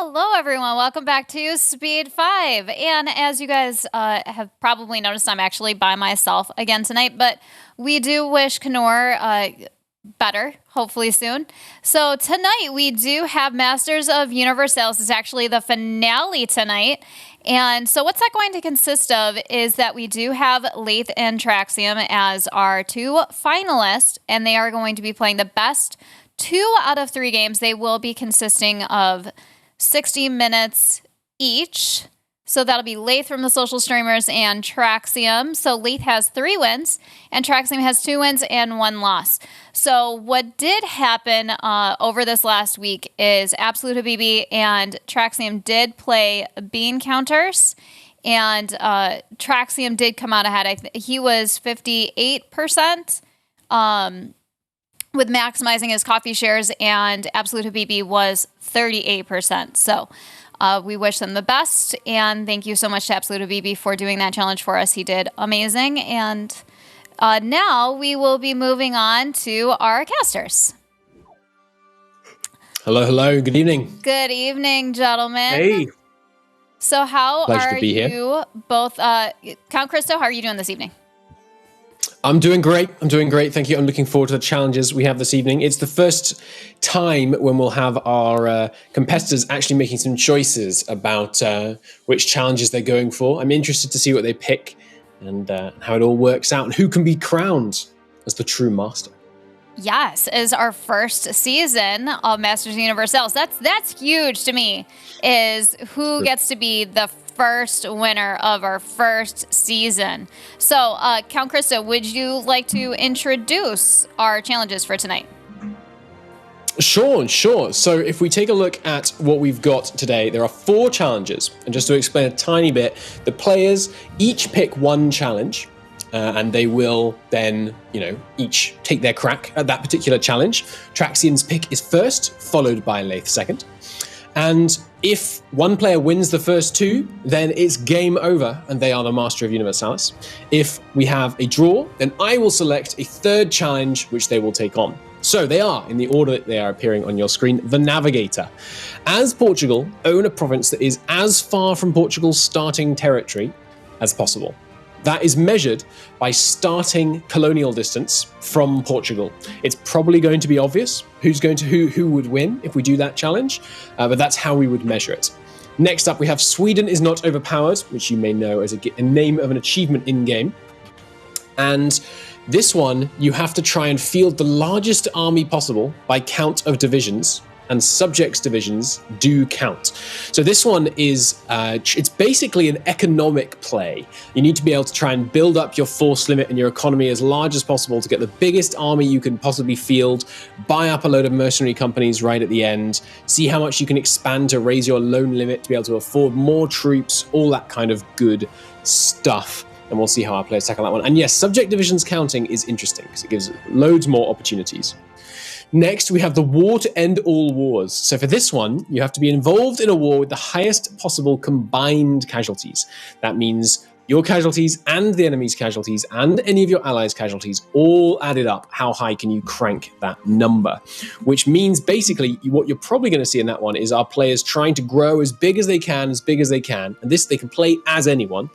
Hello, everyone. Welcome back to Speed 5. And as you guys have probably noticed, I'm actually by myself again tonight, but we do wish Knorr better, hopefully soon. So tonight we do have Masters of Universalis. It's actually the finale tonight. And so what's that going to consist of is that we do have Laith and Traxium as our two finalists, and they are going to be playing the best 2 out of 3 games. They will be consisting of 60 minutes each. So that'll be Laith from TheSocialStreamers and Traxium. So Laith has 3 wins, and Traxium has 2 wins and 1 loss. So what did happen over this last week is Absolute Habibi and Traxium did play bean counters, and Traxium did come out ahead. He was 58%. With maximizing his coffee shares, and Absolute Habibi was 38%. So we wish them the best, and thank you so much to Absolute Habibi for doing that challenge for us. He did amazing, and now we will be moving on to our casters. Hello, good evening. Good evening, gentlemen. Hey. So how Pleasure are to be you here. both? Count Christo, how are you doing this evening? I'm doing great. Thank you. I'm looking forward to the challenges we have this evening. It's the first time when we'll have our competitors actually making some choices about which challenges they're going for. I'm interested to see what they pick and how it all works out and who can be crowned as the true master. Yes, is our first season of Masters of Universalis. That's huge to me, is who gets to be the first winner of our first season. So, Count Christo, would you like to introduce our challenges for tonight? Sure. So if we take a look at what we've got today, there are 4 challenges. And just to explain a tiny bit, the players each pick 1 challenge. And they will then, each take their crack at that particular challenge. Traxium's pick is first, followed by Laith second. And if one player wins the first 2, then it's game over, and they are the Master of Universalis. If we have a draw, then I will select a 3rd challenge, which they will take on. So they are, in the order that they are appearing on your screen, the Navigator. As Portugal, own a province that is as far from Portugal's starting territory as possible. That is measured by starting colonial distance from Portugal. It's probably going to be obvious who would win if we do that challenge, but that's how we would measure it. Next up, we have Sweden is not overpowered, which you may know as a name of an achievement in-game. And this one, you have to try and field the largest army possible by count of divisions, and subjects divisions do count. So this one is, it's basically an economic play. You need to be able to try and build up your force limit and your economy as large as possible to get the biggest army you can possibly field, buy up a load of mercenary companies right at the end, see how much you can expand to raise your loan limit to be able to afford more troops, all that kind of good stuff. And we'll see how our players tackle that one. And yes, subject divisions counting is interesting because it gives loads more opportunities. Next, we have the war to end all wars. So for this one, you have to be involved in a war with the highest possible combined casualties. That means your casualties and the enemy's casualties and any of your allies' casualties all added up. How high can you crank that number? Which means basically what you're probably going to see in that one is our players trying to grow as big as they can. And this, they can play as anyone.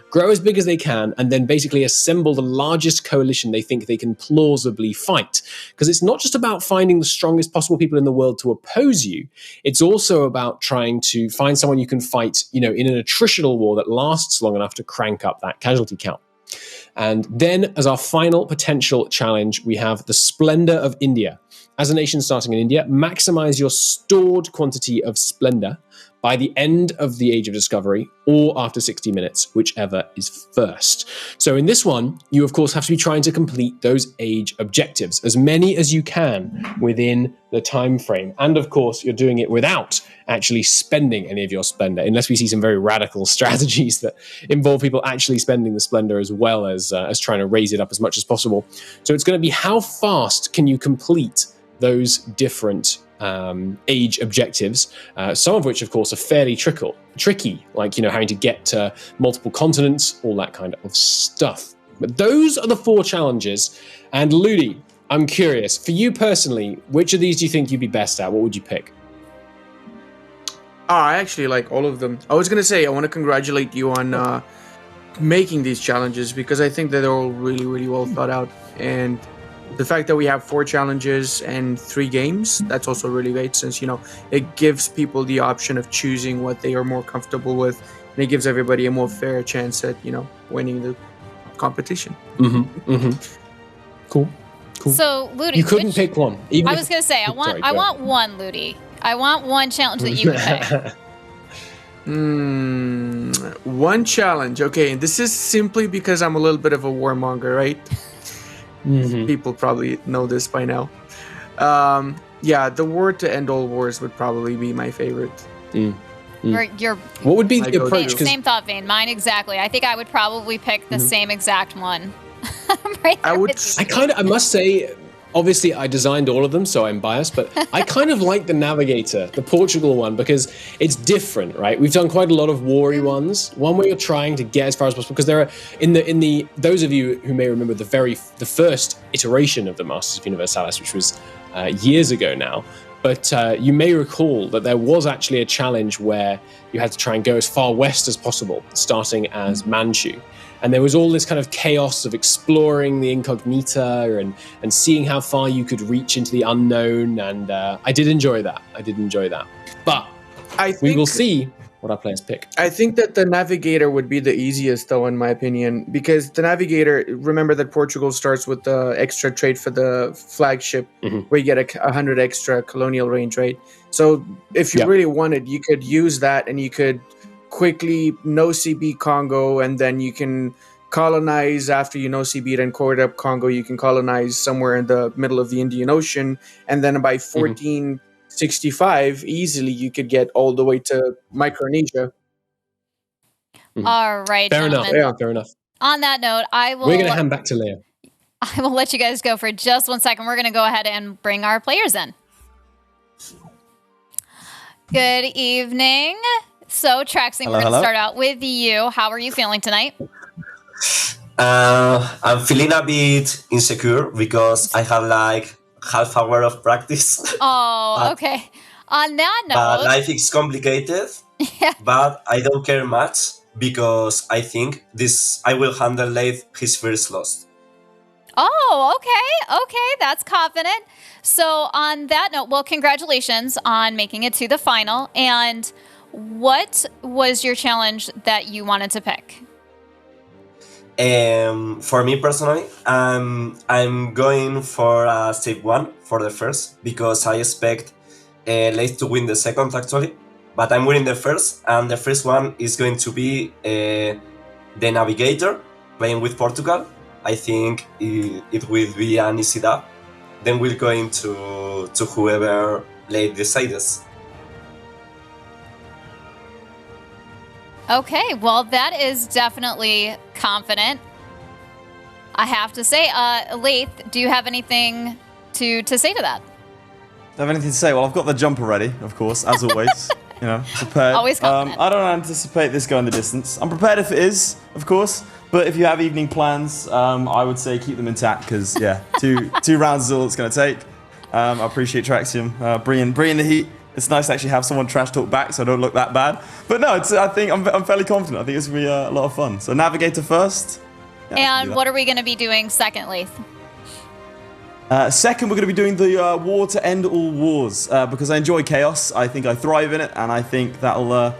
Grow as big as they can, and then basically assemble the largest coalition they think they can plausibly fight. Because it's not just about finding the strongest possible people in the world to oppose you. It's also about trying to find someone you can fight, in an attritional war that lasts long enough to crank up that casualty count. And then, as our final potential challenge, we have the Splendor of India. As a nation starting in India, maximize your stored quantity of splendor by the end of the Age of Discovery or after 60 minutes, whichever is first. So in this one, you of course have to be trying to complete those age objectives, as many as you can within the time frame. And of course, you're doing it without actually spending any of your splendor, unless we see some very radical strategies that involve people actually spending the splendor as well as trying to raise it up as much as possible. So it's going to be how fast can you complete those different age objectives, some of which, of course, are fairly tricky, like, having to get to multiple continents, all that kind of stuff. But those are the 4 challenges. And Ludi, I'm curious, for you personally, which of these do you think you'd be best at? What would you pick? I actually like all of them. I was gonna say I want to congratulate you on making these challenges because I think that they're all really, really well thought out. And the fact that we have 4 challenges and 3 games, that's also really great since, it gives people the option of choosing what they are more comfortable with. And it gives everybody a more fair chance at, winning the competition. Cool. So, Ludi, you couldn't pick one. I was going to say, I want one, Ludi. I want one challenge that you can pick. One challenge. Okay, and this is simply because I'm a little bit of a warmonger, right? People probably know this by now. The word to end all wars would probably be my favorite. What would be the approach? Same thought vein. Mine exactly. I think I would probably pick the same exact one. Right there I must say, obviously I designed all of them, so I'm biased, but I kind of like the Navigator, the Portugal one, because it's different, right? We've done quite a lot of war-y ones, one where you're trying to get as far as possible, because there are, in the those of you who may remember the first iteration of the Masters of Universalis, which was years ago now, but you may recall that there was actually a challenge where you had to try and go as far west as possible, starting as Manchu. And there was all this kind of chaos of exploring the incognita and seeing how far you could reach into the unknown. And I did enjoy that. But we will see what our players pick. I think that the Navigator would be the easiest, though, in my opinion, because the Navigator, remember that Portugal starts with the extra trade for the flagship, where you get 100 extra colonial range, right? So if you really wanted, you could use that and you could quickly no-CB Congo, and then you can colonize after you no-CB and cored up Congo. You can colonize somewhere in the middle of the Indian Ocean, and then by 1465, easily you could get all the way to Micronesia. All right, fair gentlemen. enough. Yeah, fair enough. On that note, we're going to hand back to Leah. I will let you guys go for just 1 second. We're going to go ahead and bring our players in. Good evening. So, Traxium, we're going to start out with you. How are you feeling tonight? I'm feeling a bit insecure because I have like half hour of practice. Oh, okay. On that note, life is complicated, but I don't care much because I think I will handle Laith his first loss. Oh, okay, that's confident. So, on that note, well, congratulations on making it to the final. And what was your challenge that you wanted to pick? For me personally, I'm going for step 1 for the first because I expect Laith to win the second actually, but I'm winning the first, and the first one is going to be the Navigator playing with Portugal. I think it will be an easy dub. Then we're going to whoever Laith decides. Okay, well, that is definitely confident. I have to say, Laith, do you have anything to say to that? Do I have anything to say? Well, I've got the jumper ready, of course, as always. Prepared. Always confident. I don't anticipate this going the distance. I'm prepared if it is, of course. But if you have evening plans, I would say keep them intact because, two rounds is all it's going to take. I appreciate Traxium bringing the heat. It's nice to actually have someone trash talk back so I don't look that bad. But no, I think I'm fairly confident. I think it's going to be a lot of fun. So Navigator first. Yeah, and what are we going to be doing second, Laith? Second, we're going to be doing the War to End All Wars because I enjoy chaos. I think I thrive in it, and I think that'll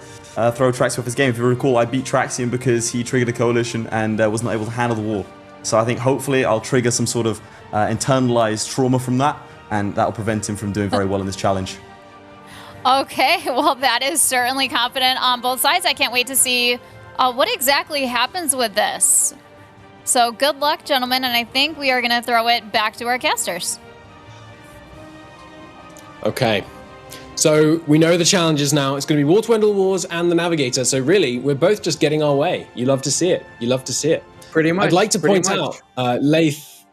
throw Traxium off his game. If you recall, I beat Traxium because he triggered a coalition and was not able to handle the war. So I think hopefully I'll trigger some sort of internalized trauma from that, and that'll prevent him from doing very well in this challenge. Okay, well, that is certainly confident on both sides. I can't wait to see what exactly happens with this. So good luck, gentlemen, and I think we are going to throw it back to our casters. Okay. So we know the challenges now. It's going to be War to End All Wars and the Navigator. So really, we're both just getting our way. You love to see it. Pretty much. I'd like to point out, Laith,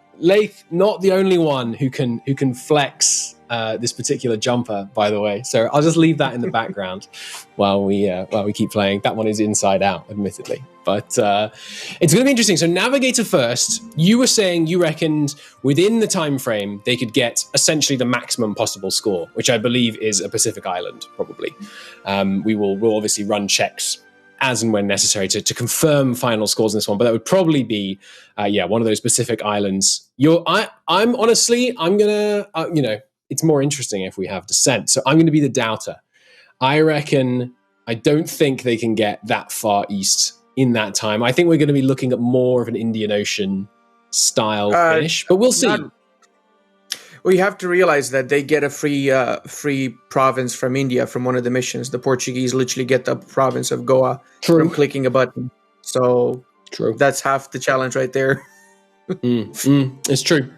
not the only one who can flex this particular jumper, by the way. So I'll just leave that in the background while we keep playing. That one is inside out, admittedly, but it's going to be interesting. So Navigator first. You were saying you reckoned within the time frame they could get essentially the maximum possible score, which I believe is a Pacific island, probably. We'll obviously run checks as and when necessary to confirm final scores in this one, but that would probably be one of those Pacific islands. I'm gonna it's more interesting if we have descent, so I'm gonna be the doubter. I don't think they can get that far east in that time. I think we're going to be looking at more of an Indian Ocean style finish, but we'll see. Well, you have to realize that they get a free province from India from one of the missions. The Portuguese literally get the province of Goa from clicking a button. So that's half the challenge right there. It's true.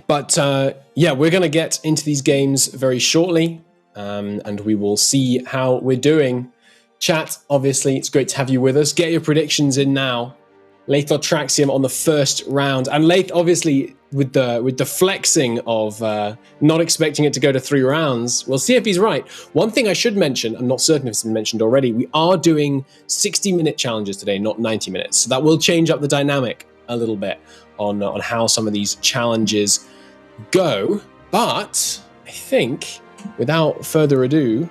But we're going to get into these games very shortly, and we will see how we're doing. Chat, obviously, it's great to have you with us. Get your predictions in now. Laith or Traxium on the first round. And Laith, obviously, with the flexing of not expecting it to go to 3 rounds, we'll see if he's right. One thing I should mention, I'm not certain if it's been mentioned already, we are doing 60-minute challenges today, not 90 minutes. So that will change up the dynamic a little bit on how some of these challenges go. But I think, without further ado,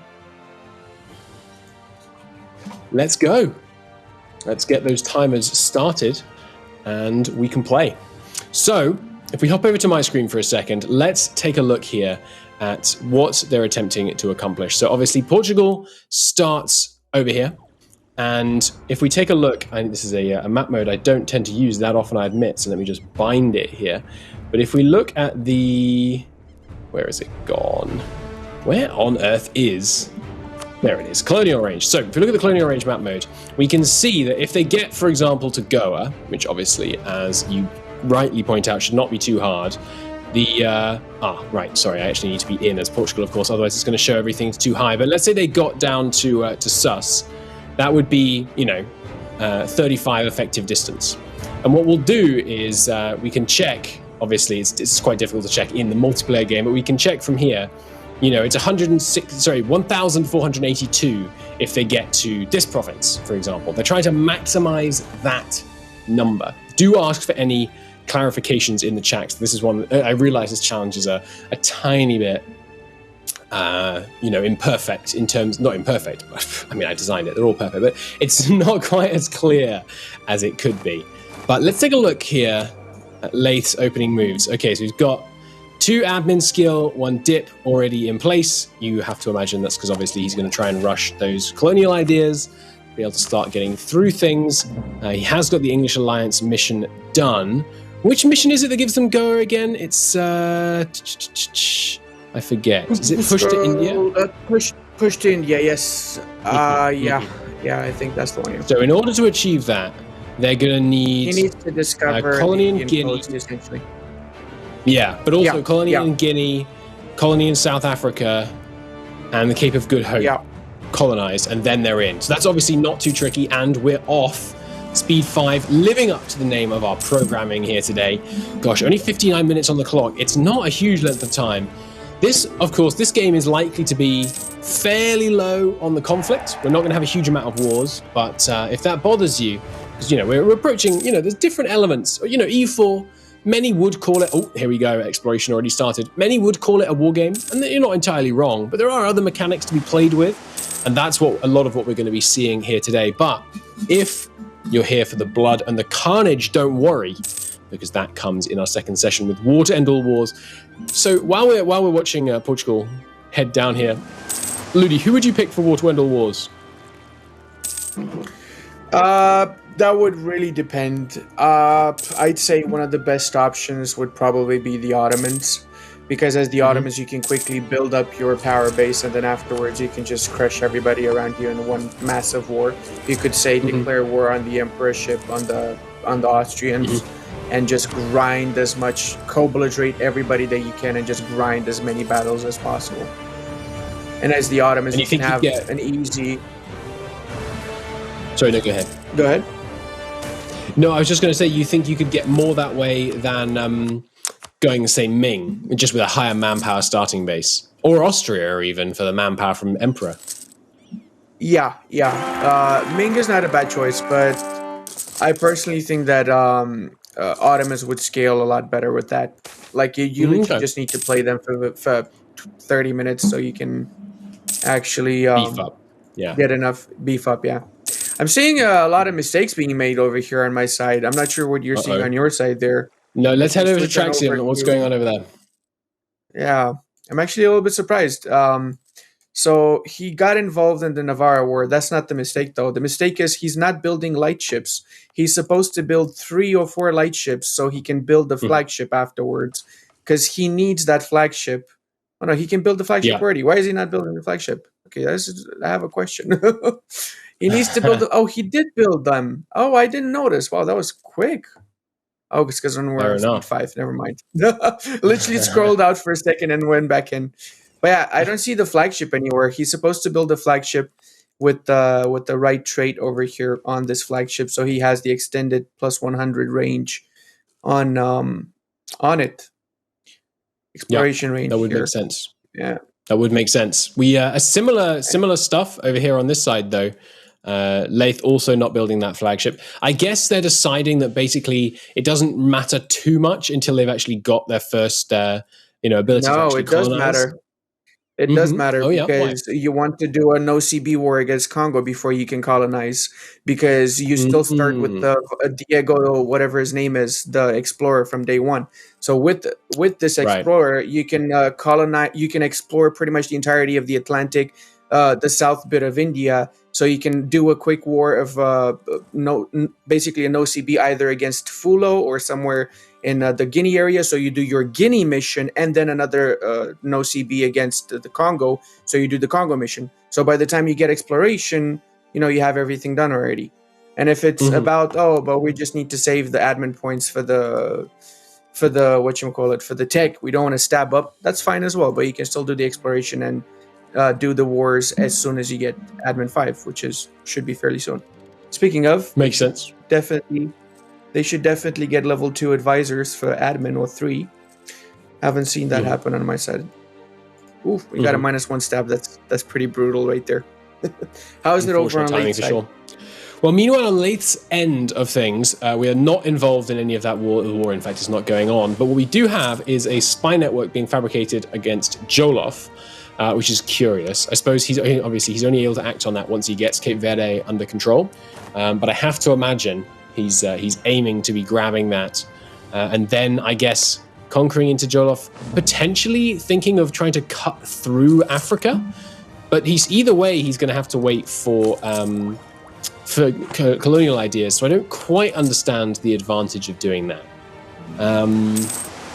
let's go. Let's get those timers started and we can play. So if we hop over to my screen for a second, let's take a look here at what they're attempting to accomplish. So obviously Portugal starts over here. And if we take a look, this is a map mode I don't tend to use that often, I admit, so let me just bind it here. But if we look at where is it gone? Where on earth is... There it is, colonial range. So if we look at the colonial range map mode, we can see that if they get, for example, to Goa, which obviously, as you rightly point out, should not be too hard, I actually need to be in as Portugal, of course, otherwise it's going to show everything's too high. But let's say they got down to Sus, that would be, 35 effective distance. And what we'll do is we can check, obviously it's quite difficult to check in the multiplayer game, but we can check from here. It's 1,482 if they get to this province, for example. They're trying to maximize that number. Do ask for any clarifications in the chat. This is one, I realize this challenge is a tiny bit, imperfect in terms, not imperfect, but I mean, I designed it, they're all perfect, but it's not quite as clear as it could be. But let's take a look here at Laith's opening moves. Okay, so we've got 2 admin skill, 1 dip already in place. You have to imagine that's because obviously he's going to try and rush those colonial ideas, be able to start getting through things. He has got the English Alliance mission done. Which mission is it that gives them Goa again? It's, I forget. Is it push to India? Push to India, yes. Yeah, I think that's the one. So in order to achieve that, they're going to need... He needs to discover colony in Guinea. Coast, essentially. Yeah, but also colony in Guinea, colony in South Africa, and the Cape of Good Hope colonized, and then they're in. So that's obviously not too tricky, and we're off. Speed 5, living up to the name of our programming here today. Gosh, only 59 minutes on the clock. It's not a huge length of time. This game is likely to be fairly low on the conflict. We're not going to have a huge amount of wars, but if that bothers you, because, we're approaching, there's different elements. EU4, many would call it, here we go, exploration already started. Many would call it a war game, and you're not entirely wrong, but there are other mechanics to be played with, and that's a lot of what we're going to be seeing here today. But if you're here for the blood and the carnage, don't worry, because that comes in our second session with War to End All Wars. So while we're watching Portugal head down here, Ludi, who would you pick for War to End All Wars? That would really depend. I'd say one of the best options would probably be the Ottomans, because as the Ottomans you can quickly build up your power base, and then afterwards you can just crush everybody around you in one massive war. You could say declare war on the emperorship, on the Austrians, and just grind as much, co-belligerate everybody that you can, and just grind as many battles as possible. And as the Ottomans, you can have an easy... Sorry, no, go ahead. Go ahead. No, I was just going to say, you think you could get more that way than going, say, Ming, just with a higher manpower starting base, or Austria, even for the manpower from Emperor. Yeah. Ming is not a bad choice, but I personally think that Ottomans would scale a lot better with that. Like you literally just need to play them for 30 minutes so you can actually Beef up. Yeah. get enough beef up. Yeah, I'm seeing a lot of mistakes being made over here on my side. I'm not sure what you're seeing on your side there. No, let's head over to Switch on over Traxium. What's to- going on over there? Yeah, I'm actually a little bit surprised. So he got involved in the Navarra War. That's not the mistake, though. The mistake is he's not building light ships. He's supposed to build 3 or 4 light ships so he can build the flagship afterwards, because he needs that flagship. Oh no, he can build the flagship already. Why is he not building the flagship? Okay, I have a question. He needs to build. Oh, he did build them. Oh, I didn't notice. Wow, that was quick. Oh, it's because we're on speed 5. Never mind. Literally scrolled out for a second and went back in. But yeah, I don't see the flagship anywhere. He's supposed to build a flagship with the right trait over here on this flagship, so he has the extended plus 100 range on it. Exploration range. That would here. make sense. Yeah, that would make sense. We a similar stuff over here on this side though. Laith also not building that flagship. I guess they're deciding that basically it doesn't matter too much until they've actually got their first ability to actually it does colonize. matter. It does matter because Why? you want to do a no CB war against Congo before you can colonize, because you still start with the Diego, whatever his name is, the explorer from day one. So with this explorer, you can colonize, you can explore pretty much the entirety of the Atlantic, the south bit of India. So you can do a quick war of basically a no CB either against Fulo or somewhere in the Guinea area. So you do your Guinea mission and then another no CB against the Congo. So you do the Congo mission. So by the time you get exploration, you have everything done already. And if it's about, but we just need to save the admin points for the whatchamacallit, for the tech, we don't want to stab up, that's fine as well. But you can still do the exploration and do the wars as soon as you get admin 5, which should be fairly soon. Speaking of, makes sense. They should definitely get level 2 advisors for admin or 3. Haven't seen that happen on my side. Ooh, we got a -1 stab. That's pretty brutal right there. How is it over on Laith's side? Sure. Well, meanwhile, on Laith's end of things, we are not involved in any of that war. The war, in fact, is not going on. But what we do have is a spy network being fabricated against Jolof, which is curious. I suppose he's only able to act on that once he gets Cape Verde under control. But I have to imagine he's aiming to be grabbing that, and then I guess conquering into Jolof, potentially thinking of trying to cut through Africa. But he's going to have to wait for colonial ideas. So I don't quite understand the advantage of doing that.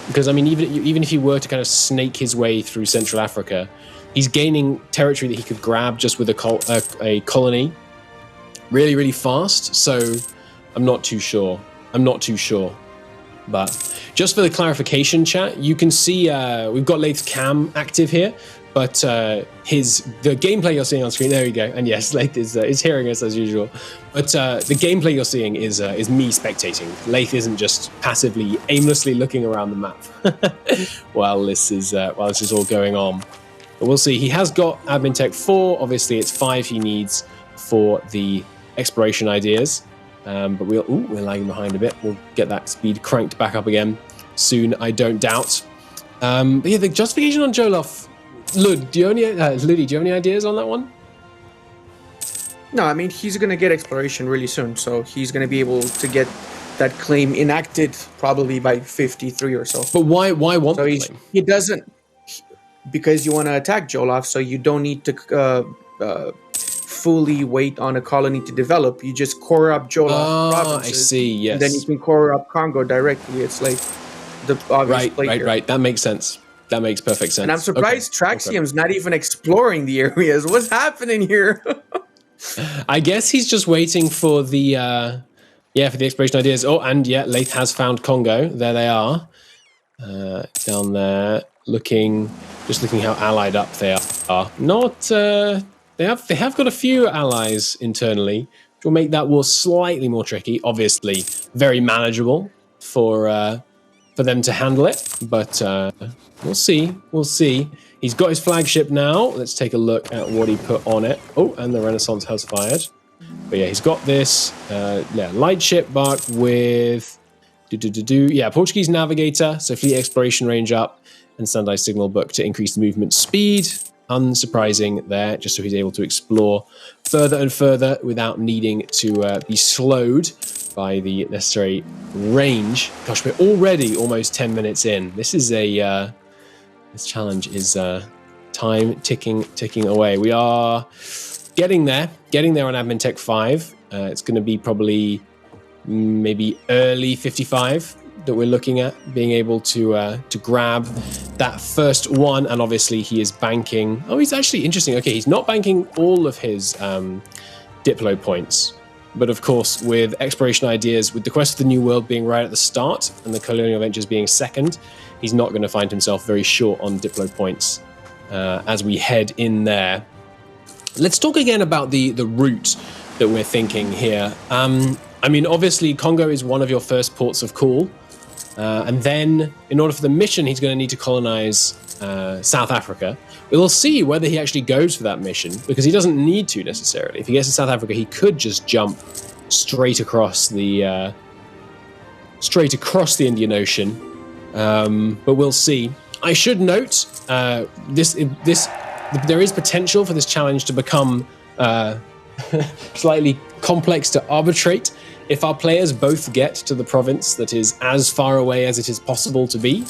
Because I mean, even if he were to kind of snake his way through Central Africa, he's gaining territory that he could grab just with a colony really, really fast. So I'm not too sure. But just for the clarification, chat, you can see we've got Laith's cam active here, but the gameplay you're seeing on screen, there we go. And yes, Laith is hearing us as usual. But the gameplay you're seeing is me spectating. Laith isn't just passively, aimlessly looking around the map while this is all going on. But we'll see. He has got admin tech 4. Obviously, it's 5 he needs for the exploration ideas. But we're lagging behind a bit. We'll get that speed cranked back up again soon, I don't doubt. But yeah, the justification on Jolof. Ludi, do you have any ideas on that one? No, I mean, he's going to get exploration really soon. So he's going to be able to get that claim enacted probably by 53 or so. But why want so the claim? He doesn't, because you want to attack Jolof, so you don't need to fully wait on a colony to develop. You just core up Jolof provinces. I see, yes. And then you can core up Congo directly. It's like the obvious play here. Right. That makes sense. That makes perfect sense. And I'm surprised Traxium's not even exploring the areas. What's happening here? I guess he's just waiting for the for the exploration ideas. Oh, and yeah, Laith has found Congo. There they are. Down there, looking how allied up they are. Not they have got a few allies internally, which will make that war slightly more tricky. Obviously, very manageable for for them to handle it, but we'll see. We'll see. He's got his flagship now. Let's take a look at what he put on it. Oh, and the Renaissance has fired. But yeah, he's got this light ship bark with Portuguese navigator, so fleet exploration range up, and standardized signal book to increase the movement speed. Unsurprising there, just so he's able to explore further and further without needing to be slowed by the necessary range. Gosh, we're already almost 10 minutes in. This is this challenge is time ticking away. We are getting there on Admin Tech 5. It's going to be probably maybe early 55 that we're looking at being able to grab that first one. And obviously he is banking. Oh, he's actually interesting. Okay, he's not banking all of his Diplo points. But of course, with exploration ideas, with the Quest for the New World being right at the start and the Colonial Ventures being second, he's not going to find himself very short on Diplo points as we head in there. Let's talk again about the route that we're thinking here. I mean, obviously, Congo is one of your first ports of call. And then, in order for the mission, he's going to need to colonize South Africa. We'll see whether he actually goes for that mission, because he doesn't need to necessarily. If he gets to South Africa, he could just jump straight across the Indian Ocean. But we'll see. I should note there is potential for this challenge to become slightly complex to arbitrate if our players both get to the province that is as far away as it is possible to be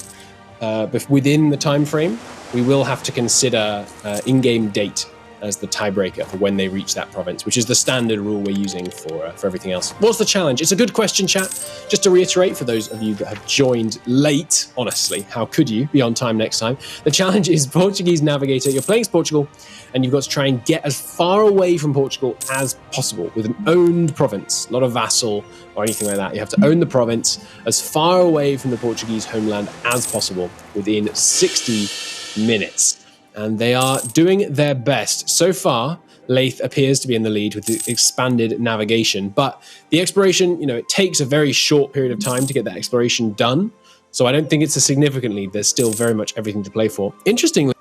within the time frame. We will have to consider in-game date as the tiebreaker for when they reach that province, which is the standard rule we're using for everything else. What's the challenge? It's a good question, chat. Just to reiterate, for those of you that have joined late, honestly, how could you be on time next time? The challenge is Portuguese Navigator. You're playing as Portugal, and you've got to try and get as far away from Portugal as possible with an owned province, not a vassal or anything like that. You have to own the province as far away from the Portuguese homeland as possible within 60 minutes. And they are doing their best. So far, Laith appears to be in the lead with the expanded navigation. But the exploration, it takes a very short period of time to get that exploration done. So I don't think it's a significant lead. There's still very much everything to play for. Interestingly,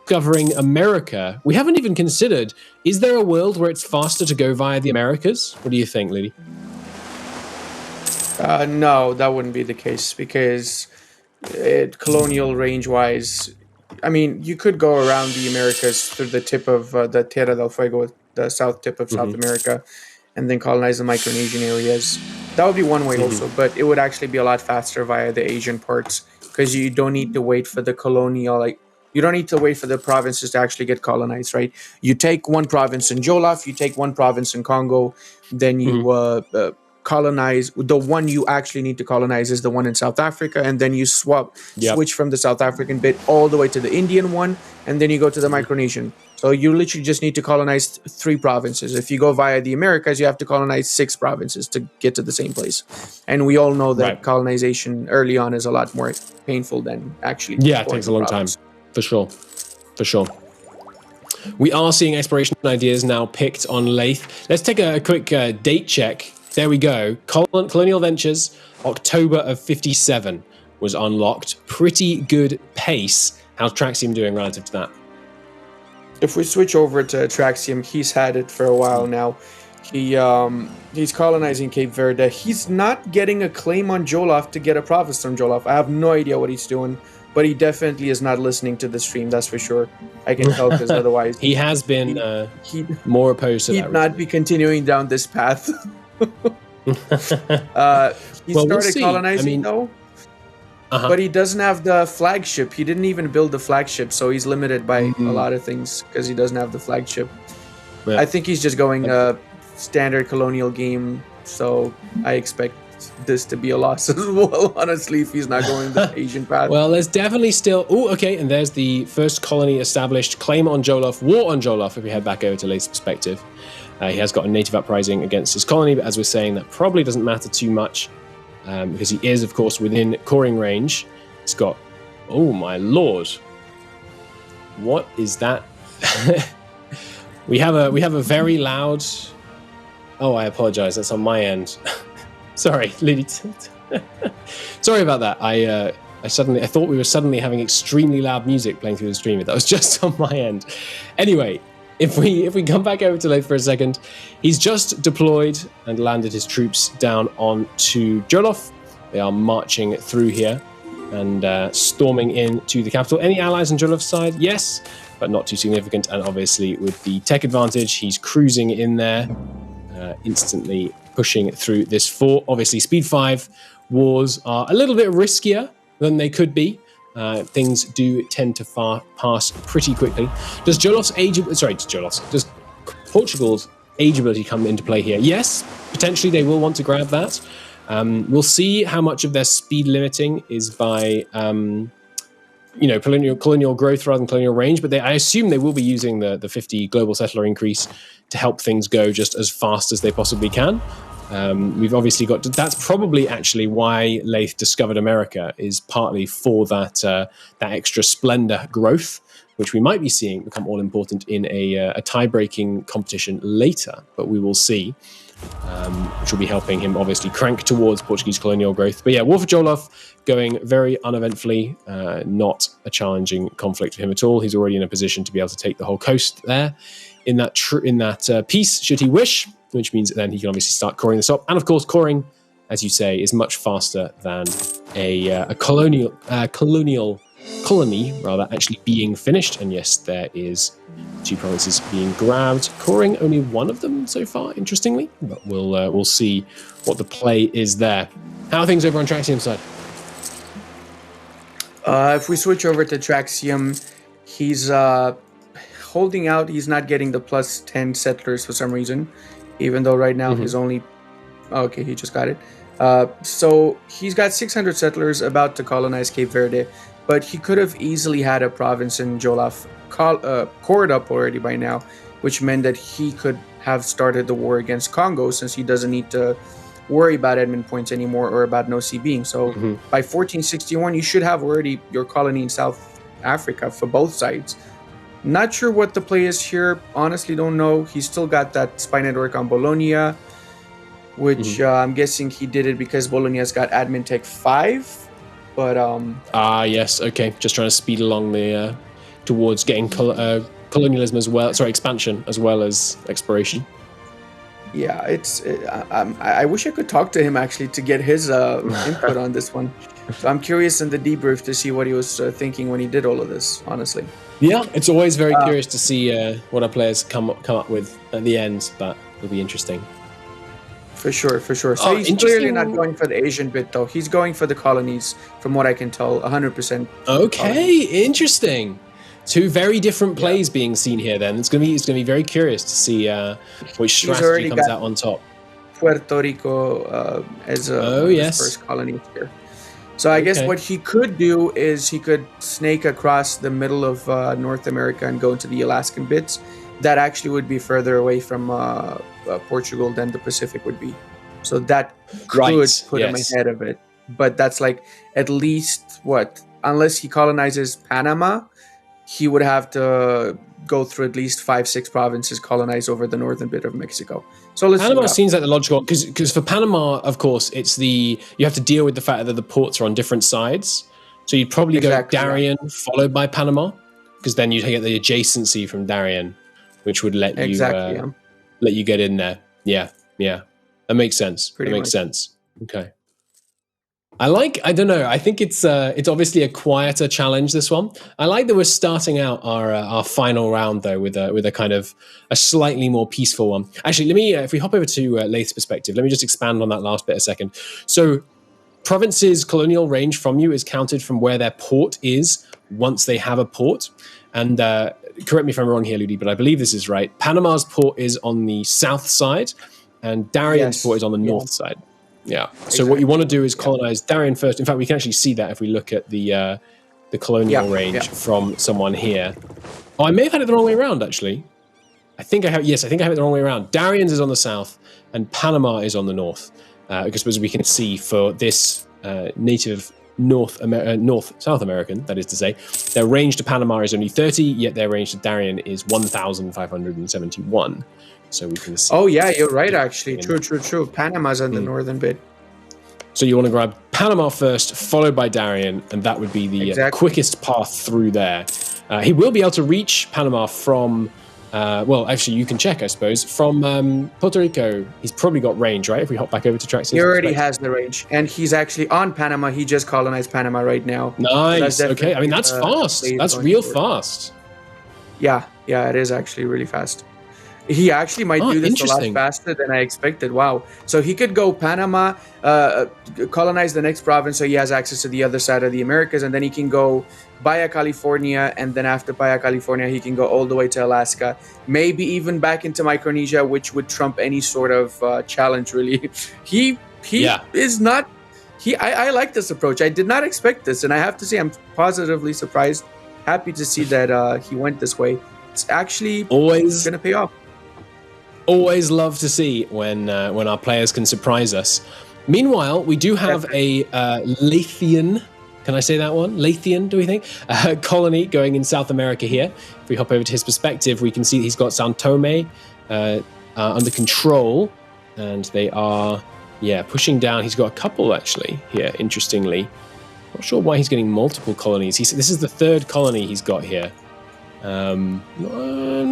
covering America, we haven't even considered, is there a world where it's faster to go via the Americas? What do you think, Lily? No, that wouldn't be the case, because colonial range-wise, I mean, you could go around the Americas through the tip of the Tierra del Fuego, the south tip of South America, and then colonize the Micronesian areas. That would be one way also, but it would actually be a lot faster via the Asian parts, because you don't need to wait for the you don't need to wait for the provinces to actually get colonized, right? You take one province in Jollof, you take one province in Congo, then you colonize. The one you actually need to colonize is the one in South Africa, and then you switch from the South African bit all the way to the Indian one, and then you go to the Micronesian. So you literally just need to colonize 3 provinces. If you go via the Americas, you have to colonize 6 provinces to get to the same place. And we all know that colonization early on is a lot more painful than actually. Yeah, it takes a long time. For sure. We are seeing exploration ideas now picked on Laith. Let's take a quick date check. There we go. Colonial Ventures, October of 57 was unlocked. Pretty good pace. How's Traxium doing relative to that? If we switch over to Traxium, he's had it for a while now. He's colonizing Cape Verde. He's not getting a claim on Jollof to get a province from Jollof. I have no idea what he's doing, but he definitely is not listening to the stream, that's for sure. I can tell, because otherwise he has been more opposed to that. He'd not be continuing down this path. He started colonizing though, but he doesn't have the flagship. He didn't even build the flagship, so he's limited by a lot of things because he doesn't have the flagship. I think he's just going a standard colonial game, so I expect this to be a loss as well, honestly, if he's not going the Asian path. Well, there's definitely still... Oh, okay, and there's the first colony established. Claim on Jollof, war on Jollof, if we head back over to Laith's perspective. He has got a native uprising against his colony, but as we're saying, that probably doesn't matter too much because he is, of course, within coring range. He's got... Oh, my lord. What is that? We have a very loud... Oh, I apologize. That's on my end. Sorry, Lily. Sorry about that. I thought we were suddenly having extremely loud music playing through the stream. That was just on my end. Anyway, if we come back over to Laith for a second, he's just deployed and landed his troops down onto Jolof. They are marching through here and storming into the capital. Any allies on Jolof's side? Yes, but not too significant. And obviously, with the tech advantage, he's cruising in there, instantly pushing through this fort. Obviously, Speed 5 wars are a little bit riskier than they could be. Things do tend to pass pretty quickly. Does Portugal's age ability come into play here? Yes, potentially they will want to grab that. We'll see how much of their speed limiting is by colonial growth rather than colonial range, but I assume they will be using the 50 global settler increase to help things go just as fast as they possibly can. We've obviously got that's probably actually why Laith discovered America, is partly for that extra splendor growth, which we might be seeing become all important in a tie-breaking competition later, but we will see, which will be helping him obviously crank towards Portuguese colonial growth. But yeah, War for Jolof going very uneventfully, not a challenging conflict for him at all. He's already in a position to be able to take the whole coast there in that piece, should he wish, which means that then he can obviously start coring this up. And of course, coring, as you say, is much faster than a colonial colony actually being finished. And yes, there is 2 provinces being grabbed. Coring only one of them so far, interestingly, but we'll see what the play is there. How are things over on Traxium's side? If we switch over to Traxium, he's holding out. He's not getting the plus 10 settlers for some reason, even though right now he's only... Okay, he just got it. So he's got 600 settlers about to colonize Cape Verde, but he could have easily had a province in Jolof cored up already by now, which meant that he could have started the war against Congo, since he doesn't need to worry about admin points anymore or about no sea being. So by 1461, you should have already your colony in South Africa for both sides. Not sure what the play is here. Honestly, don't know. He's still got that spy network on Bologna, which I'm guessing he did it because Bologna's got admin tech 5. But yes, okay. Just trying to speed along the towards getting colonialism as well. Sorry, expansion as well as exploration. Yeah, I wish I could talk to him actually to get his input on this one. So I'm curious in the debrief to see what he was thinking when he did all of this, honestly. Yeah, it's always very curious to see what our players come up with at the end, but it'll be interesting. For sure. So he's clearly not going for the Asian bit, though. He's going for the colonies, from what I can tell, 100%. Okay, interesting. 2 very different plays being seen here. Then it's gonna be very curious to see which strategy comes out on top. Puerto Rico as his first colony here. So I guess what he could do is he could snake across the middle of North America and go into the Alaskan bits. That actually would be further away from Portugal than the Pacific would be. So that could put him ahead of it. But that's like at least unless he colonizes Panama, he would have to go through at least 5-6 provinces colonized over the northern bit of Mexico. So Panama seems like the logical, because for Panama, of course, you have to deal with the fact that the ports are on different sides. So you'd probably go Darien followed by Panama, because then you'd get the adjacency from Darien, which would let you get in there. Yeah, that makes sense. Makes sense. Okay. I don't know. I think it's obviously a quieter challenge, this one. I like that we're starting out our final round though with a kind of a slightly more peaceful one. Actually, let me if we hop over to Laith's perspective, let me just expand on that last bit a second. So, provinces' colonial range from you is counted from where their port is once they have a port. And correct me if I'm wrong here, Ludi, but I believe this is right. Panama's port is on the south side, and Darien's port is on the north side. Yeah. So what you want to do is colonize Darien first. In fact, we can actually see that if we look at the colonial range from someone here. Oh, I may have had it the wrong way around, actually. I think I have it the wrong way around. Darien's is on the south, and Panama is on the north. Because as we can see for this native South American, that is to say, their range to Panama is only 30, yet their range to Darien is 1,571. So we can see. Oh yeah, you're right. Actually, true. Panama's on the northern bit. So you want to grab Panama first, followed by Darien, and that would be the quickest path through there. He will be able to reach Panama from, well, actually, you can check, I suppose, from Puerto Rico. He's probably got range, right? If we hop back over to Traxium. He already has the range, and he's actually on Panama. He just colonized Panama right now. Nice. So okay. I mean, that's fast. That's real fast. Yeah, it is actually really fast. He actually might do this a lot faster than I expected. Wow. So he could go Panama, colonize the next province so he has access to the other side of the Americas, and then he can go Baja California, and then after Baja California, he can go all the way to Alaska, maybe even back into Micronesia, which would trump any sort of challenge, really. He is not... I like this approach. I did not expect this, and I have to say I'm positively surprised. Happy to see that he went this way. It's actually always going to pay off. Always love to see when our players can surprise us. Meanwhile, we do have a Laithian, can I say that one? Laithian, do we think? Colony going in South America here. If we hop over to his perspective, we can see he's got Sao Tome under control, and they are, pushing down. He's got a couple, actually, here, interestingly. Not sure why he's getting multiple colonies. This is the third colony he's got here. I'm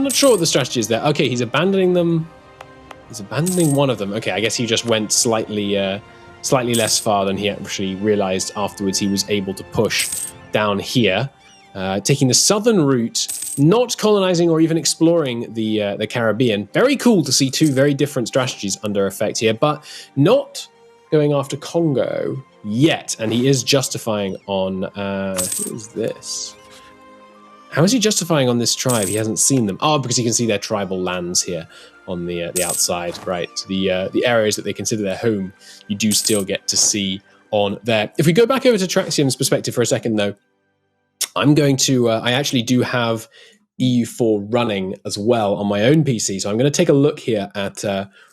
not sure what the strategy is there. Okay, he's abandoning them. He's abandoning one of them. Okay, I guess he just went slightly less far than he actually realized afterwards. He was able to push down here, taking the southern route, not colonizing or even exploring the Caribbean. Very cool to see two very different strategies under effect here, but not going after Congo yet. And he is justifying on who is this? How is he justifying on this tribe? He hasn't seen them. Oh, because he can see their tribal lands here on the outside, right? So the areas that they consider their home, you do still get to see on there. If we go back over to Traxium's perspective for a second, though, I'm going to... I actually do have EU4 running as well on my own PC, so I'm going to take a look here at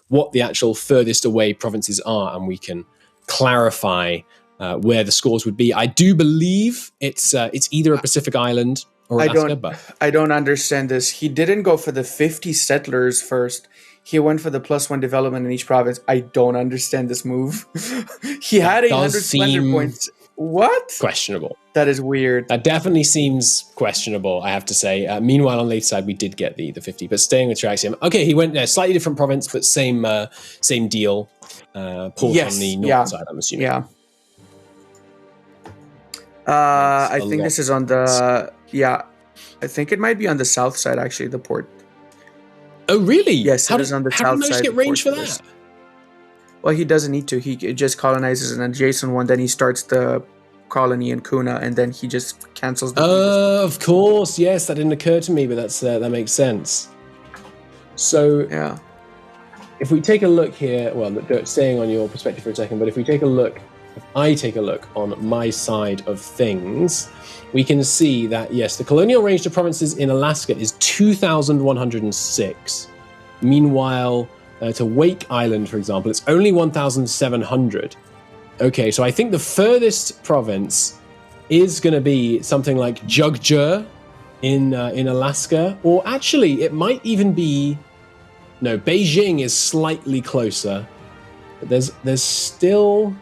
what the actual furthest away provinces are, and we can clarify where the scores would be. I do believe it's either a Pacific island... I don't understand this. He didn't go for the 50 settlers first. He went for the +1 development in each province. I don't understand this move. He had 800 splendor points. What? Questionable. That is weird. That definitely seems questionable, I have to say. Meanwhile, on Laith's side, we did get the 50, but staying with Traxium. Okay, he went there, slightly different province, but same deal. Port on the north side, I'm assuming. Yeah. I think this is on the... I think it might be on the south side, actually, the port. Oh, really? Yes, it is on the south side. How did he get range for that? Well, he doesn't need to. He just colonizes an adjacent one, then he starts the colony in Kuna, and then he just cancels the... of course. Yes, that didn't occur to me, but that makes sense. So, if we take a look here, well, staying on your perspective for a second, but if I take a look on my side of things, we can see that, yes, the colonial range to provinces in Alaska is 2,106. Meanwhile, to Wake Island, for example, it's only 1,700. Okay, so I think the furthest province is going to be something like Jugjur in Alaska, or actually, it might even be... No, Beijing is slightly closer, but there's still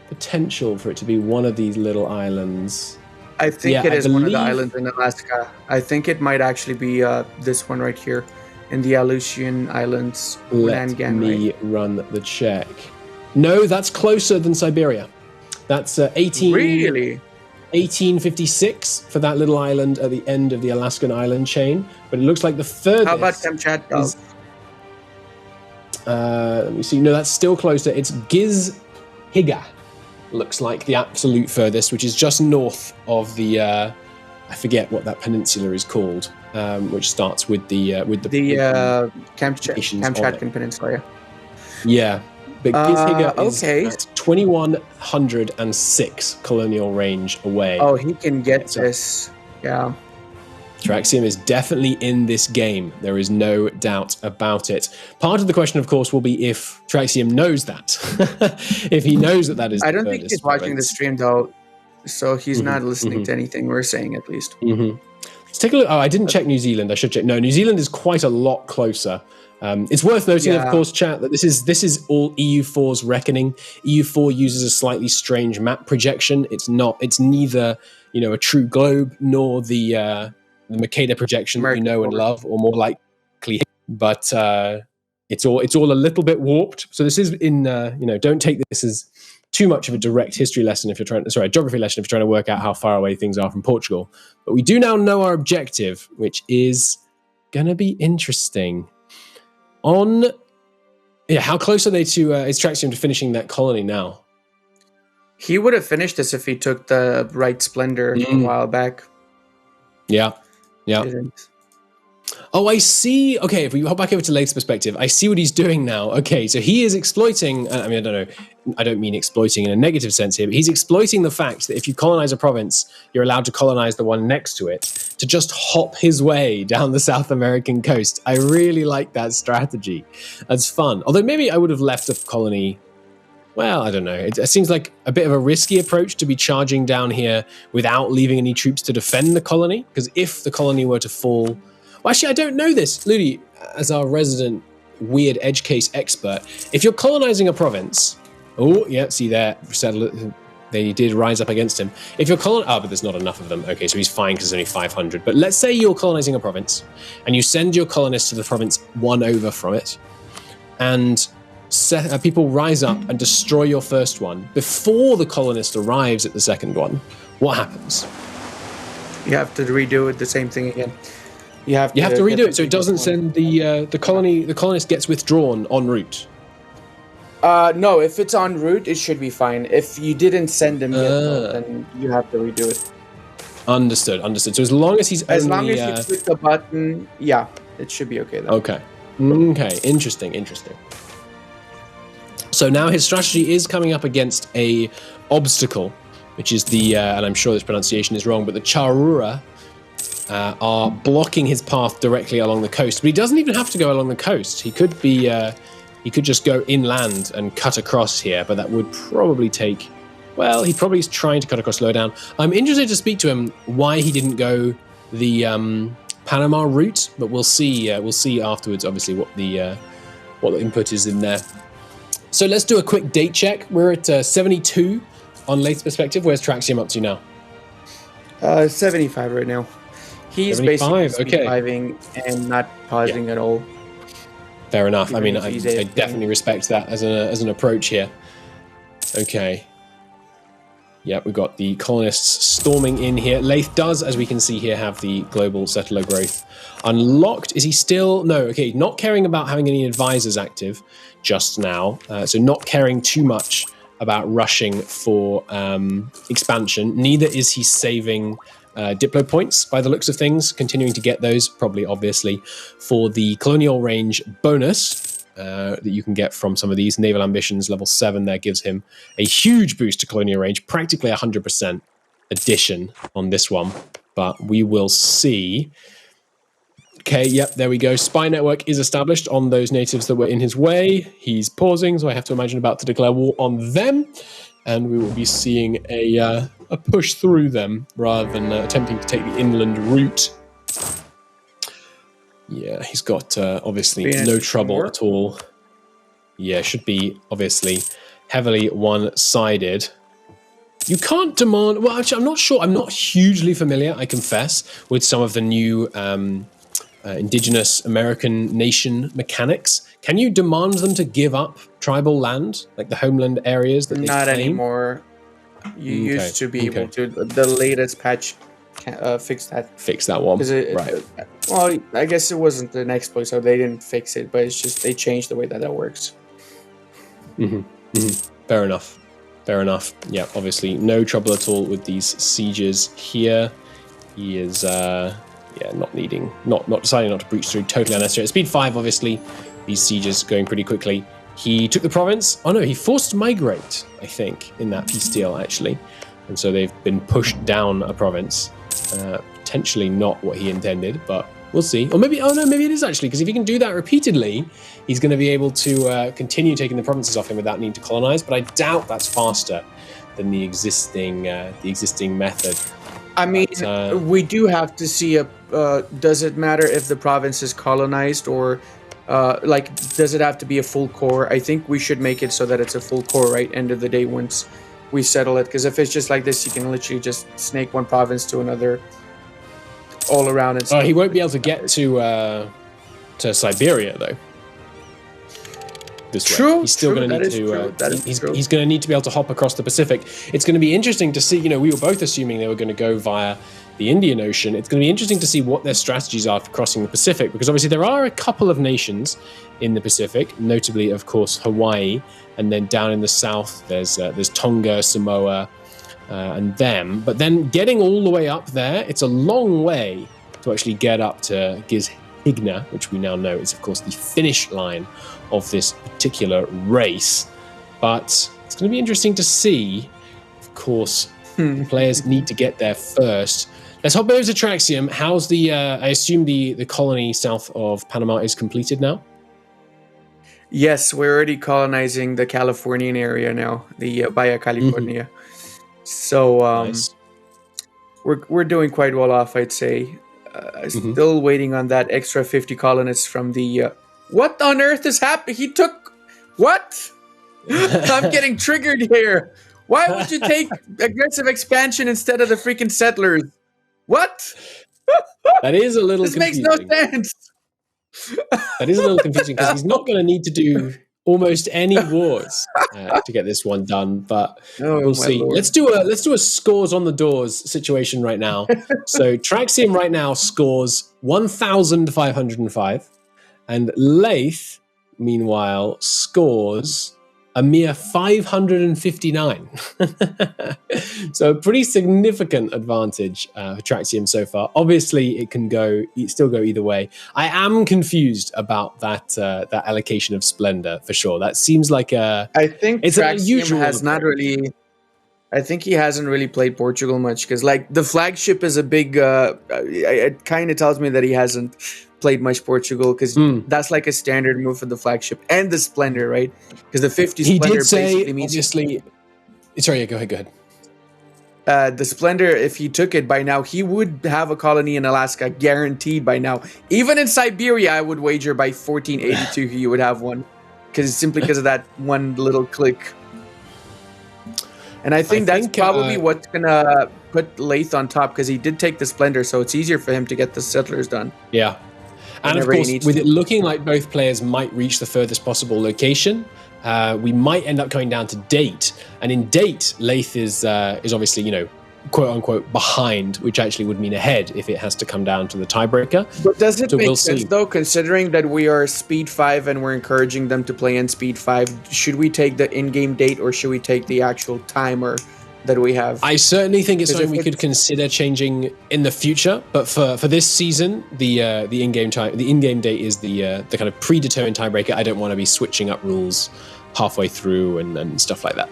potential for it to be one of these little islands. I think it is one of the islands in Alaska. I think it might actually be this one right here in the Aleutian Islands. Let me run the check. No, that's closer than Siberia. That's 1856 for that little island at the end of the Alaskan island chain. But it looks like the furthest... How about Kamchatka? Let me see. No, that's still closer. It's Gizhiga. Looks like the absolute furthest, which is just north of the I forget what that peninsula is called, which starts with the Kamchatkan Peninsula. Yeah, but Gizhiga is at 2,106 colonial range away. Oh, he can get this. Yeah. Traxium is definitely in this game. There is no doubt about it. Part of the question, of course, will be if Traxium knows that. If he knows that is I don't think he's watching the stream, though, so he's not listening to anything we're saying, at least. Let's take a look. Oh, I didn't check New Zealand. I should check. No, New Zealand is quite a lot closer. It's worth noting, of course, chat, that this is all EU4's reckoning. EU4 uses a slightly strange map projection. It's neither a true globe nor the Mercator projection that you know and love, or more likely, but it's all a little bit warped. So this is in don't take this as too much of a direct history lesson if you're geography lesson if you're trying to work out how far away things are from Portugal. But we do now know our objective, which is gonna be interesting. How close are they to Traxium to finishing that colony now? He would have finished this if he took the right splendor a while back. Yeah. Oh, I see. Okay, if we hop back over to Laith's perspective, I see what he's doing now. Okay, so he is exploiting, I mean, I don't know, I don't mean exploiting in a negative sense here, but he's exploiting the fact that if you colonize a province, you're allowed to colonize the one next to it, to just hop his way down the South American coast. I really like that strategy. That's fun. Although maybe I would have left a colony. Well, I don't know. It seems like a bit of a risky approach to be charging down here without leaving any troops to defend the colony, because if the colony were to fall... Well, actually, I don't know this. Ludi, as our resident weird edge case expert, if you're colonizing a province... Oh, yeah, see there. They did rise up against him. If you're but there's not enough of them. Okay, so he's fine because there's only 500. But let's say you're colonizing a province, and you send your colonists to the province one over from it, and... people rise up and destroy your first one before the colonist arrives at the second one. What happens? You have to redo it, the same thing again. You have to redo it so it doesn't send the colonist gets withdrawn en route. No, if it's en route, it should be fine. If you didn't send him yet, then you have to redo it. Understood. So as long as he's as long as you click the button, yeah, it should be okay then. Okay. Interesting. So now his strategy is coming up against a obstacle, which is and I'm sure this pronunciation is wrong, but the Charrua are blocking his path directly along the coast. But he doesn't even have to go along the coast. He could just go inland and cut across here, but that would probably take... Well, he probably is trying to cut across Lowdown. I'm interested to speak to him why he didn't go the Panama route, but we'll see. We'll see afterwards, obviously, what the input is in there. So let's do a quick date check. We're at 72 on Laith's perspective. Where's Traxium up to now? 75 right now. He's 75, basically speed-5ing and not pausing at all. Fair enough. I mean, I definitely respect that as an approach here. Okay. Yeah, we've got the colonists storming in here. Laith does, as we can see here, have the global settler growth unlocked. Is he still... No, okay, not caring about having any advisors active just now. So not caring too much about rushing for expansion. Neither is he saving Diplo points by the looks of things, continuing to get those, probably obviously, for the colonial range bonus that you can get from some of these. Naval Ambitions, level 7 there gives him a huge boost to colonial range, practically 100% addition on this one. But we will see. Okay, yep, there we go. Spy network is established on those natives that were in his way. He's pausing, so I have to imagine about to declare war on them. And we will be seeing a push through them rather than attempting to take the inland route. Yeah, he's got obviously no trouble at all. Yeah, should be obviously heavily one-sided. You can't demand... Well, actually, I'm not sure. I'm not hugely familiar, I confess, with some of the new indigenous American nation mechanics. Can you demand them to give up tribal land, like the homeland areas that they Not claim? Anymore. You used to be able to. The latest patch fix that. Fix that one, right. Well, I guess it wasn't an exploit, so they didn't fix it, but it's just they changed the way that works. Fair enough. Yeah, obviously no trouble at all with these sieges here. He is not deciding not to breach through, totally unnecessary. At speed 5, obviously, these sieges going pretty quickly. He took the province. Oh no, he forced to migrate, I think, in that peace deal, actually. And so they've been pushed down a province. Potentially not what he intended, but we'll see. Or maybe, maybe it is actually, because if he can do that repeatedly, he's going to be able to continue taking the provinces off him without needing to colonize. But I doubt that's faster than the existing method. I mean, we do have to see a does it matter if the province is colonized or like does it have to be a full core? I think we should make it so that it's a full core, right? End of the day, once we settle it, because if it's just like this, you can literally just snake one province to another all around. And he won't be able to get to Siberia though. This way. True. He's still going to need to. He's going to need to be able to hop across the Pacific. It's going to be interesting to see. You know, we were both assuming they were going to go via the Indian Ocean. It's going to be interesting to see what their strategies are for crossing the Pacific, because obviously there are a couple of nations in the Pacific, notably, of course, Hawaii, and then down in the south there's Tonga, Samoa, and them. But then getting all the way up there, it's a long way to actually get up to Gizhigna, which we now know is, of course, the finish line of this particular race. But it's going to be interesting to see. Of course, players need to get there first. Let's hop over to Traxium. How's the? I assume the colony south of Panama is completed now. Yes, we're already colonizing the Californian area now, the Baja California. So Nice. we're doing quite well off, I'd say. Still waiting on that extra 50 colonists from the. What on earth is happening? He took what? I'm getting triggered here. Why would you take aggressive expansion instead of the freaking settlers? What? That is a little. This makes no sense. That is a little confusing because he's not going to need to do almost any wars to get this one done. But we'll see. Lord. Let's do a scores on the doors situation right now. So Traxium right now scores 1,505, and Laith, meanwhile, scores a mere 559. So a pretty significant advantage for Traxium so far. Obviously, it still go either way. I am confused about that allocation of splendor for sure. That seems like I think it's Traxium unusual has not really. I think he hasn't really played Portugal much because, like, the flagship is a big. It kind of tells me that he hasn't played much Portugal because that's like a standard move for the flagship and the splendor, right? Because the 50 he splendor did say basically means obviously. Sorry, yeah, go ahead. the splendor. If he took it by now, he would have a colony in Alaska guaranteed by now. Even in Siberia, I would wager by 1482 he would have one, simply because of that one little click. And I think that's probably what's gonna put Laith on top, because he did take the splendor, so it's easier for him to get the settlers done. Yeah. And of course, with it looking like both players might reach the furthest possible location, we might end up coming down to date. And in date, Laith is obviously, quote unquote behind, which actually would mean ahead if it has to come down to the tiebreaker. But does it make sense though, considering that we are speed 5 and we're encouraging them to play in speed 5? Should we take the in-game date or should we take the actual timer that we have? I certainly think it's something we could consider changing in the future. But for this season, the in-game date is the kind of predetermined tiebreaker. I don't want to be switching up rules halfway through and stuff like that.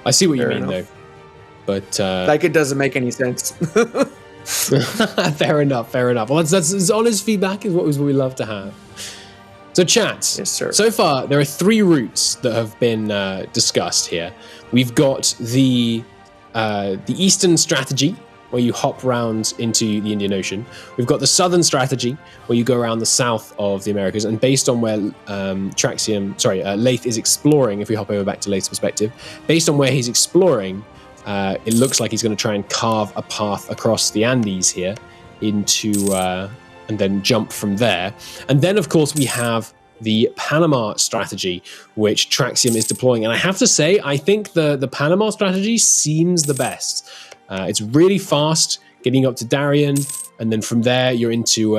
I see what you mean though. But like, it doesn't make any sense. Fair enough. Well, that's honest feedback is what we love to have. So, chat. Yes, sir. So far, there are 3 routes that have been discussed here. We've got the eastern strategy, where you hop round into the Indian Ocean. We've got the southern strategy, where you go around the south of the Americas. And based on where Laith is exploring, if we hop over back to Laith's perspective, based on where he's exploring, it looks like he's going to try and carve a path across the Andes here into, and then jump from there. And then, of course, we have the Panama strategy, which Traxium is deploying. And I have to say, I think the Panama strategy seems the best. It's really fast, getting up to Darien, and then from there you're into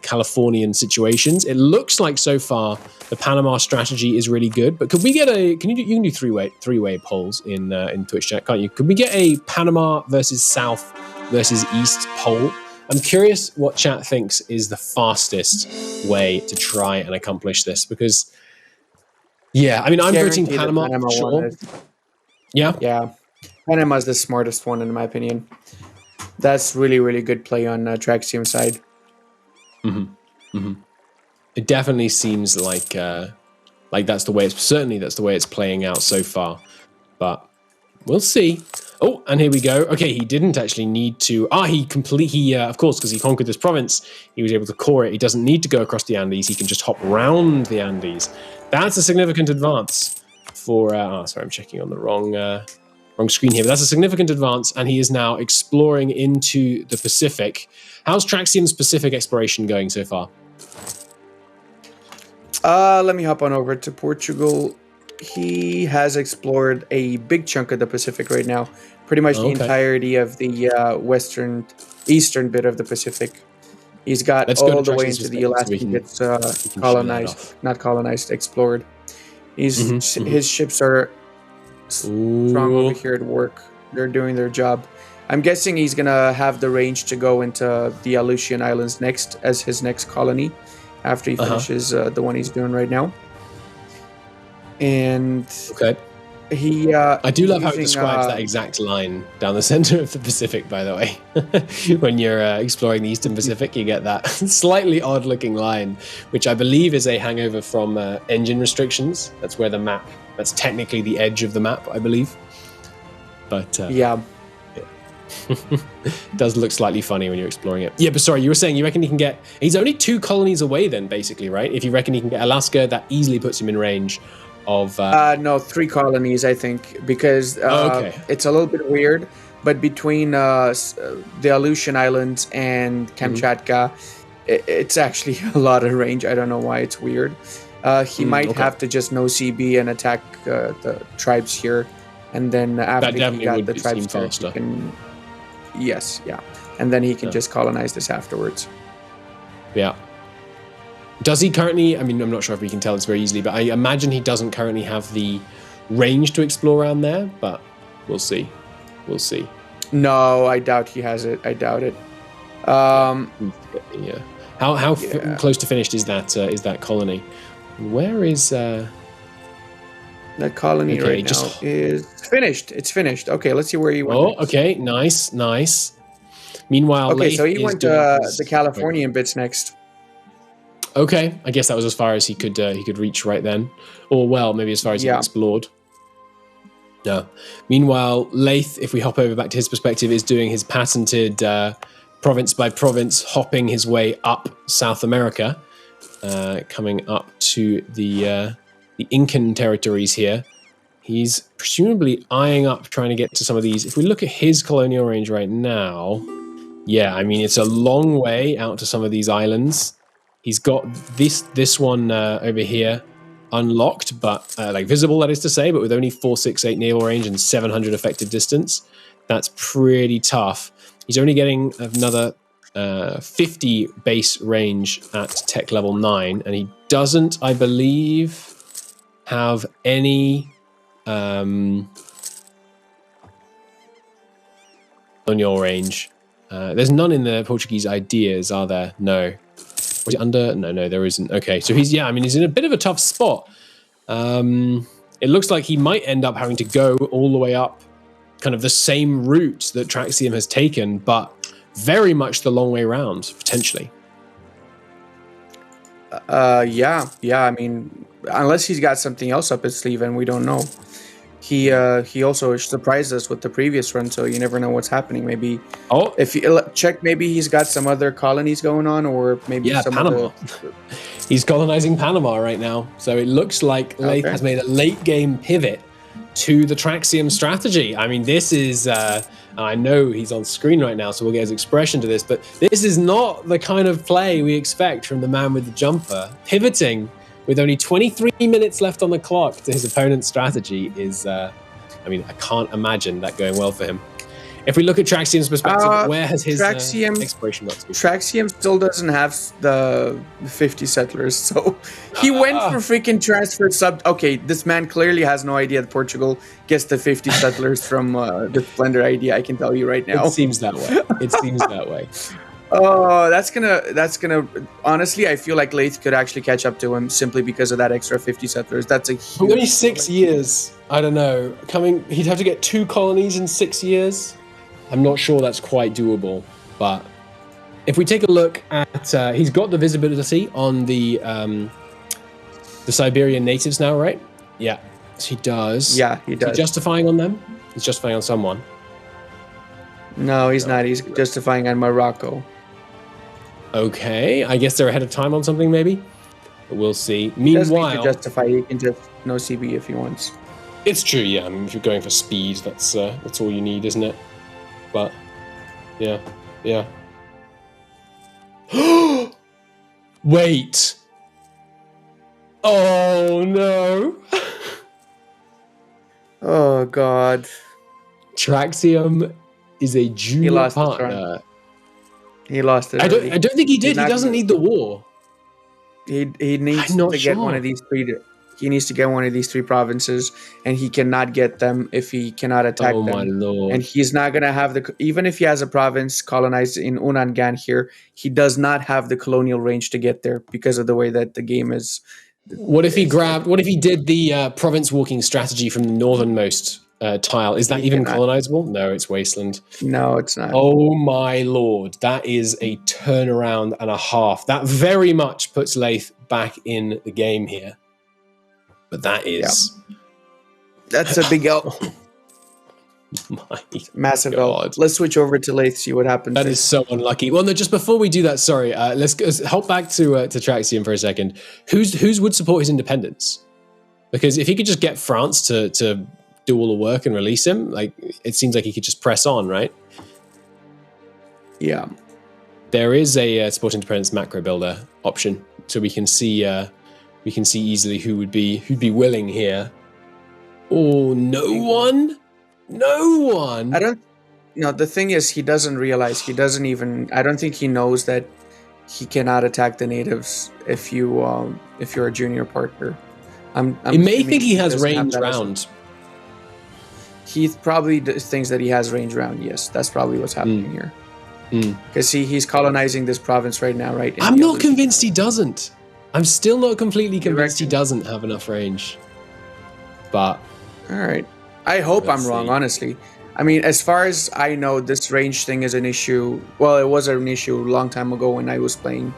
Californian situations. It looks like so far the Panama strategy is really good. But could we get you can do three-way polls in Twitch chat, can't you? Could we get a Panama versus South versus East poll? I'm curious what chat thinks is the fastest way to try and accomplish this, because I'm voting Panama for sure. Yeah. Panama's the smartest one in my opinion. That's really, really good play on Traxium side. It definitely seems like that's the way it's playing out so far, but we'll see. Oh, and here we go. Okay, he didn't actually need to. Of course, because he conquered this province, he was able to core it. He doesn't need to go across the Andes. He can just hop round the Andes. That's a significant advance for. Sorry, I'm checking on the wrong screen here. But that's a significant advance, and he is now exploring into the Pacific. How's Traxium's Pacific exploration going so far? Let me hop on over to Portugal. He has explored a big chunk of the Pacific right now. Pretty much the entirety of the eastern bit of the Pacific. He's got all the way into the Alaskan bits explored. His ships are strong over here at work. They're doing their job. I'm guessing he's gonna have the range to go into the Aleutian Islands next as his next colony after he finishes the one he's doing right now. And he I do love how it describes that exact line down the center of the Pacific, by the way. When you're exploring the Eastern Pacific, you get that slightly odd looking line, which I believe is a hangover from engine restrictions. That's where that's technically the edge of the map, I believe. But it does look slightly funny when you're exploring it. Yeah, but sorry, you were saying you reckon he can get... He's only 2 colonies away then, basically, right? If you reckon he can get Alaska, that easily puts him in range of... No, 3 colonies, I think, because it's a little bit weird, but between the Aleutian Islands and Kamchatka, it's actually a lot of range. I don't know why it's weird. He might have to just no CB and attack the tribes here, and then after he got the tribes faster. Yes, yeah. And then he can just colonize this afterwards. Yeah. Does he currently, I mean, I'm not sure if we can tell this very easily, but I imagine he doesn't currently have the range to explore around there, but we'll see. We'll see. No, I doubt he has it. I doubt it. Yeah. How close to finished is that colony? Where is... That colony right now is finished. It's finished. Okay, let's see where he went. Oh, okay. Nice. Meanwhile, Laith so he went to the Californian bits next. Okay, I guess that was as far as he could reach right then. Or, well, maybe as far as he explored. No. Meanwhile, Laith, if we hop over back to his perspective, is doing his patented province by province, hopping his way up South America, coming up to the Incan territories here. He's presumably eyeing up, trying to get to some of these. If we look at his colonial range right now, yeah, I mean, it's a long way out to some of these islands. He's got this one over here unlocked, but like visible, that is to say, but with only 468 naval range and 700 effective distance. That's pretty tough. He's only getting another 50 base range at tech level 9, and he doesn't, I believe, have any colonial range. There's none in the Portuguese ideas, are there? No. Was it under? No, there isn't. Okay, so he's in a bit of a tough spot. It looks like he might end up having to go all the way up kind of the same route that Traxium has taken, but very much the long way round, potentially. Yeah. I mean, unless he's got something else up his sleeve and we don't know. He also surprised us with the previous run, so you never know what's happening. Maybe if you check, maybe he's got some other colonies going on, or maybe some Panama. He's colonizing Panama right now, so it looks like Laith has made a late game pivot to the Traxium strategy. I mean, this is I know he's on screen right now, so we'll get his expression to this, but this is not the kind of play we expect from the man with the jumper. Pivoting with only 23 minutes left on the clock to his opponent's strategy is, I can't imagine that going well for him. If we look at Traxium's perspective, where has his exploration got to be? Traxium still doesn't have the 50 settlers, so he went for freaking transfer sub. Okay, this man clearly has no idea that Portugal gets the 50 settlers from the Splendor idea. I can tell you right now. It seems that way. Oh, that's gonna. Honestly, I feel like Laith could actually catch up to him simply because of that extra 50 settlers. That's a huge. Only 6 years. I don't know. He'd have to get 2 colonies in 6 years. I'm not sure that's quite doable, but if we take a look at, he's got the visibility on the Siberian natives now, right? Yeah, he does. Yeah, he does. Is he justifying on them? He's justifying on someone. No, he's not. He's justifying on Morocco. Okay, I guess they're ahead of time on something, maybe. But we'll see. He doesn't need Meanwhile, to justify. He can just no CB if he wants. it's true. Yeah, I mean, if you're going for speed, that's all you need, isn't it? But yeah. Wait. Oh no. Oh God. Traxium is a junior lost his partner. He lost it. I already. don't think he did. He's He not doesn't gonna- need the war. He needs I'm not to get one sure. of these three. He needs to get one of these three provinces, and he cannot get them if he cannot attack Oh them. my lord. And he's not gonna have even if he has a province colonized in Unangan here, he does not have the colonial range to get there because of the way that the game is. What if he did the province walking strategy from the northernmost tile? Is that He even cannot. colonizable? No, it's wasteland. No, it's not. Oh my lord, that is a turnaround and a half. That very much puts Laith back in the game here. But that is That's a big L, my massive L. God. Let's switch over to Laith, see what happens. That is so unlucky. Well, no, just before we do that, sorry, let's hop back to Traxium for a second. Who's would support his independence? Because if he could just get France to do all the work and release him, like it seems like he could just press on, right? Yeah. There is a support independence macro builder option, so we can see easily who would be willing here. Oh, no one. I don't. No, the thing is, he doesn't realize. He doesn't even. I don't think he knows that he cannot attack the natives if you're a junior partner. I'm He may assuming think he has doesn't have range that as a- round. He probably thinks that he has range round. Yes, that's probably what's happening here. Because he's colonizing this province right now, right? I'm not convinced he doesn't. I'm still not completely convinced he reckon? doesn't have enough range. But All right. I hope Let's I'm wrong, see. honestly. I mean, as far as I know, this range thing is an issue. Well, it was an issue a long time ago when I was playing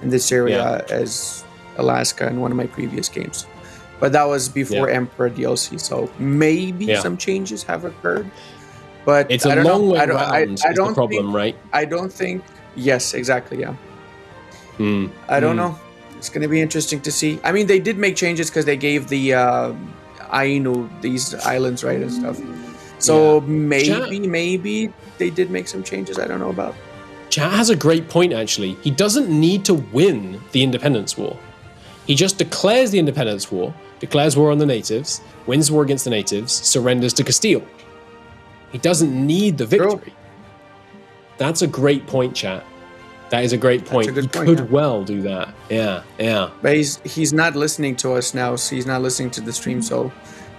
in this area as Alaska in one of my previous games. But that was before Emperor DLC, so maybe some changes have occurred. But it's I a don't long know. way I don't, round is I the don't problem, think, right? I don't think. Yes, exactly. Yeah. I don't know. It's going to be interesting to see. I mean, they did make changes because they gave the Ainu these islands, right, and stuff. So maybe they did make some changes I don't know about. Chat has a great point, actually. He doesn't need to win the independence war. He just declares the independence war, declares war on the natives, wins war against the natives, surrenders to Castile. He doesn't need the victory. True. That's a great point, chat. That is a great point. That's a He good point, could yeah. well do that. Yeah. But he's not listening to us now, so he's not listening to the stream, so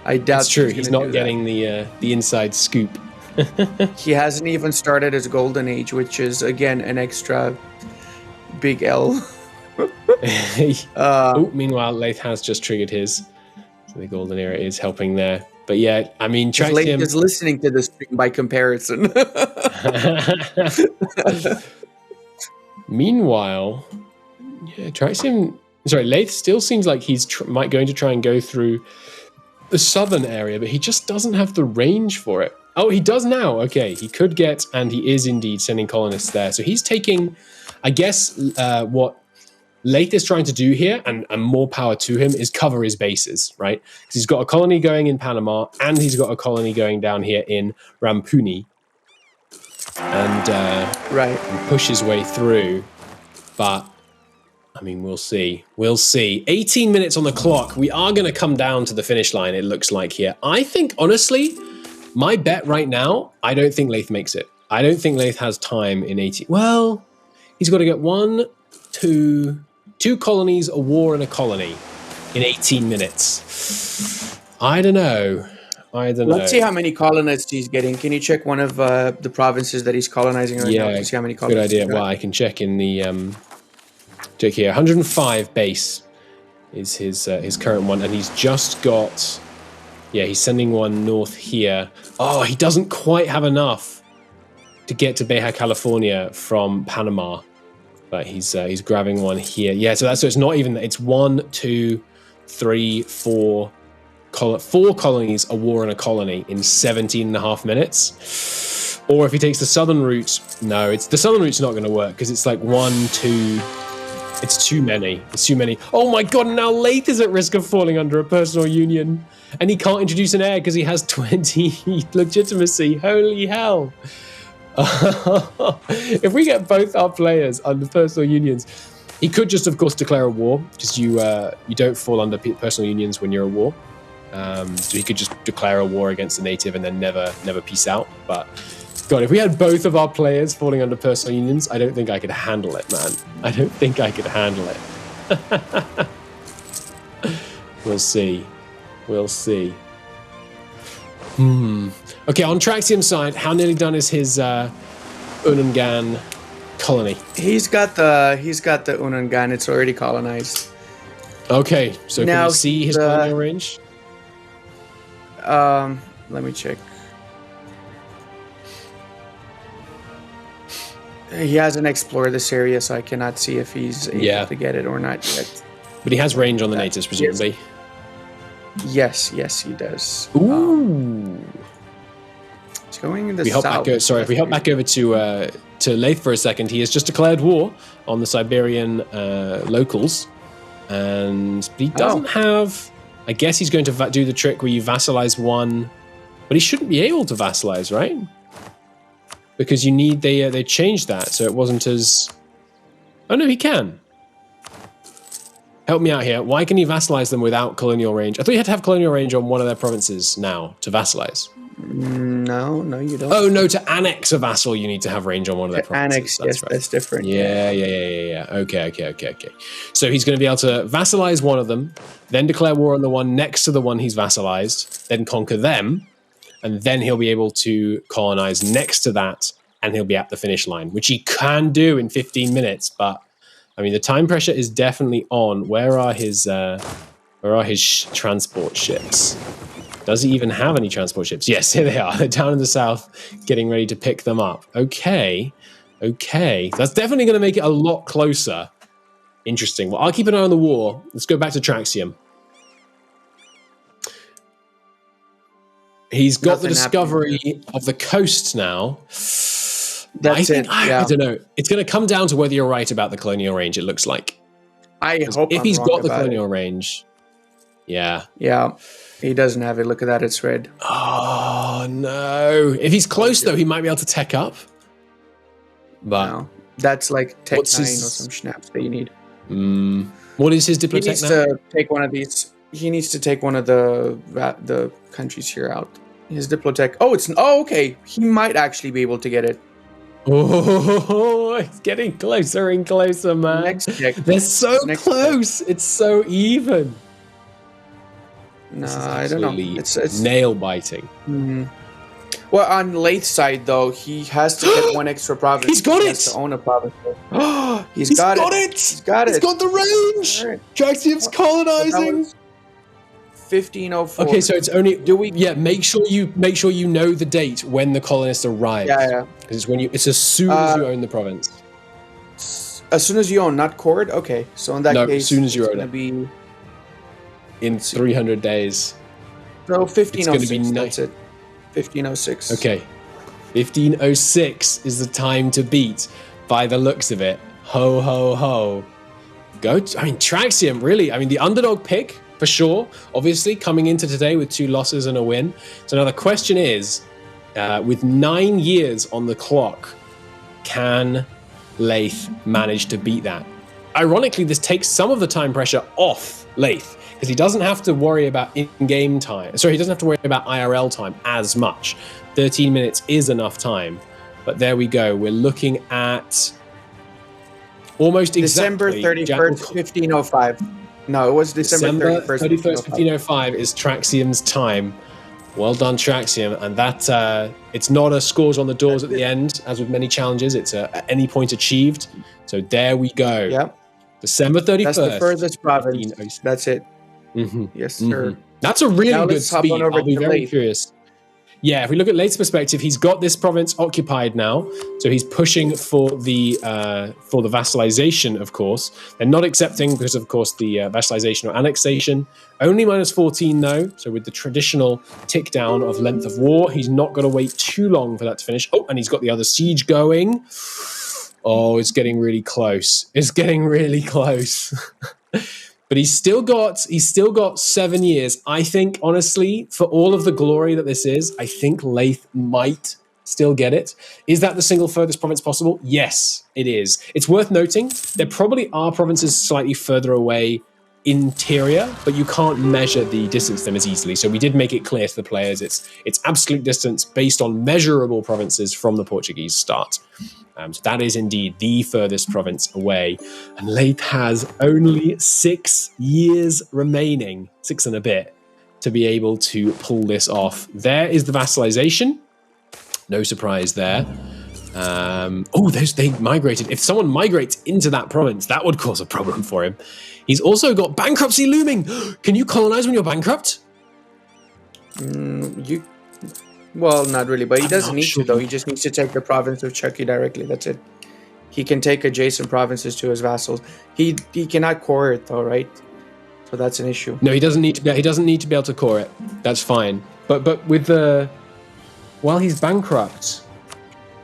I doubt That's true. he's He's gonna not do that. getting the inside scoop. He hasn't even started his golden age, which is again an extra big L. Meanwhile, Laith has just triggered his. So the golden era is helping there. But yeah, I mean, Laith Traxium. is listening to the stream by comparison. Meanwhile, Traxium. Sorry, Laith still seems like he's going to try and go through the southern area, but he just doesn't have the range for it. Oh, he does now. Okay, he could get, and he is indeed sending colonists there. So he's taking, I guess, what Laith is trying to do here, and more power to him, is cover his bases, right? Because he's got a colony going in Panama, and he's got a colony going down here in Rampuni, and Right. push his way through. But I mean, we'll see. 18 minutes on the clock. We are going to come down to the finish line, it looks like here. I think, honestly, my bet right now, I don't think Laith makes it. I don't think Laith has time in 18. Well, he's got to get two colonies, a war, and a colony in 18 minutes. I don't know. Let's see how many colonists he's getting. Can you check one of the provinces that he's colonizing right now to see how many good colonists idea. he's got? Well, I can check in the check here. 105 base is his current one, and he's just got. Yeah, he's sending one north here. Oh, he doesn't quite have enough to get to Baja California from Panama, but he's grabbing one here. Yeah, so it's not even. It's 1, 2, 3, 4. 4 colonies, a war, and a colony in 17 and a half minutes. Or if he takes the southern route, no, the southern route's not going to work because it's like 1, 2. It's too many. It's too many. Oh my god! Now Laith is at risk of falling under a personal union, and he can't introduce an heir because he has 20 legitimacy. Holy hell! If we get both our players under personal unions, he could just, of course, declare a war because you don't fall under personal unions when you're a war. So he could just declare a war against the native and then never peace out. But God, if we had both of our players falling under personal unions, I don't think I could handle it, man. I don't think I could handle it. We'll see. We'll see. Okay, on Traxium's side, how nearly done is his Unungan colony? He's got the Unungan. It's already colonized. Okay, so Now, can we see his colonial range? Let me check. He hasn't explored this area, so I cannot see if he's able to get it or not yet. But he has range on the natives, presumably. Yes, he does. Ooh. He's going in the If we hop back over to Laith for a second, he has just declared war on the Siberian locals, but he doesn't have. I guess he's going to do the trick where you vassalize one, but he shouldn't be able to vassalize, right? Because you need they changed that, so it wasn't as. Oh no, he can. Help me out here. Why can he vassalize them without colonial range? I thought you had to have colonial range on one of their provinces now to vassalize. No, you don't. Oh no, to annex a vassal, you need to have range on one of their provinces. Annex, yes, right. That's different. Yeah. Okay. So he's going to be able to vassalize one of them, then declare war on the one next to the one he's vassalized, then conquer them, and then he'll be able to colonize next to that, and he'll be at the finish line, which he can do in 15 minutes. But I mean, the time pressure is definitely on. Where are his transport ships? Does he even have any transport ships? Yes, here they are. They're down in the south, getting ready to pick them up. Okay. That's definitely going to make it a lot closer. Interesting. Well, I'll keep an eye on the war. Let's go back to Traxium. He's got the discovery of the coast now. I don't know. It's going to come down to whether you're right about the colonial range, it looks like. I hope if he's got the colonial range. Yeah. He doesn't have it. Look at that. It's red. Oh, no. If he's close, though, he might be able to tech up. But no, that's like tech 9 or some schnapps that you need. What is his diplotech He needs to take one of these. He needs to take one of the countries here out. His diplotech. Okay. He might actually be able to get it. Oh, it's getting closer and closer, man. Next check. They're so close. It's so even. No, I don't know. It's nail biting. Mm-hmm. Well, on Laith's side, though, he has to get one extra province. He's got it. He has to own a province. He's got it. He's got the range. Right. Traxium's colonizing. 1504. Okay, so it's only. Make sure you know the date when the colonists arrive. Yeah. Because it's as soon as you own the province. As soon as you own, not cord. Okay, so in that case, as soon as you own it's going to be in 300 days. So 1506. It's going to be that's it. 1506. Okay, 1506 is the time to beat. By the looks of it, ho ho ho. Traxium really. I mean, the underdog pick. For sure, obviously, coming into today with 2 losses and a win. So now the question is, with 9 years on the clock, can Laith manage to beat that? Ironically, this takes some of the time pressure off Laith, because he doesn't have to worry about in-game time. Sorry, he doesn't have to worry about IRL time as much. 13 minutes is enough time. But there we go. We're looking at almost exactly... December 31st, 1505. No, it was December 31st, 1505 is Traxium's time. Well done, Traxium. And that it's not a scores on the doors at the end, as with many challenges. It's at any point achieved. So there we go. Yep. December 31st. That's the furthest province. That's it. Mm-hmm. Yes, sir. Mm-hmm. That's a really good speed. I'll be very curious. Yeah, if we look at Laith's perspective, he's got this province occupied now, so he's pushing for the vassalization. Of course, they're not accepting because, of course, the vassalization or annexation. Only -14 though, so with the traditional tick down of length of war, he's not going to wait too long for that to finish. Oh, and he's got the other siege going. Oh, it's getting really close. It's getting really close. But he's still got 7 years. I think, honestly, for all of the glory that this is, I think Laith might still get it. Is that the single furthest province possible? Yes, it is. It's worth noting there probably are provinces slightly further away interior, but you can't measure the distance to them as easily. So we did make it clear to the players it's absolute distance based on measurable provinces from the Portuguese start. So that is indeed the furthest province away. And Laith has only 6 years remaining, 6 and a bit, to be able to pull this off. There is the vassalization. No surprise there. They migrated. If someone migrates into that province, that would cause a problem for him. He's also got bankruptcy looming. Can you colonize when you're bankrupt? Well, not really, but he doesn't need sure. to, though. He just needs to take the province of Chucky directly. That's it. He can take adjacent provinces to his vassals. He cannot core it, though, right? So that's an issue. No, he doesn't need to. He doesn't need to be able to core it. That's fine. But with while he's bankrupt,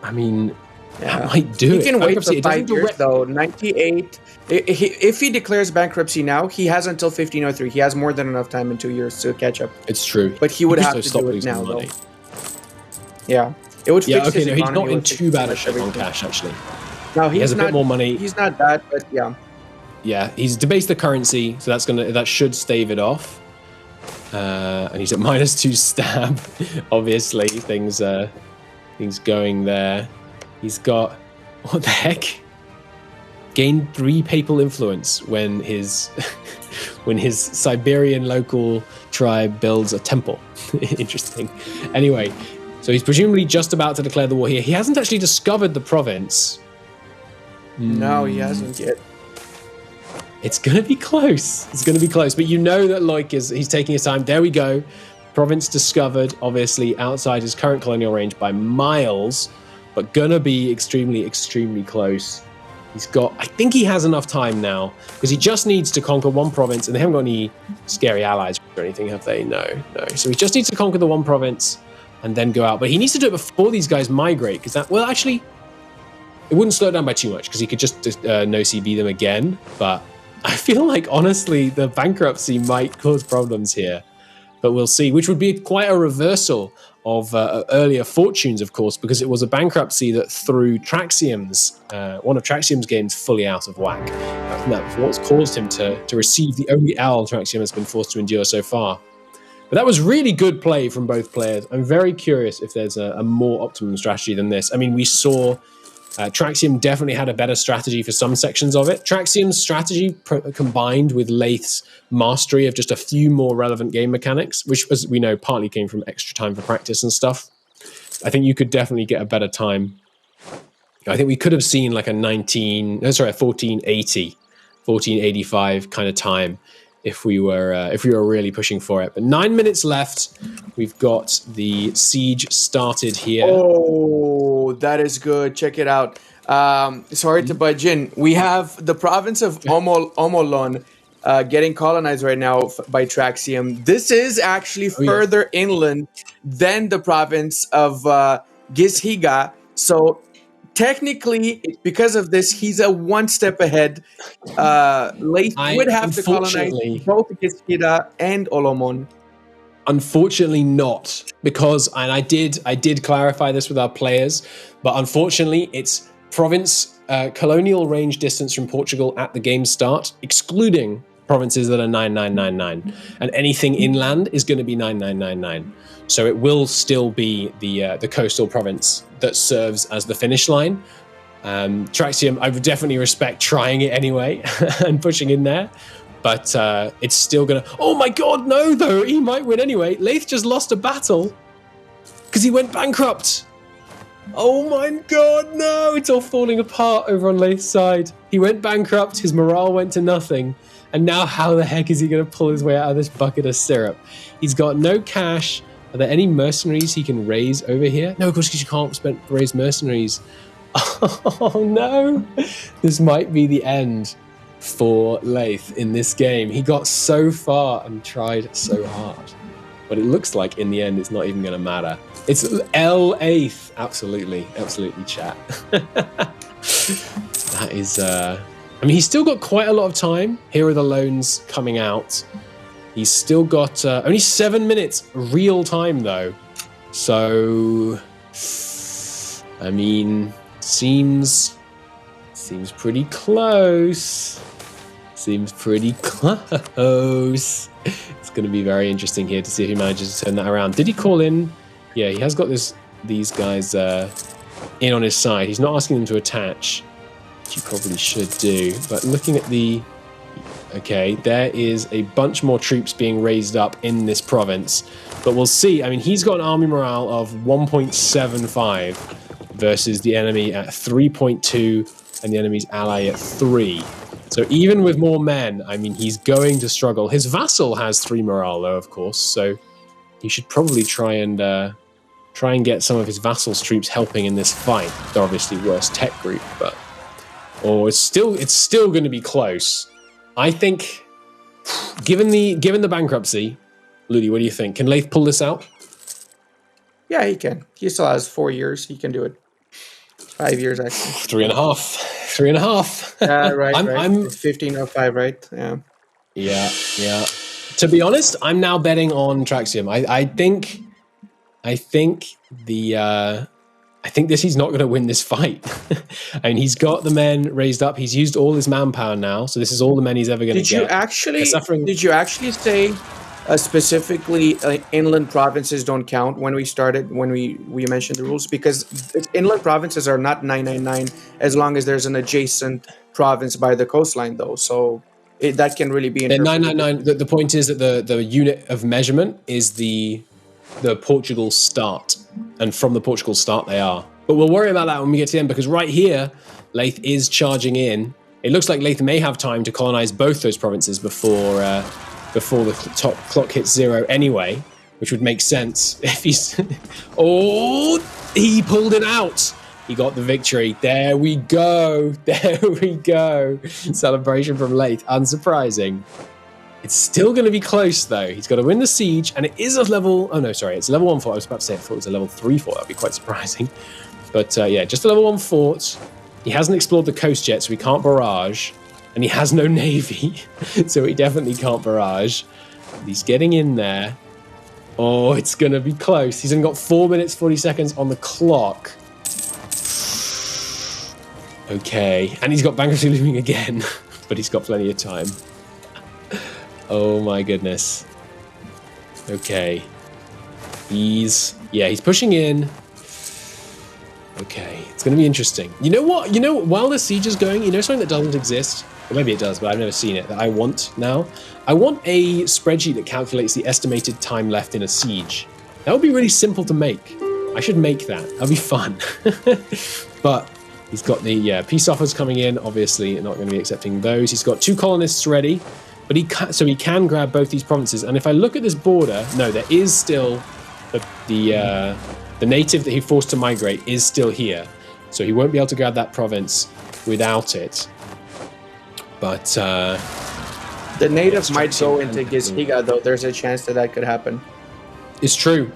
I mean, that might do it. He can wait for Bankruptcy, 5 years, though. 98. If he declares bankruptcy now, he has until 1503. He has more than enough time in 2 years to catch up. It's true. But he would have to stop do it losing now, money. though. Yeah, it would fix his no, he's not economy, in too bad a shape on everything. cash, actually. No, He has a bit more money. He's not that, but yeah. Yeah, he's debased the currency, so that should stave it off. And he's at -2 stab. Obviously, things going there. He's got, what the heck? Gained 3 papal influence when his Siberian local tribe builds a temple. Interesting. Anyway, so he's presumably just about to declare the war here. He hasn't actually discovered the province. No, he hasn't yet. It's going to be close. It's going to be close. But you know that he's taking his time. There we go. Province discovered, obviously, outside his current colonial range by miles, but going to be extremely, extremely close. I think he has enough time now, because he just needs to conquer one province, and they haven't got any scary allies or anything, have they? No. So he just needs to conquer the one province and then go out. But he needs to do it before these guys migrate, because actually, it wouldn't slow it down by too much, because he could just no CB them again. But I feel like, honestly, the bankruptcy might cause problems here. But we'll see, which would be quite a reversal of earlier fortunes, of course, because it was a bankruptcy that threw one of Traxium's games fully out of whack. That's what's caused him to receive the only L Traxium has been forced to endure so far. But that was really good play from both players. I'm very curious if there's a more optimum strategy than this. I mean, we saw Traxium definitely had a better strategy for some sections of it. Traxium's strategy combined with Laith's mastery of just a few more relevant game mechanics, which, as we know, partly came from extra time for practice and stuff. I think you could definitely get a better time. I think we could have seen like a 1480, 1485 kind of time if we were really pushing for it. But 9 minutes left. We've got the siege started here. Oh, that is good. Check it out. Sorry to budge in. We have the province of Omolon getting colonized right now by Traxium. This is actually further inland than the province of Gizhiga. So technically, because of this, he's a one step ahead. Laith would have to colonize both Gizhiga and Olomon. Unfortunately not, because, and I did clarify this with our players, but unfortunately it's province colonial range distance from Portugal at the game start, excluding provinces that are 9999, and anything inland is going to be 9999. So it will still be the coastal province that serves as the finish line. Traxium, I would definitely respect trying it anyway and pushing in there. But it's still going to... Oh my god, no, though. He might win anyway. Laith just lost a battle because he went bankrupt. Oh my god, no. It's all falling apart over on Laith's side. He went bankrupt. His morale went to nothing. And now how the heck is he going to pull his way out of this bucket of syrup? He's got no cash, Are there any mercenaries he can raise over here? No, of course, because you can't raise mercenaries. Oh no! This might be the end for Laith in this game. He got so far and tried so hard. But it looks like in the end it's not even going to matter. It's L8th. Absolutely, chat. That is... I mean, he's still got quite a lot of time. Here are the loans coming out. He's still got only 7 minutes real time, though. So... I mean, seems pretty close. Seems pretty close. It's going to be very interesting here to see if he manages to turn that around. Did he call in? Yeah, he has got these guys in on his side. He's not asking them to attach, which you probably should do. But looking at the... Okay, there is a bunch more troops being raised up in this province. But we'll see. I mean, he's got an army morale of 1.75 versus the enemy at 3.2 and the enemy's ally at 3. So even with more men, I mean, he's going to struggle. His vassal has 3 morale, though, of course. So he should probably try and get some of his vassal's troops helping in this fight. They're obviously worse tech group, but it's still going to be close. I think, given the bankruptcy, Ludi, what do you think? Can Laith pull this out? Yeah, he can. He still has 4 years. He can do it. 5 years, actually. 3.5. Right. I'm 15.05, right? Yeah. Yeah. To be honest, I'm now betting on Traxium. I think he's not going to win this fight. I mean, he's got the men raised up. He's used all his manpower now, so this is all the men he's ever going to get. Did you actually say specifically inland provinces don't count when we mentioned the rules? Because inland provinces are not 999 as long as there's an adjacent province by the coastline, though. So that can really be... 999. The point is that the unit of measurement is the Portugal start, and from the Portugal start they are. But we'll worry about that when we get to the end, because right here, Laith is charging in. It looks like Laith may have time to colonize both those provinces before the top clock hits 0 anyway, which would make sense if he's... Oh, he pulled it out. He got the victory. There we go. Celebration from Laith. Unsurprising. It's still going to be close, though. He's got to win the siege, and it is a level... Oh, no, sorry. It's a level 1 fort. I was about to say I thought it was a level 3 fort. That would be quite surprising. But, yeah, just a level 1 fort. He hasn't explored the coast yet, so he can't barrage. And he has no navy, so he definitely can't barrage. He's getting in there. Oh, it's going to be close. He's only got 4 minutes, 40 seconds on the clock. Okay. And he's got bankruptcy looming again, but he's got plenty of time. Oh my goodness. Okay. He's pushing in. Okay, it's going to be interesting. You know what? While the siege is going, something that doesn't exist? Or maybe it does, but I've never seen it, that I want now. I want a spreadsheet that calculates the estimated time left in a siege. That would be really simple to make. I should make that. That'd be fun. But he's got the peace offers coming in. Obviously, not going to be accepting those. He's got 2 colonists ready. But he can grab both these provinces. And if I look at this border, no, there is still the native that he forced to migrate is still here. So he won't be able to grab that province without it. But the native might go into Gizhiga, though. There's a chance that could happen. It's true.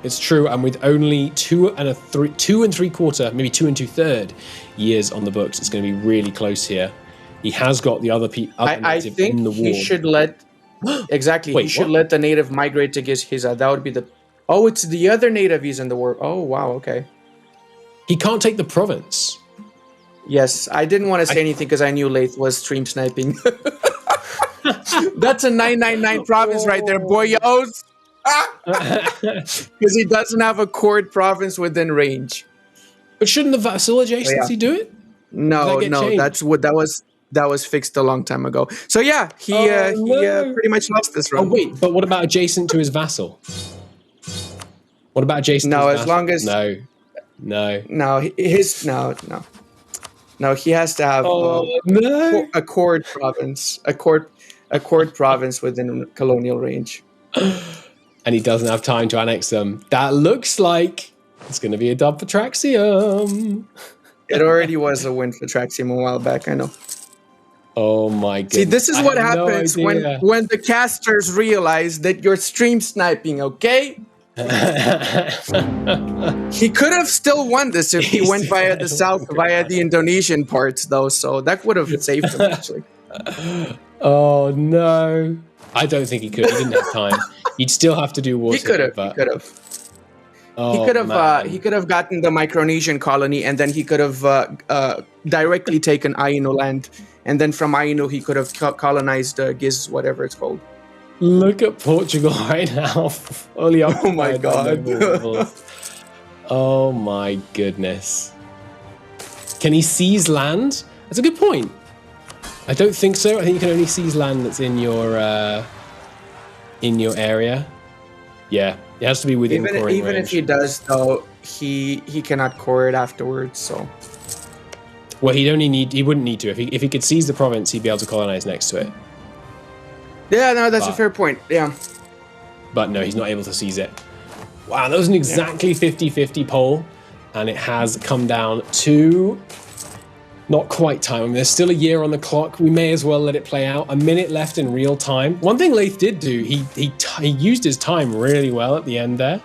And with only 2 and 3/4, maybe 2 and 2/3 years on the books, it's going to be really close here. He has got the other native in the war. He should let... Exactly. Wait, he should let the native migrate to Gizhiza. That would be the... Oh, it's the other native he's in the war. Oh, wow, okay. He can't take the province. Yes, I didn't want to say anything because I knew Laith was stream sniping. That's a 999 province right there, boyos. Because he doesn't have a court province within range. But shouldn't the vassal adjacency do it? No, that was fixed a long time ago. So yeah, he pretty much lost this round. Oh wait, but what about adjacent to his vassal? What about adjacent? No, to his as vassal? long as he has to have a court province within colonial range. and he doesn't have time to annex them. That looks like it's going to be a dub for Traxium. It already was a win for Traxium a while back, I know. Oh my goodness. See, this is what I have no happens idea. when the casters realize that you're stream sniping, okay? He could have still won this if he went via the south, via the Indonesian parts, though, so that would have saved him, actually. Oh no. I don't think he could. He didn't have time. He'd still have to do water. He could have. Oh, He could have gotten the Micronesian colony, and then he could have directly taken Ainu land, and then from Ainu he could have colonized Giz, whatever it's called. Look at Portugal right now. Only Oh my god. Oh my goodness. Can he seize land? That's a good point. I don't think so. I think you can only seize land that's in your area. Yeah, it has to be within coring Even range. if he does, though, he cannot core it afterwards. So Well, he wouldn't need to. If he could seize the province, he'd be able to colonize next to it. yeah, no, that's a fair point. Yeah. But no, he's not able to seize it. Wow, that was an exactly 50-50 poll, and it has come down to not quite time. I mean, there's still a year on the clock. We may as well let it play out. A minute left in real time. One thing Laith did do, he used his time really well at the end there.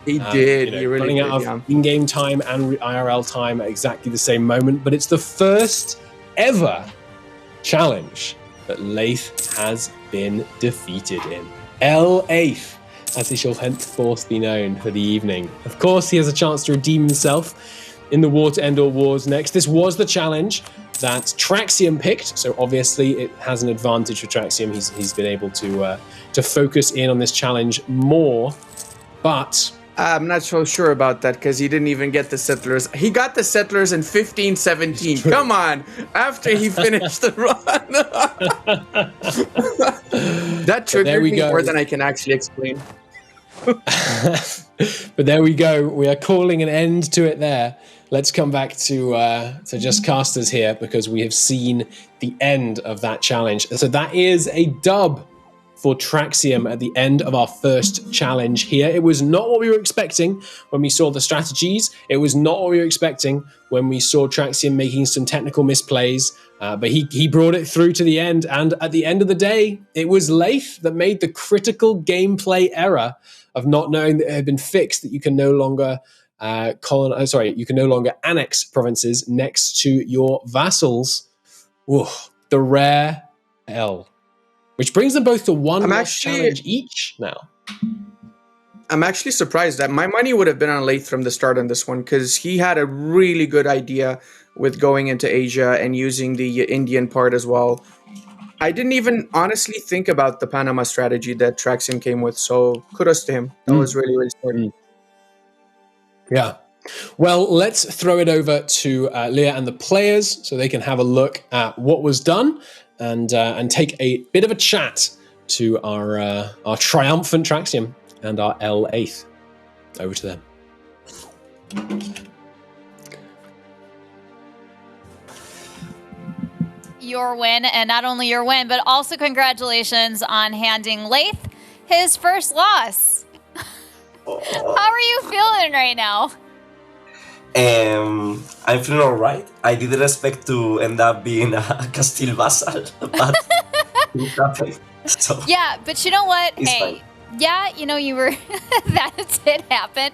He did. He really running did. out of in-game time and IRL time at exactly the same moment. But it's the first ever challenge that Laith has been defeated in. Laith, as he shall henceforth be known for the evening. Of course, he has a chance to redeem himself in the War to End All Wars next. This was the challenge that Traxium picked, so obviously it has an advantage for Traxium. He's been able to focus in on this challenge more, but I'm not so sure about that because he didn't even get the settlers. He got the settlers in 1517. Come on, after he finished the run. That triggered me more than I can actually explain. But there we go. We are calling an end to it there. Let's come back to Just Casters here because we have seen the end of that challenge. So that is a dub for Traxium at the end of our first challenge here. It was not what we were expecting when we saw the strategies. It was not what we were expecting when we saw Traxium making some technical misplays. But he brought it through to the end. And at the end of the day, it was Laith that made the critical gameplay error of not knowing that it had been fixed, that you can no longer you can no longer annex provinces next to your vassals. Ooh, the rare L. Which brings them both to one challenge each now. I'm actually surprised that my money would have been on Laith from the start on this one because he had a really good idea with going into Asia and using the Indian part as well. I didn't even honestly think about the Panama strategy that Traxium came with, so kudos to him. That was really, really smart. Yeah. Well, let's throw it over to Leah and the players so they can have a look at what was done and take a bit of a chat to our triumphant Traxium and our L8th. Over to them. Your win, and not only your win, but also congratulations on handing Laith his first loss. How are you feeling right now? I'm feeling alright. I didn't expect to end up being a Castile vassal, but it happened. So Yeah, but you know what? it's Hey, fine. yeah, you know, you were that did happen,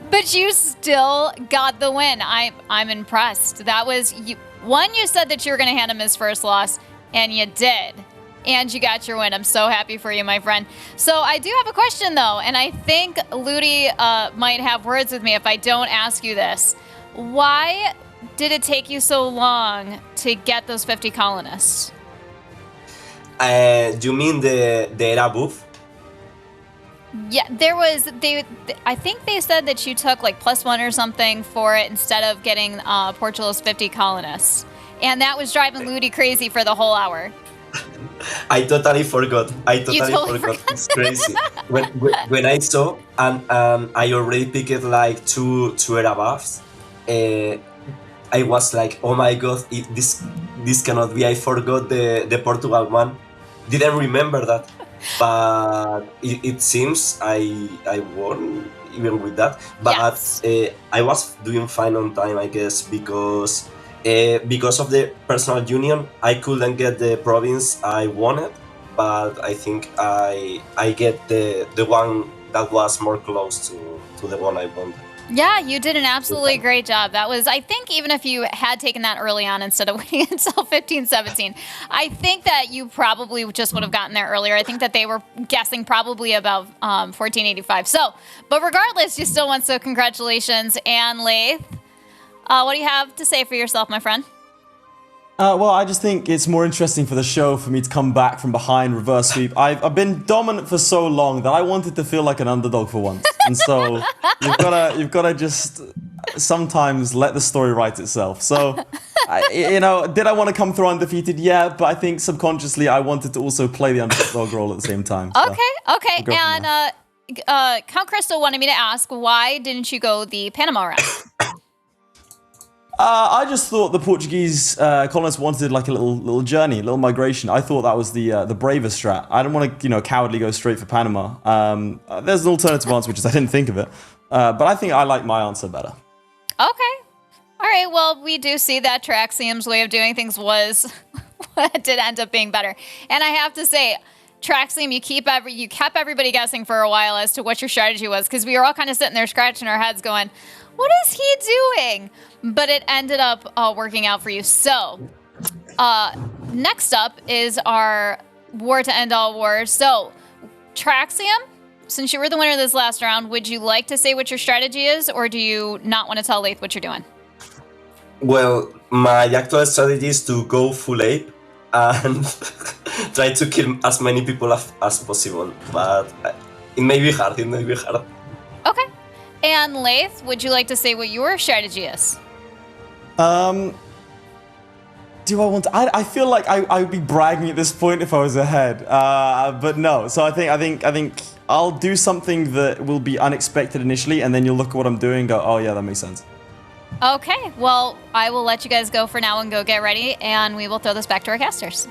but you still got the win. I'm impressed. That was you. One, you said that you were going to hand him his first loss, and you did. And you got your win. I'm so happy for you, my friend. So I do have a question, though, and I think Ludi might have words with me if I don't ask you this. Why did it take you so long to get those 50 colonists? You mean the era buff? Yeah, there was I think they said that you took like +1 or something for it instead of getting Portugal's 50 colonists, and that was driving Ludi crazy for the whole hour. I totally forgot. totally forgot. It's crazy. when I saw and I already picked like two era buffs, I was like, oh my god, this cannot be. I forgot the Portugal one. Didn't remember that. but it seems I won even with that. But Yes. I was doing fine on time, I guess, because of the personal union, I couldn't get the province I wanted, but I think I get the one that was more close to the one I wanted. Yeah, you did an absolutely great job. That was, I think, even if you had taken that early on instead of waiting until 15, 17, I think that you probably just would have gotten there earlier. I think that they were guessing probably about 1485. So, but regardless, you still won. So congratulations. And Laith, what do you have to say for yourself, my friend? Well, I just think it's more interesting for the show for me to come back from behind, reverse sweep. I've been dominant for so long that I wanted to feel like an underdog for once, and so you've gotta just sometimes let the story write itself. So, did I want to come through undefeated? Yeah, but I think subconsciously I wanted to also play the underdog role at the same time. So Okay. we'll And Count Crystal wanted me to ask, why didn't you go the Panama route? I just thought the Portuguese colonists wanted like a little journey, a little migration. I thought that was the braver strat. I don't want to, cowardly go straight for Panama. There's an alternative answer, which is I didn't think of it. But I think I like my answer better. Okay. All right. Well, we do see that Traxium's way of doing things did end up being better. And I have to say, Traxium, you kept everybody guessing for a while as to what your strategy was, because we were all kind of sitting there scratching our heads going, what is he doing? But it ended up working out for you. So, next up is our war to end all wars. So, Traxium, since you were the winner of this last round, would you like to say what your strategy is, or do you not want to tell Laith what you're doing? Well, my actual strategy is to go full ape and try to kill as many people as possible. But it may be hard. Okay. And Laith, would you like to say what your strategy is? Do I want to? I feel like I would be bragging at this point if I was ahead, but no. So I think I'll do something that will be unexpected initially, and then you'll look at what I'm doing and go, oh yeah, that makes sense. Okay, well, I will let you guys go for now and go get ready, and we will throw this back to our casters.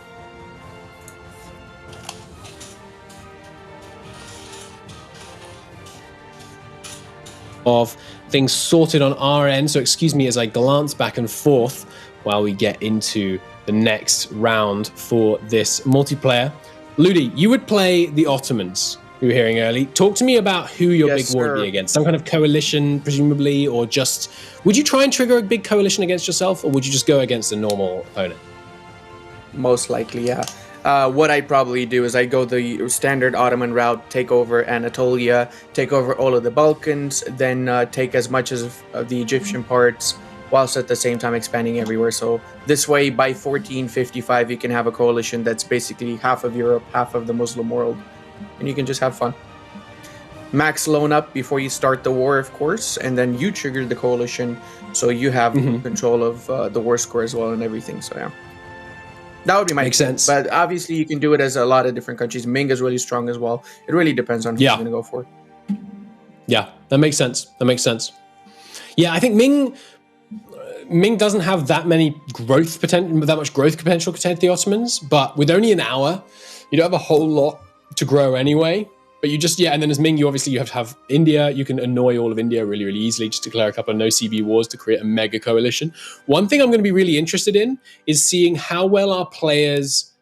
Of things sorted on our end, so excuse me as I glance back and forth while we get into the next round for this multiplayer. Ludi, you would play the Ottomans, we were hearing early. Talk to me about who your big war would be against. Some kind of coalition, presumably, or just... Would you try and trigger a big coalition against yourself, or would you just go against a normal opponent? Most likely, yeah. What I'd probably do is I go the standard Ottoman route, take over Anatolia, take over all of the Balkans, then take as much as the Egyptian parts, whilst at the same time expanding everywhere. So this way, by 1455, you can have a coalition that's basically half of Europe, half of the Muslim world, and you can just have fun. Max loan up before you start the war, of course, and then you trigger the coalition, so you have control of the war score as well and everything. So yeah. That would be my Makes sense. But obviously, you can do it as a lot of different countries. Ming is really strong as well. It really depends on who you're going to go for. Yeah, that makes sense. Yeah, I think Ming doesn't have that much growth potential compared to the Ottomans, but with only an hour, you don't have a whole lot to grow anyway. But and then as Ming, you have to have India. You can annoy all of India really, really easily. Just declare a couple of no-CB wars to create a mega coalition. One thing I'm going to be really interested in is seeing how well our players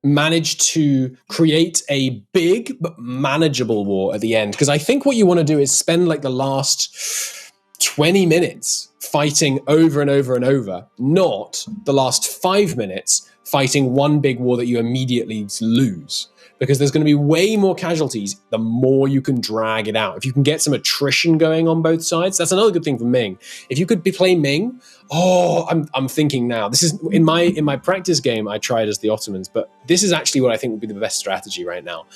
manage to create a big but manageable war at the end. Because I think what you want to do is spend like the last 20 minutes fighting over and over and over, not the last 5 minutes fighting one big war that you immediately lose. Because there's going to be way more casualties the more you can drag it out. If you can get some attrition going on both sides, that's another good thing for Ming. If you could play Ming, I'm thinking now. This is in my practice game. I tried as the Ottomans, but this is actually what I think would be the best strategy right now.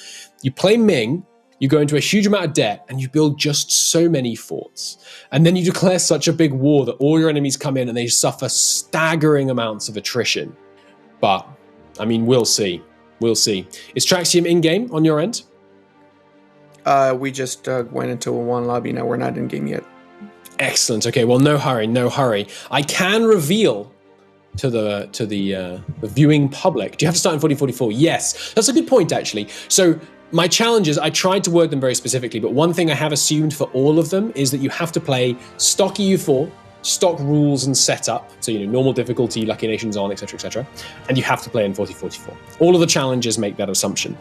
You play Ming, you go into a huge amount of debt, and you build just so many forts, and then you declare such a big war that all your enemies come in and they suffer staggering amounts of attrition. But I mean, we'll see. We'll see. Is Traxium in-game on your end? We just went into one lobby. Now we're not in-game yet. Excellent. Okay, well, no hurry. I can reveal the viewing public. Do you have to start in 1444? Yes, that's a good point actually. So my challenges, I tried to word them very specifically, but one thing I have assumed for all of them is that you have to play stock EU4, stock rules and setup, so normal difficulty, Lucky Nations on, etc., and you have to play in 1444. All of the challenges make that assumption.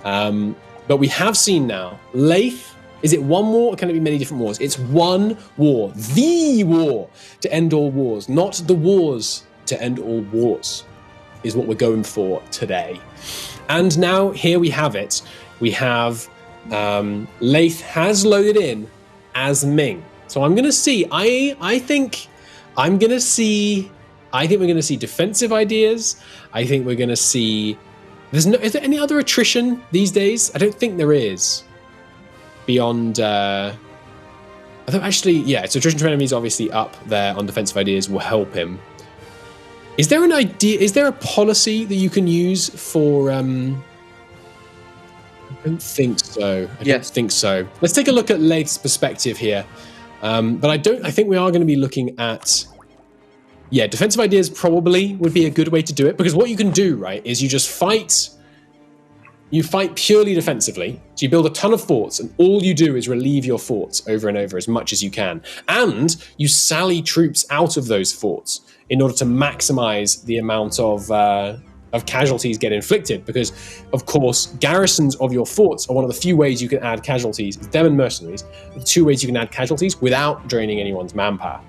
But we have seen now, Laith, is it one war or can it be many different wars? It's one war, the war to end all wars, not the wars to end all wars, is what we're going for today. And now here we have it. We have Laith has loaded in as Ming. So I'm going to see, I think we're going to see defensive ideas. I think we're going to see, is there any other attrition these days? I don't think there is. Beyond, I thought actually, so attrition to enemies obviously up there on defensive ideas will help him. Is there an idea, is there a policy that you can use for, I don't think so. I don't think so. Let's take a look at Laith's perspective here. But I think we are going to be looking at, defensive ideas probably would be a good way to do it, because what you can do, right, is you just fight purely defensively. So you build a ton of forts, and all you do is relieve your forts over and over as much as you can. And you sally troops out of those forts in order to maximize the amount of casualties get inflicted, because, of course, garrisons of your forts are one of the few ways you can add casualties. It's them and mercenaries, the two ways you can add casualties without draining anyone's manpower.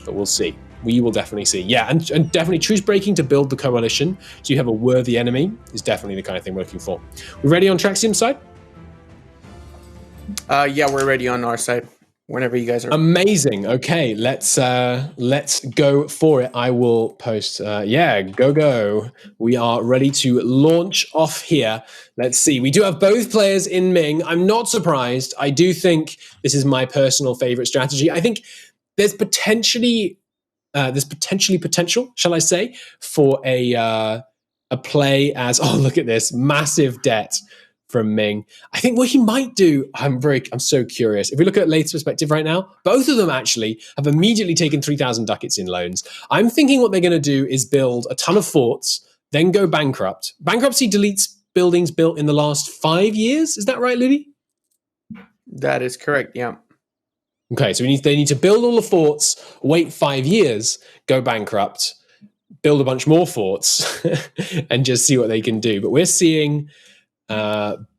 But we'll see. We will definitely see. Yeah, and definitely truce breaking to build the coalition, so you have a worthy enemy, is definitely the kind of thing we're looking for. We ready on Traxium's side? Yeah, we're ready on our side. Whenever you guys are. Amazing. Okay, let's go for it. I will post. Go. We are ready to launch off here. Let's see. We do have both players in Ming. I'm not surprised. I do think this is my personal favorite strategy. I think there's potentially potential, shall I say, for a play as, oh, look at this massive debt from Ming. I think what he might do, I'm so curious. If we look at Laith's perspective right now, both of them actually have immediately taken 3,000 ducats in loans. I'm thinking what they're going to do is build a ton of forts, then go bankrupt. Bankruptcy deletes buildings built in the last 5 years. Is that right, Lily? That is correct, yeah. Okay, so they need to build all the forts, wait 5 years, go bankrupt, build a bunch more forts, and just see what they can do. But we're seeing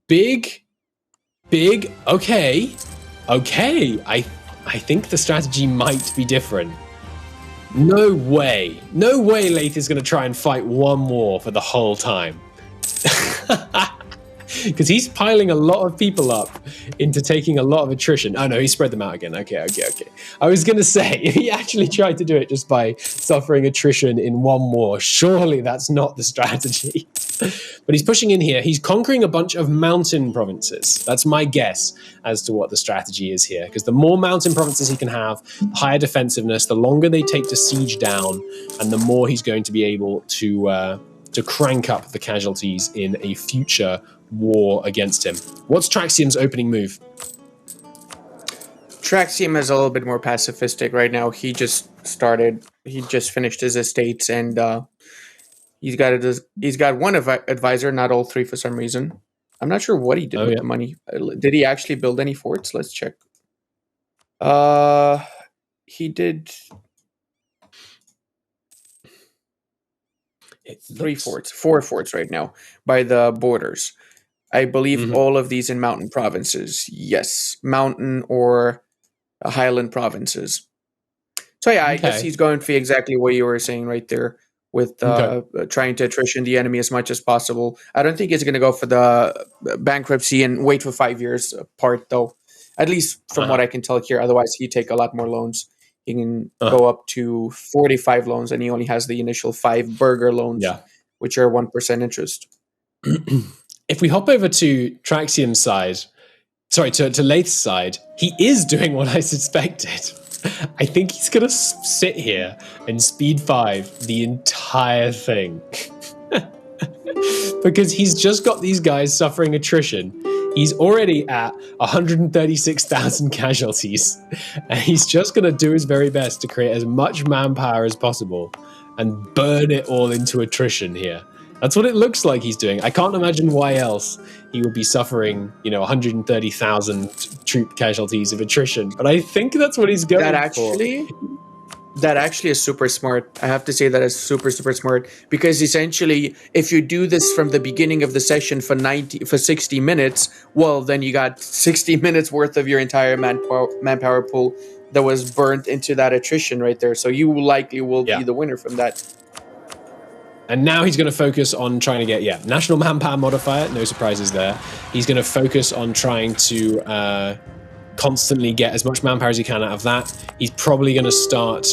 big. Okay. I think the strategy might be different. No way Laith is going to try and fight one war for the whole time. Because he's piling a lot of people up into taking a lot of attrition. Oh no, he spread them out again. Okay. I was going to say, if he actually tried to do it just by suffering attrition in one war, surely that's not the strategy. But he's pushing in here. He's conquering a bunch of mountain provinces. That's my guess as to what the strategy is here. Because the more mountain provinces he can have, the higher defensiveness, the longer they take to siege down, and the more he's going to be able to crank up the casualties in a future war against him. What's Traxium's opening move? Traxium is a little bit more pacifistic right now. He just finished his estates, and he's got one advisor, not all three for some reason. I'm not sure what he did with the money. Did he actually build any forts? Let's check. He did four forts right now by the borders. I believe all of these in mountain provinces. Yes, mountain or highland provinces. So yeah, I guess he's going for exactly what you were saying right there with trying to attrition the enemy as much as possible. I don't think he's going to go for the bankruptcy and wait for 5 years apart, though. At least from what I can tell here. Otherwise, he'd take a lot more loans. He can go up to 45 loans, and he only has the initial 5 burger loans, which are 1% interest. If we hop over to Traxium's side, to Laith's side, he is doing what I suspected. I think he's going to sit here and speed 5 the entire thing. Because he's just got these guys suffering attrition. He's already at 136,000 casualties. And he's just going to do his very best to create as much manpower as possible and burn it all into attrition here. That's what it looks like he's doing. I can't imagine why else he would be suffering, 130,000 troop casualties of attrition. But I think that's what he's going for. That actually is super smart. I have to say that is super, super smart, because essentially, if you do this from the beginning of the session for 60 minutes, well, then you got 60 minutes worth of your entire manpower pool that was burnt into that attrition right there. So you likely will be the winner from that. And now he's going to focus on trying to get, national manpower modifier. No surprises there. He's going to focus on trying to constantly get as much manpower as he can out of that. He's probably going to start.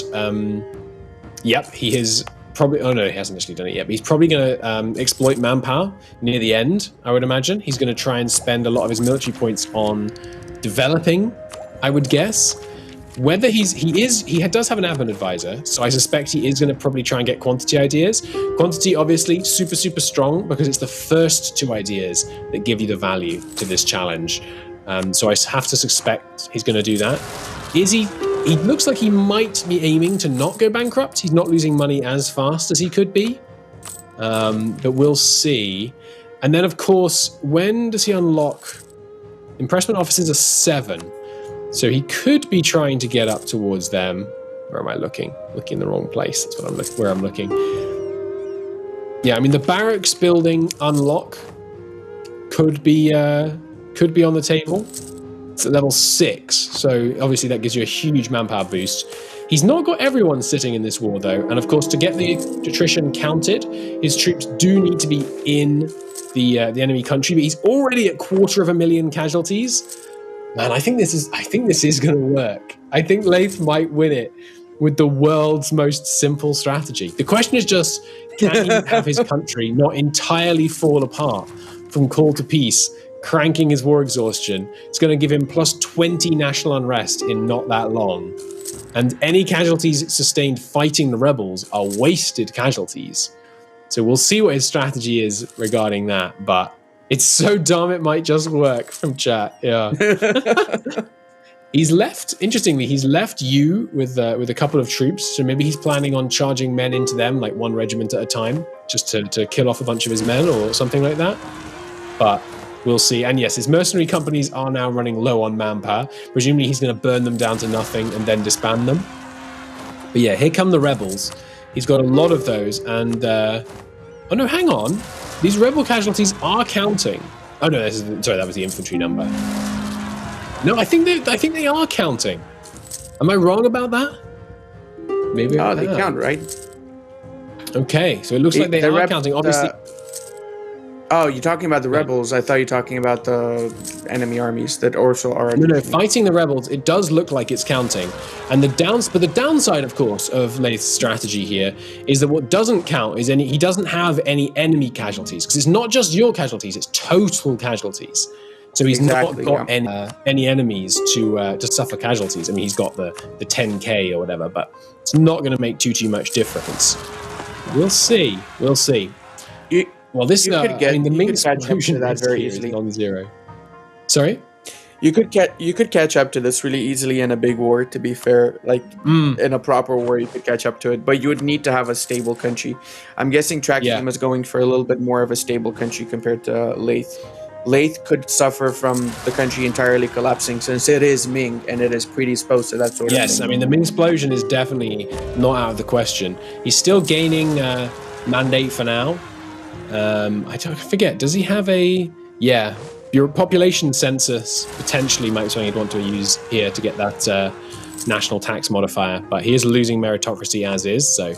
He is probably. Oh no, he hasn't actually done it yet. But he's probably going to exploit manpower near the end. I would imagine he's going to try and spend a lot of his military points on developing. I would guess. Whether he does have an admin advisor, so I suspect he is going to probably try and get quantity ideas. Quantity, obviously, super, super strong, because it's the first two ideas that give you the value to this challenge. So I have to suspect he's going to do that. He looks like he might be aiming to not go bankrupt. He's not losing money as fast as he could be. But we'll see. And then, of course, when does he unlock? Impressment officers are 7. So he could be trying to get up towards them. Where am I looking? Looking in the wrong place. That's what where I'm looking. Yeah, I mean, the barracks building unlock could be on the table. It's at level 6, so obviously that gives you a huge manpower boost. He's not got everyone sitting in this war, though, and of course, to get the attrition counted, his troops do need to be in the enemy country, but he's already at 250,000 casualties. Man, I think this is going to work. I think Laith might win it with the world's most simple strategy. The question is just, can he have his country not entirely fall apart from call to peace, cranking his war exhaustion? It's going to give him plus 20 national unrest in not that long. And any casualties sustained fighting the rebels are wasted casualties. So we'll see what his strategy is regarding that, but it's so dumb it might just work from chat. Yeah. He's left you with a couple of troops, so maybe he's planning on charging men into them, like one regiment at a time, just to kill off a bunch of his men or something like that. But we'll see. And yes, his mercenary companies are now running low on manpower. Presumably he's going to burn them down to nothing and then disband them. But yeah, here come the rebels. He's got a lot of those, and oh no, hang on. These rebel casualties are counting. Oh no, that was the infantry number. No, I think they are counting. Am I wrong about that? Maybe. Oh, they count, right? Okay, so it looks like they are counting. Obviously. Oh, you're talking about the rebels. I thought you were talking about the enemy armies that also are. No, fighting the rebels, it does look like it's counting. And but the downside, of course, of Laith's strategy here is that what doesn't count is he doesn't have any enemy casualties, because it's not just your casualties, it's total casualties. So he's not got any enemies to suffer casualties. I mean, he's got the 10k or whatever, but it's not going to make too much difference. We'll see. Well, this the main explosion that very easily on 0. Sorry, you could catch up to this really easily in a big war. To be fair, like in a proper war, you could catch up to it, but you would need to have a stable country. I'm guessing Traxium is going for a little bit more of a stable country compared to Laith. Laith could suffer from the country entirely collapsing, since it is Ming and it is predisposed to that sort of thing. Yes, I mean the Ming explosion is definitely not out of the question. He's still gaining mandate for now. I forget, does he have your population census potentially might be something he'd want to use here to get that national tax modifier, but he is losing meritocracy as is, so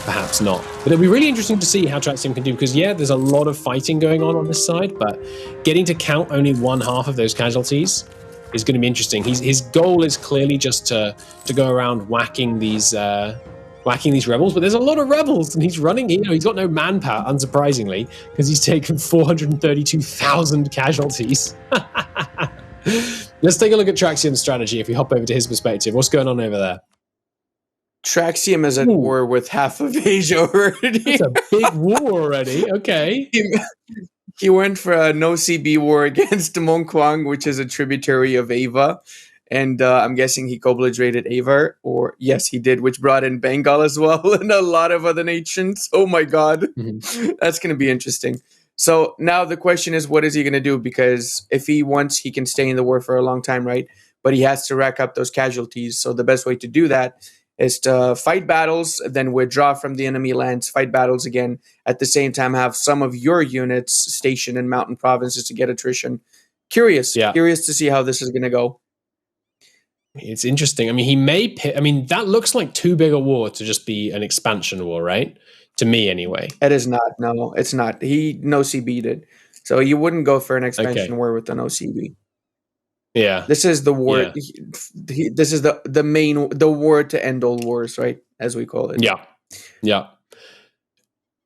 perhaps not. But it'll be really interesting to see how Traxium can do, because there's a lot of fighting going on this side, but getting to count only 1/2 of those casualties is going to be interesting. His goal is clearly just to go around whacking these rebels, but there's a lot of rebels, and he's running. He's got no manpower, unsurprisingly, because he's taken 432,000 casualties. Let's take a look at Traxium's strategy. If we hop over to his perspective, what's going on over there? Traxium is at war with half of Asia already. It's a big war already. Okay. He went for a no CB war against Mongkwang, which is a tributary of Ava. And I'm guessing he co-belligerate Avar, or yes, he did, which brought in Bengal as well and a lot of other nations. Oh my God, that's going to be interesting. So now the question is, what is he going to do? Because if he wants, he can stay in the war for a long time, right? But he has to rack up those casualties. So the best way to do that is to fight battles, then withdraw from the enemy lands, fight battles again. At the same time, have some of your units stationed in mountain provinces to get attrition. Curious to see how this is going to go. It's interesting. I mean, he may I mean, that looks like too big a war to just be an expansion war, right? To me, anyway. It is not. No, it's not. He no CB'd it. So you wouldn't go for an expansion war with an OCB. Yeah. This is the war. Yeah. This is the war to end all wars, right? As we call it. Yeah. Yeah.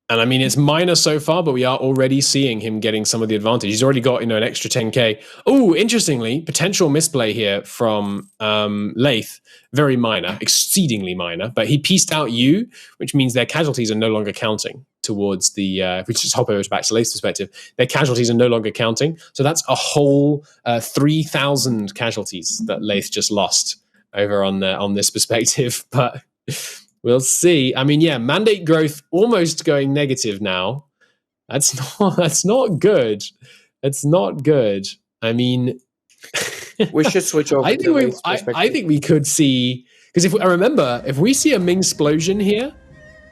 And I mean, it's minor so far, but we are already seeing him getting some of the advantage. He's already got, an extra 10k. Oh, interestingly, potential misplay here from Laith. Very minor, exceedingly minor. But he pieced out you, which means their casualties are no longer counting towards the, if we just hop over back to Laith's perspective, their casualties are no longer counting. So that's a whole 3,000 casualties that Laith just lost over on this perspective. But we'll see. I mean, yeah, mandate growth almost going negative now. That's not good. It's not good. I mean, we should switch over. I think we could see, because if we see a Ming-splosion here,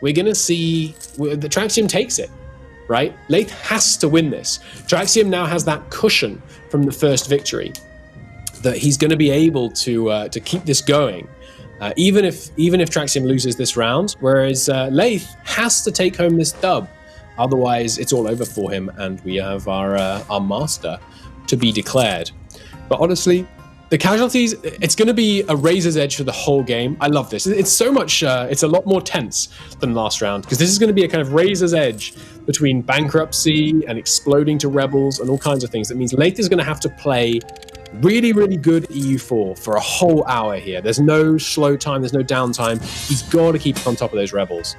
we're gonna see the Traxium takes it, right? Laith has to win this. Traxium now has that cushion from the first victory that he's going to be able to keep this going. Even if Traxium loses this round, whereas Laith has to take home this dub, otherwise it's all over for him, and we have our master to be declared. But honestly, the casualties, it's going to be a razor's edge for the whole game. I love this. It's so much. It's a lot more tense than last round, because this is going to be a kind of razor's edge between bankruptcy and exploding to rebels and all kinds of things. That means Laith is going to have to play really, really good EU4 for a whole hour here. There's no slow time. There's no downtime. He's got to keep on top of those rebels.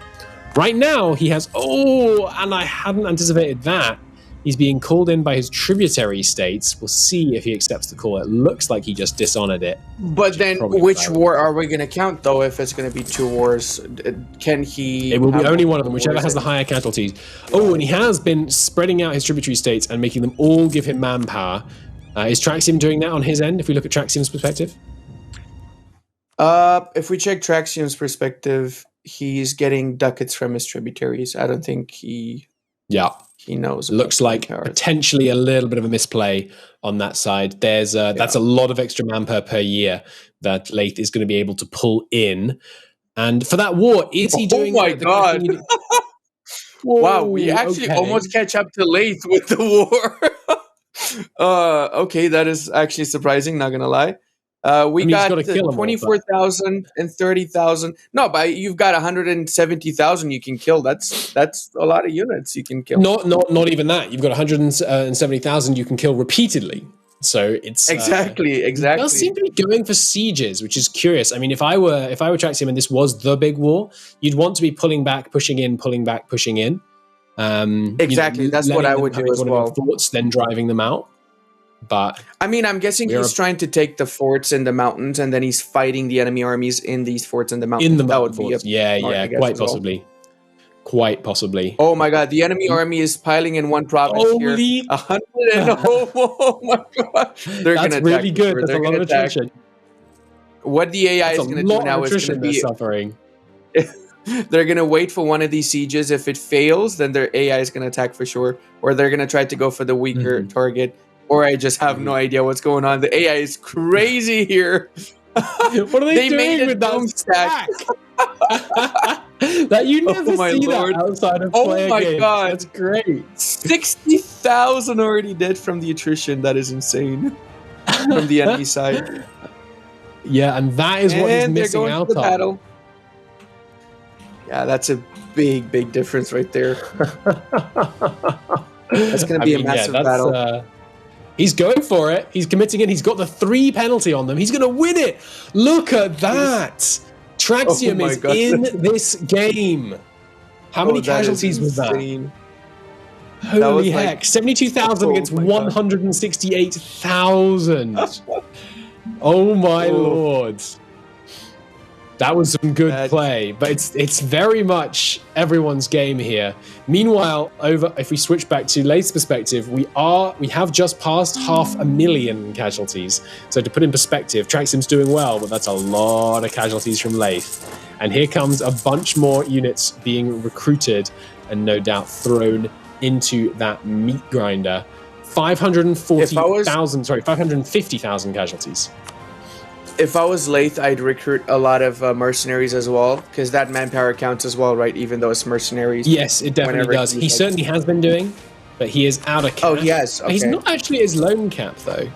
Right now, he has... Oh, and I hadn't anticipated that. He's being called in by his tributary states. We'll see if he accepts the call. It looks like he just dishonored it. But then which war are we going to count, though, if it's going to be two wars? Can he... It will be only one of them, whichever has the higher casualties. Oh, and he has been spreading out his tributary states and making them all give him manpower. Is Traxium doing that on his end, if we look at Traxium's perspective? If we check Traxium's perspective, he's getting ducats from his tributaries. I don't think he knows. Looks like potentially a little bit of a misplay on that side. There's that's a lot of extra manpower per year that Laith is going to be able to pull in. And for that war, is he doing... Oh my God. Wow, we actually almost catch up to Laith with the war. Okay, that is actually surprising, not gonna lie. We got 24,000 and 30,000. No, but you've got 170,000 you can kill. That's a lot of units you can kill. Not even that. You've got 170,000 you can kill repeatedly. So it's exactly. It does seem to be going for sieges, which is curious. I mean, if I were Traxium and this was the big war, you'd want to be pulling back, pushing in, pulling back, pushing in. Exactly, that's what I would do as well. Forts, then driving them out. But I mean, I'm guessing he's trying to take the forts in the mountains, and then he's fighting the enemy armies in these forts in the mountains. In the mountain forts, quite possibly. Oh my God, the enemy army is piling in one province here. 100 and oh my God, that's really good. That's a lot of attrition. What the AI is going to do now is going to be suffering. They're going to wait for one of these sieges. If it fails, then their AI is going to attack for sure. Or they're going to try to go for the weaker target. Or I just have no idea what's going on. The AI is crazy here. What are they doing with that stack? That you never see that outside of player games. My God. That's great. 60,000 already dead from the attrition. That is insane. From the enemy side. Yeah, and that is what he's missing out on. Battle. Yeah, that's a big difference right there. That's going to be a massive battle. He's going for it. He's committing it. He's got the 3 penalty on them. He's going to win it. Look at that. Traxium is in this game. How many casualties was that? Holy heck. 72,000 against 168,000. Oh my Oh. lord. That was some good play, but it's very much everyone's game here. Meanwhile, if we switch back to Laith's perspective, we have just passed 500,000 casualties. So to put in perspective, Traxium's doing well, but that's a lot of casualties from Laith. And here comes a bunch more units being recruited and no doubt thrown into that meat grinder. 550,000 casualties. If I was Laith, I'd recruit a lot of mercenaries as well, because that manpower counts as well, right? Even though it's mercenaries. Yes, it definitely does. He certainly has been doing, but he is out of cap. Oh, he has. Okay. He's not actually his loan cap, though.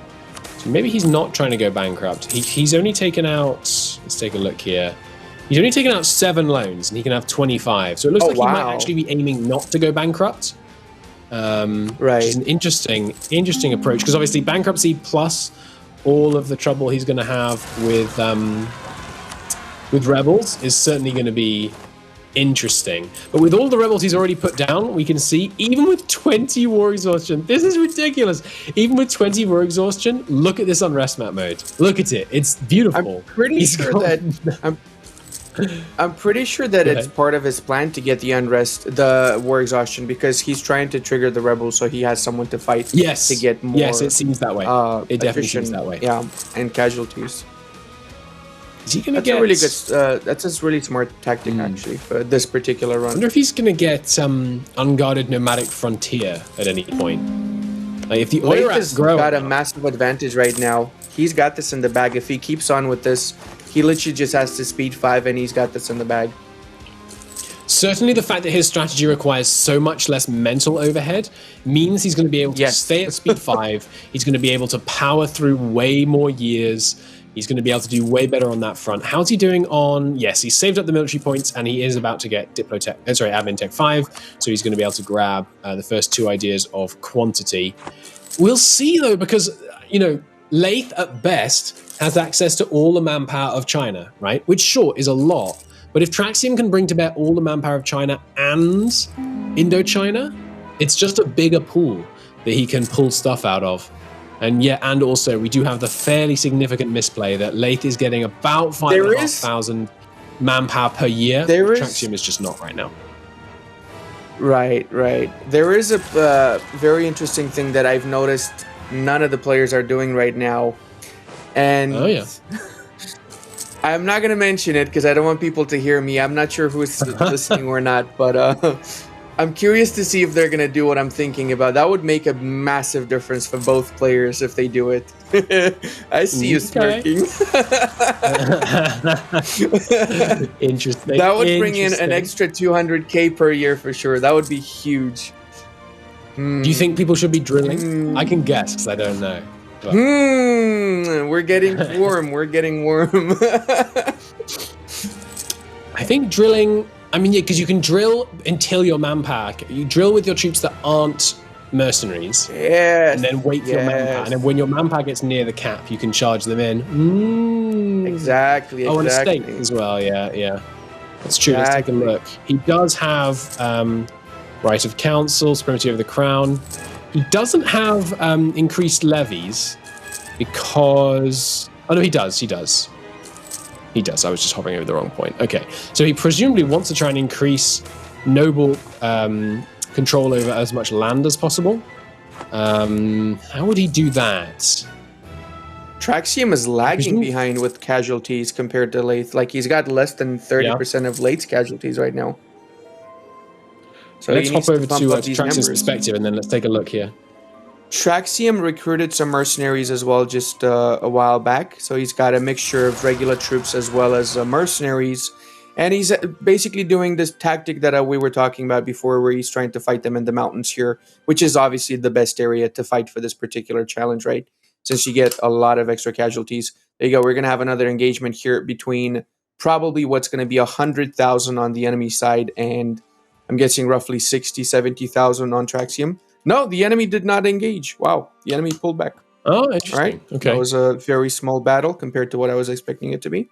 So maybe he's not trying to go bankrupt. He's only taken out... Let's take a look here. He's only taken out 7 loans, and he can have 25. So it looks like he might actually be aiming not to go bankrupt. Right. Which is an interesting approach, because obviously bankruptcy plus all of the trouble he's going to have with rebels is certainly going to be interesting. But with all the rebels he's already put down, we can see, even with 20 war exhaustion, this is ridiculous. Even with 20 war exhaustion, look at this unrest map mode. Look at it. It's beautiful. I'm pretty sure that it's part of his plan to get the war exhaustion, because he's trying to trigger the rebels so he has someone to fight. Yes. To get more. Yes, it seems that way. It definitely seems that way. Yeah, and casualties. Is he going to get? That's a really smart tactic actually for this particular run. I wonder if he's going to get unguarded nomadic frontier at any point. Like if the Laith Oirat's has got a massive advantage right now. He's got this in the bag. If he keeps on with this, he literally just has to speed 5 and he's got this in the bag. Certainly the fact that his strategy requires so much less mental overhead means he's going to be able to stay at speed 5. He's going to be able to power through way more years. He's going to be able to do way better on that front. How's he doing on... Yes, he's saved up the military points, and he is about to get Admin Tech 5, so he's going to be able to grab the first 2 ideas of quantity. We'll see, though, because, Laith, at best, has access to all the manpower of China, right? Which, sure, is a lot. But if Traxium can bring to bear all the manpower of China and Indochina, it's just a bigger pool that he can pull stuff out of. And also, we do have the fairly significant misplay that Laith is getting about 5,500 manpower per year. Traxium is just not right now. Right. There is a very interesting thing that I've noticed none of the players are doing right now. And I'm not going to mention it because I don't want people to hear me. I'm not sure who's listening or not, but I'm curious to see if they're going to do what I'm thinking about. That would make a massive difference for both players if they do it. I see you smirking. Interesting. That would bring in an extra 200k per year for sure. That would be huge. Do you think people should be drilling? I can guess because I don't know. But... We're getting warm. I think drilling... because you can drill until your manpower... You drill with your troops that aren't mercenaries. Yes. And then wait for your manpower. And then when your manpower gets near the cap, you can charge them in. Exactly. Oh, and a stake as well. Yeah. That's true. Let's take a look. He does have right of council, supremacy over the crown. He doesn't have increased levies because... Oh, no, he does. He does. I was just hovering over the wrong point. Okay. So he presumably wants to try and increase noble control over as much land as possible. How would he do that? Traxium is lagging behind with casualties compared to Laith. Like, he's got less than 30% of Laith's casualties right now. So let's hop over to Traxium's perspective and then let's take a look here. Traxium recruited some mercenaries as well just a while back. So he's got a mixture of regular troops as well as mercenaries. And he's basically doing this tactic that we were talking about before, where he's trying to fight them in the mountains here, which is obviously the best area to fight for this particular challenge, right? Since you get a lot of extra casualties. There you go. We're going to have another engagement here between probably what's going to be 100,000 on the enemy side and I'm guessing roughly 60, 70,000 on Traxium. No, the enemy did not engage. Wow. The enemy pulled back. Oh, interesting. Right? Okay. That was a very small battle compared to what I was expecting it to be.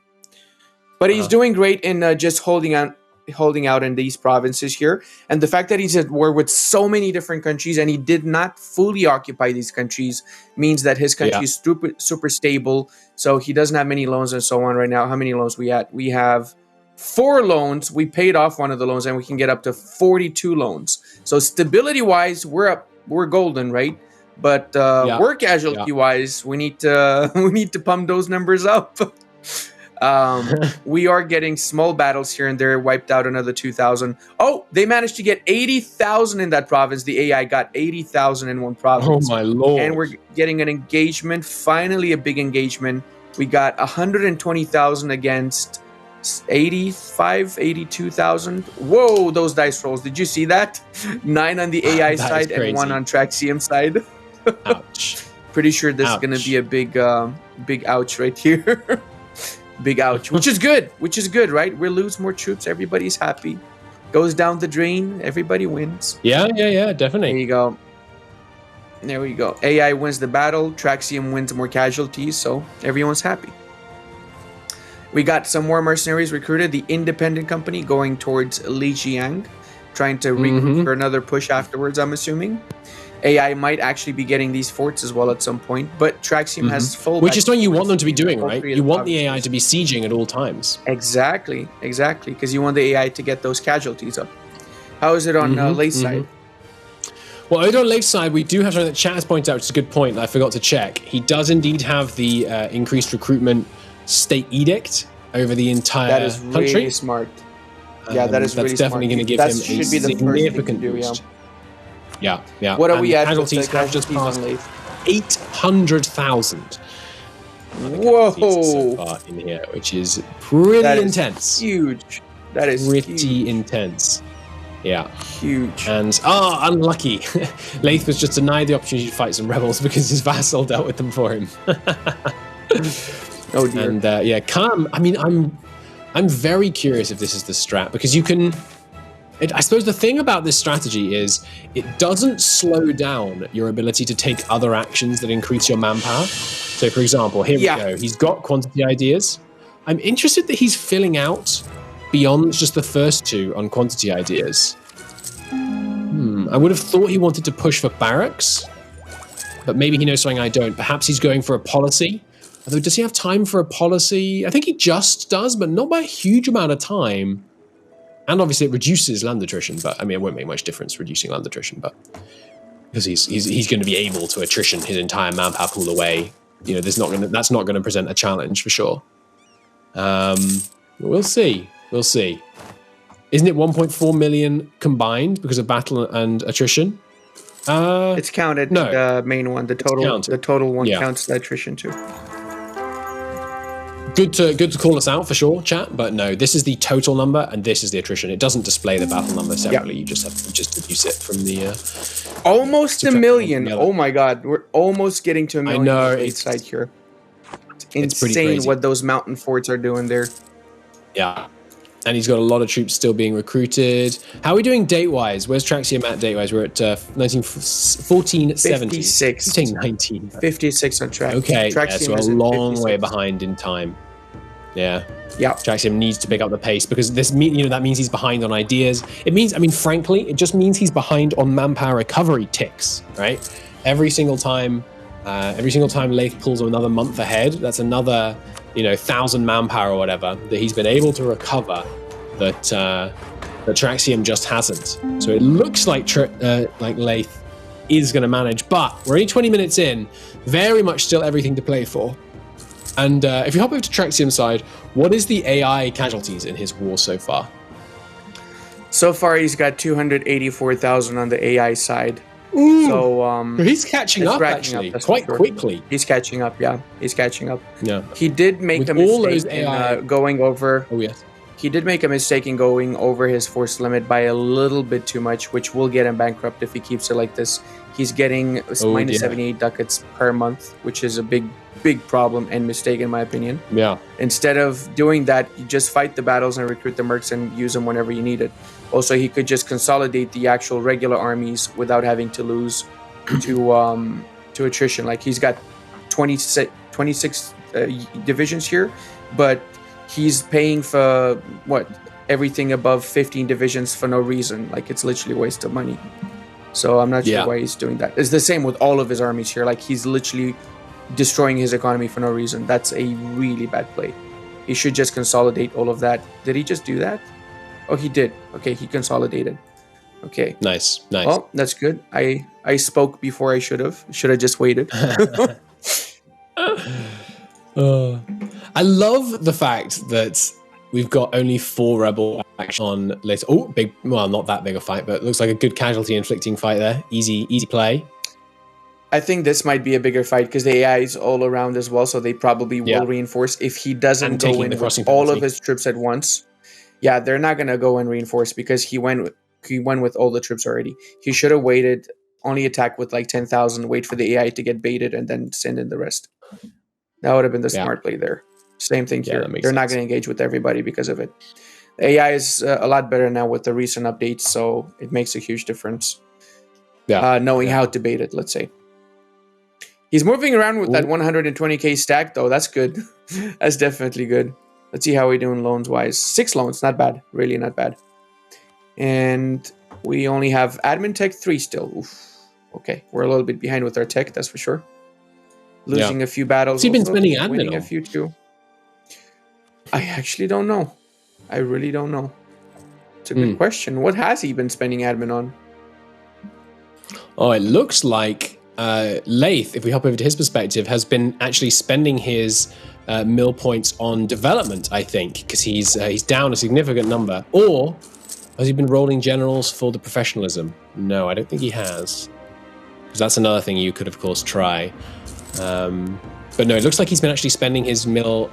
But he's doing great in just holding on holding out in these provinces here, and the fact that he's at war with so many different countries and he did not fully occupy these countries means that his country is super stable. So he doesn't have many loans and so on right now. How many loans we at? We have 4 loans. We paid off one of the loans, and we can get up to 42 loans. So stability wise, we're golden, right? But war casualty wise, we need to pump those numbers up. We are getting small battles here and there, wiped out another 2,000. Oh, they managed to get 80,000 in that province. The AI got 80,000 in one province. Oh my lord. And we're getting an engagement, finally a big engagement. We got 120,000 against 82,000. Whoa, those dice rolls. Did you see that? 9 on the AI side and 1 on Traxium side. Ouch. Pretty sure this is going to be a big ouch right here. Big ouch, which is good, right? We lose more troops, everybody's happy. Goes down the drain, everybody wins. Yeah, definitely. There we go. AI wins the battle, Traxium wins more casualties, so everyone's happy. We got some more mercenaries recruited, the independent company going towards Lijiang, trying to recruit for another push afterwards, I'm assuming. AI might actually be getting these forts as well at some point, but Traxium has full... Which is what you want them to be doing, right? You want the AI to be sieging at all times. Exactly, because you want the AI to get those casualties up. How is it on Laith side? Well, over on Laith's side, we do have something that chat has pointed out, which is a good point that I forgot to check. He does indeed have the increased recruitment state edict over the entire country. That is really smart. Yeah, that is really smart. That's definitely going to give him a significant boost. Yeah. What are we at? Casualties have just passed 800,000. Whoa! So far in here, which is pretty intense. Huge. That is pretty intense. Yeah. Huge. And unlucky. Laith was just denied the opportunity to fight some rebels because his vassal dealt with them for him. Oh dear. And Calm. I mean, I'm very curious if this is the strat, because you can. I suppose the thing about this strategy is it doesn't slow down your ability to take other actions that increase your manpower. So, for example, here we go. He's got quantity ideas. I'm interested that he's filling out beyond just the first 2 on quantity ideas. I would have thought he wanted to push for barracks, but maybe he knows something I don't. Perhaps he's going for a policy. Although, does he have time for a policy? I think he just does, but not by a huge amount of time. And obviously it reduces land attrition, but I mean, it won't make much difference reducing land attrition, but because he's going to be able to attrition his entire manpower pool away. You know, that's not going to present a challenge for sure. We'll see. Isn't it 1.4 million combined because of battle and attrition? It's counted. No, the main one, the total one counts the attrition too. Good to call us out for sure, chat. But no, this is the total number, and this is the attrition. It doesn't display the battle number separately. You just have to deduce it from the. Almost a million. Oh my God, we're almost getting to a million. I know, on the side here. It's insane what those mountain forts are doing there. Yeah, and he's got a lot of troops still being recruited. How are we doing date-wise? Where's Traxium at date-wise? We're at 1470. 56. I'm saying 19. 56 on track. Okay, so a long way behind in time. Yeah. Traxium needs to pick up the pace because that means he's behind on ideas. It means, frankly, it just means he's behind on manpower recovery ticks, right? Every single time Laith pulls another month ahead, that's another 1,000 manpower or whatever that he's been able to recover that Traxium just hasn't. So it looks like Laith is going to manage, but we're only 20 minutes in. Very much still everything to play for. And if you hop over to Traxium's side, what is the AI casualties in his war so far? So far, he's got 284,000 on the AI side. Ooh. So he's catching up actually quite quickly. He's catching up. Yeah, he's catching up. Yeah. He did make a mistake in going over. Oh yes. He did make a mistake in going over his force limit by a little bit too much, which will get him bankrupt if he keeps it like this. He's getting minus 78 ducats per month, which is a big problem and mistake in my opinion. Yeah. Instead of doing that, you just fight the battles and recruit the mercs and use them whenever you need it. Also, he could just consolidate the actual regular armies without having to lose to attrition. Like he's got 26 divisions here, but he's paying for everything above 15 divisions for no reason. Like, it's literally a waste of money. So I'm not sure why he's doing that. It's the same with all of his armies here. Like, he's literally destroying his economy for no reason. That's a really bad play. He should just consolidate all of that. Did he just do that? Oh, he did. Okay, he consolidated. Okay. Nice. Well, that's good. I spoke before I should have. Should have just waited. I love the fact that we've got only 4 rebel action on Laith. Oh, big. Well, not that big a fight, but it looks like a good casualty inflicting fight there. Easy play. I think this might be a bigger fight because the AI is all around as well, so they probably will reinforce. If he doesn't go in with all of his troops at once, yeah, they're not gonna go and reinforce because he went with all the troops already. He should have waited, only attack with like 10,000, wait for the AI to get baited, and then send in the rest. That would have been the smart play there. Same thing here. They're not going to engage with everybody because of it. The AI is a lot better now with the recent updates, so it makes a huge difference. Knowing how to bait it, let's say. He's moving around with that 120k stack, though. That's good. That's definitely good. Let's see how we're doing loans-wise. 6 loans, not bad. Really not bad. And we only have admin tech 3 still. Oof. Okay, we're a little bit behind with our tech, that's for sure. Losing a few battles. What's he been spending admin winning on? A few too. I actually don't know. I really don't know. It's a good question. What has he been spending admin on? Oh, it looks like Laith, if we hop over to his perspective, has been actually spending his mill points on development, I think, because he's down a significant number. Or has he been rolling generals for the professionalism? No, I don't think he has. Because that's another thing you could, of course, try. But no, it looks like he's been actually spending his mill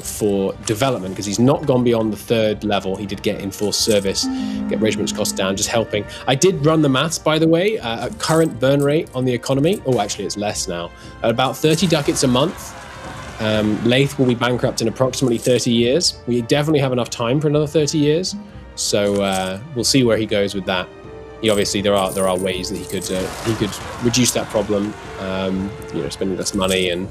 for development because he's not gone beyond the 3rd level. He did get enforced service, get regiment's cost down, just helping. I did run the maths, by the way, at current burn rate on the economy. Oh, actually, it's less now. At about 30 ducats a month. Laith will be bankrupt in approximately 30 years. We definitely have enough time for another 30 years. So we'll see where he goes with that. Obviously, there are ways that he could reduce that problem, spending less money and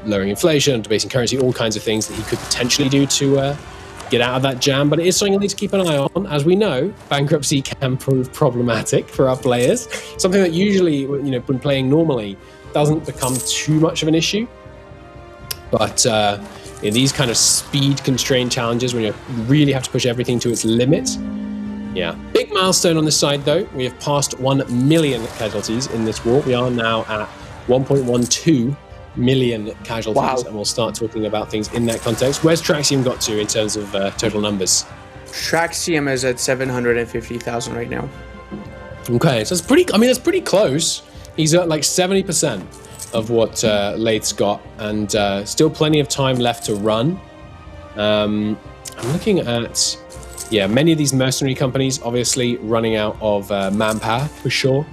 lowering inflation, debasing currency, all kinds of things that he could potentially do to get out of that jam. But it is something I need to keep an eye on. As we know, bankruptcy can prove problematic for our players. Something that usually, when playing normally, doesn't become too much of an issue. But in these kind of speed-constrained challenges, when you really have to push everything to its limit. Yeah, big milestone on this side though. We have passed 1 million casualties in this war. We are now at 1.12 million casualties, and we'll start talking about things in that context. Where's Traxium got to in terms of total numbers? Traxium is at 750,000 right now. Okay, so that's pretty close. He's at like 70% of what Laith's got, and still plenty of time left to run. I'm looking at. Yeah, many of these mercenary companies obviously running out of manpower for sure.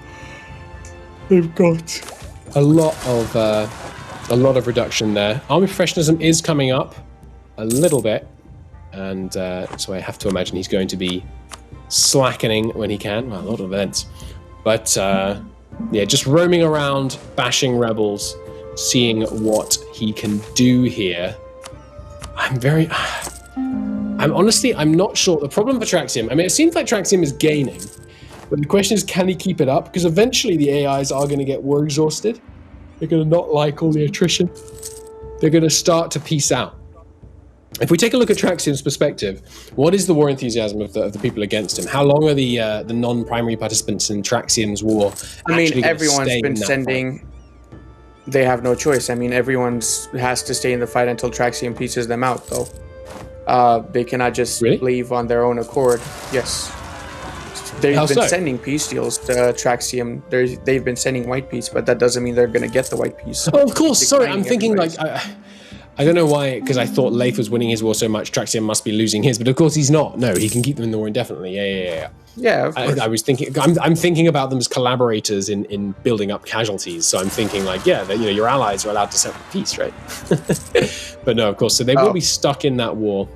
They've got a lot of reduction there. Army professionalism is coming up a little bit, and so I have to imagine he's going to be slackening when he can. Well, a lot of events, but just roaming around, bashing rebels, seeing what he can do here. I'm not sure. The problem for Traxium, it seems like Traxium is gaining, but the question is, can he keep it up? Because eventually the AIs are going to get war exhausted. They're going to not like all the attrition. They're going to start to peace out. If we take a look at Traxium's perspective, what is the war enthusiasm of the people against him? How long are the non-primary participants in Traxium's war? Everyone's been sending. They have no choice. Everyone has to stay in the fight until Traxium pieces them out, though. They cannot just leave on their own accord. Yes. They've been sending peace deals to Traxium. They've been sending white peace, but that doesn't mean they're going to get the white peace. Oh, of course. Sorry, I'm thinking I don't know why, because I thought Laith was winning his war so much, Traxium must be losing his, but of course he's not. No, he can keep them in the war indefinitely. Yeah. Yeah, of course. I was thinking, I'm thinking about them as collaborators in building up casualties. So I'm thinking your allies are allowed to settle peace, right? But no, of course. So they will be stuck in that war.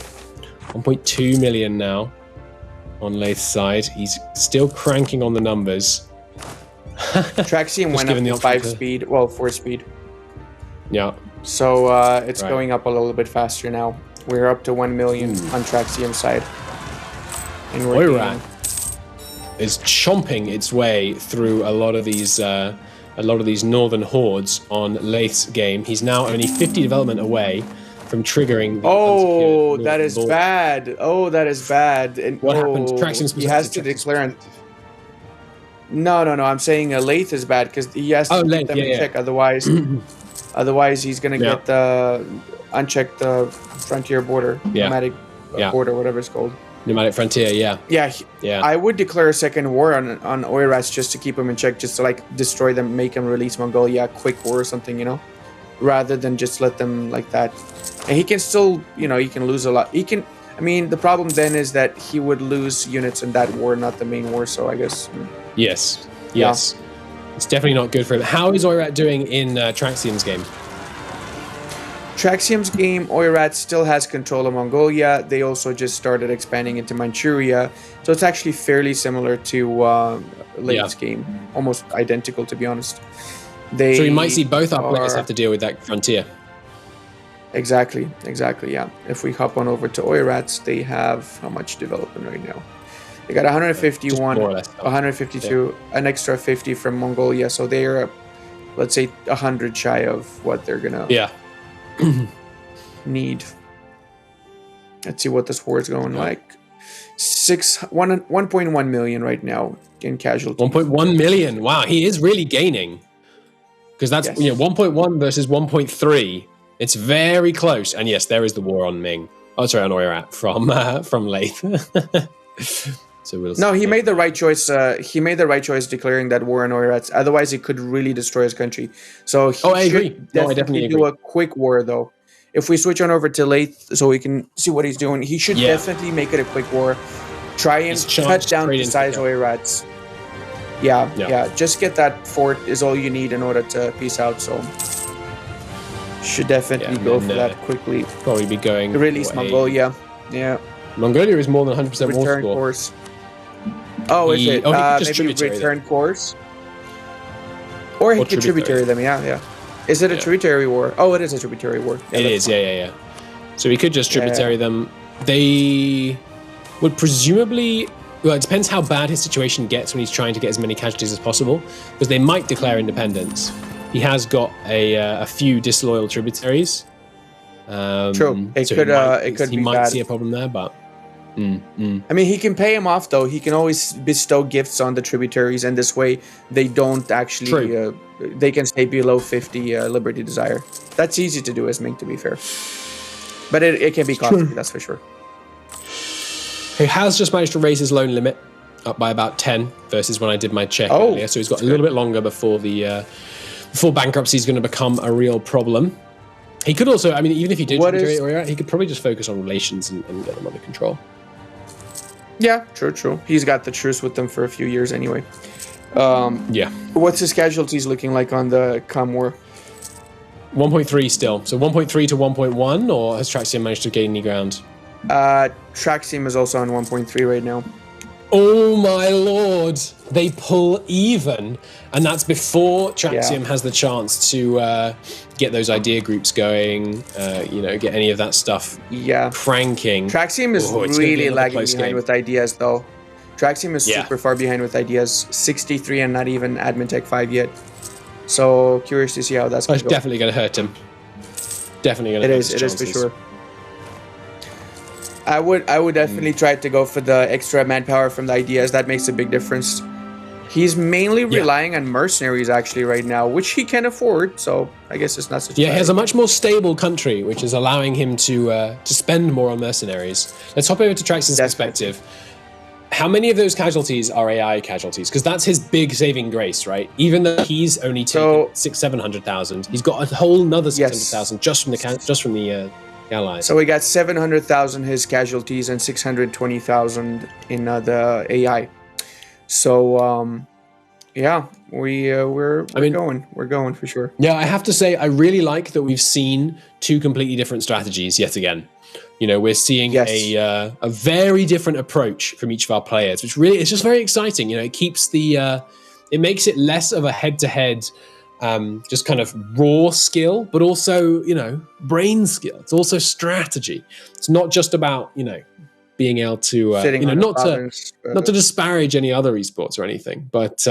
1.2 million now on Laith's side. He's still cranking on the numbers. Traxium went up to 5 speed, 4 speed. Yeah. So it's going up a little bit faster now. We're up to 1 million on Traxium side. And we're Oirat is chomping its way through a lot of these northern hordes on Laith's game. He's now only 50 development away from triggering the Oh, unsecured that is northern bad. Oh, that is bad. And What happens? Traxium's he has to declare. No. I'm saying Laith is bad because he has to keep them in check. Otherwise, he's gonna get unchecked the frontier border, nomadic border, whatever it's called. Nomadic frontier, yeah. I would declare a second war on Oirats just to keep him in check, just to like destroy them, make him release Mongolia, quick war or something, you know, rather than just let them like that. And he can still, you know, he can lose a lot. I mean, the problem then is that he would lose units in that war, not the main war. So I guess. Yes. It's definitely not good for him. How is Oirat doing in Traxium's game? Traxium's game, Oirat still has control of Mongolia. They also just started expanding into Manchuria. So it's actually fairly similar to Laith's game. Almost identical, to be honest. So we might see both our players have to deal with that frontier. Exactly, yeah. If we hop on over to Oirats, they have how much development right now? They got 151, 152, an extra 50 from Mongolia. So they're, let's say, 100 shy of what they're going to need. Let's see what this war is going like. 1.1 million right now in casualties. 1.1 million. Wow, he is really gaining. Because that's 1.1 versus 1.3. It's very close. And yes, there is the war on Ming. Oh, sorry, on Oirat from Laith. So he made the right choice. He made the right choice declaring that war on Oirats. Otherwise, he could really destroy his country. So he I agree. definitely do a quick war, though. If we switch on over to Laith, so we can see what he's doing, he should definitely make it a quick war. Try and cut down the size of Oirats. Yeah. Just get that fort is all you need in order to peace out. So should definitely go for that quickly. Probably be going release Mongolia. Yeah. Mongolia is more than 100% return war course. Oh, is it? Maybe return course? Or he could tributary them, yeah. Is it a tributary war? Oh, it is a tributary war. Yeah, it is, yeah. So we could just tributary them. They would presumably... Well, it depends how bad his situation gets when he's trying to get as many casualties as possible, because they might declare independence. He has got a few disloyal tributaries. True. It so could he be might bad. see a problem there, but... I mean, he can pay him off, though. He can always bestow gifts on the tributaries, and this way they don't actually... they can stay below 50 Liberty Desire. That's easy to do as Ming, to be fair. But it can be costly, that's for sure. He has just managed to raise his loan limit up by about 10 versus when I did my check earlier. So he's got a little bit longer before bankruptcy is going to become a real problem. He could also, I mean, even if he did he could probably just focus on relations and get them under control. Yeah, true. He's got the truce with them for a few years anyway. What's his casualties looking like on the Com War? 1.3 still. So 1.3 to 1.1, or has Traxium managed to gain any ground? Traxium is also on 1.3 right now. Oh my lord! They pull even, and that's before Traxium has the chance to get those idea groups going. Get any of that stuff cranking. Traxium is really lagging behind with ideas, though. Traxium is super far behind with ideas. 63 and not even Admin Tech 5 yet. So curious to see how that's going to go. It's definitely going to hurt him. Definitely going to hurt his chances. It is for sure. I would definitely try to go for the extra manpower from the ideas. That makes a big difference. He's mainly relying on mercenaries actually right now, which he can afford. So I guess it's not such. Yeah, he has a much more stable country, which is allowing him to spend more on mercenaries. Let's hop over to Traxium's perspective. How many of those casualties are AI casualties? Because that's his big saving grace, right? Even though he's only taken 600,000-700,000, he's got a whole another 600,000 just from the allies. So we got 700,000 his casualties and 620,000 in the AI. So we're going for sure. Yeah, I have to say I really like that we've seen two completely different strategies yet again. You know, we're seeing a very different approach from each of our players, which really it's just very exciting. You know, it keeps it makes it less of a head-to-head just kind of raw skill, but also, brain skill. It's also strategy. It's not just about, being able to, not to disparage any other esports or anything, but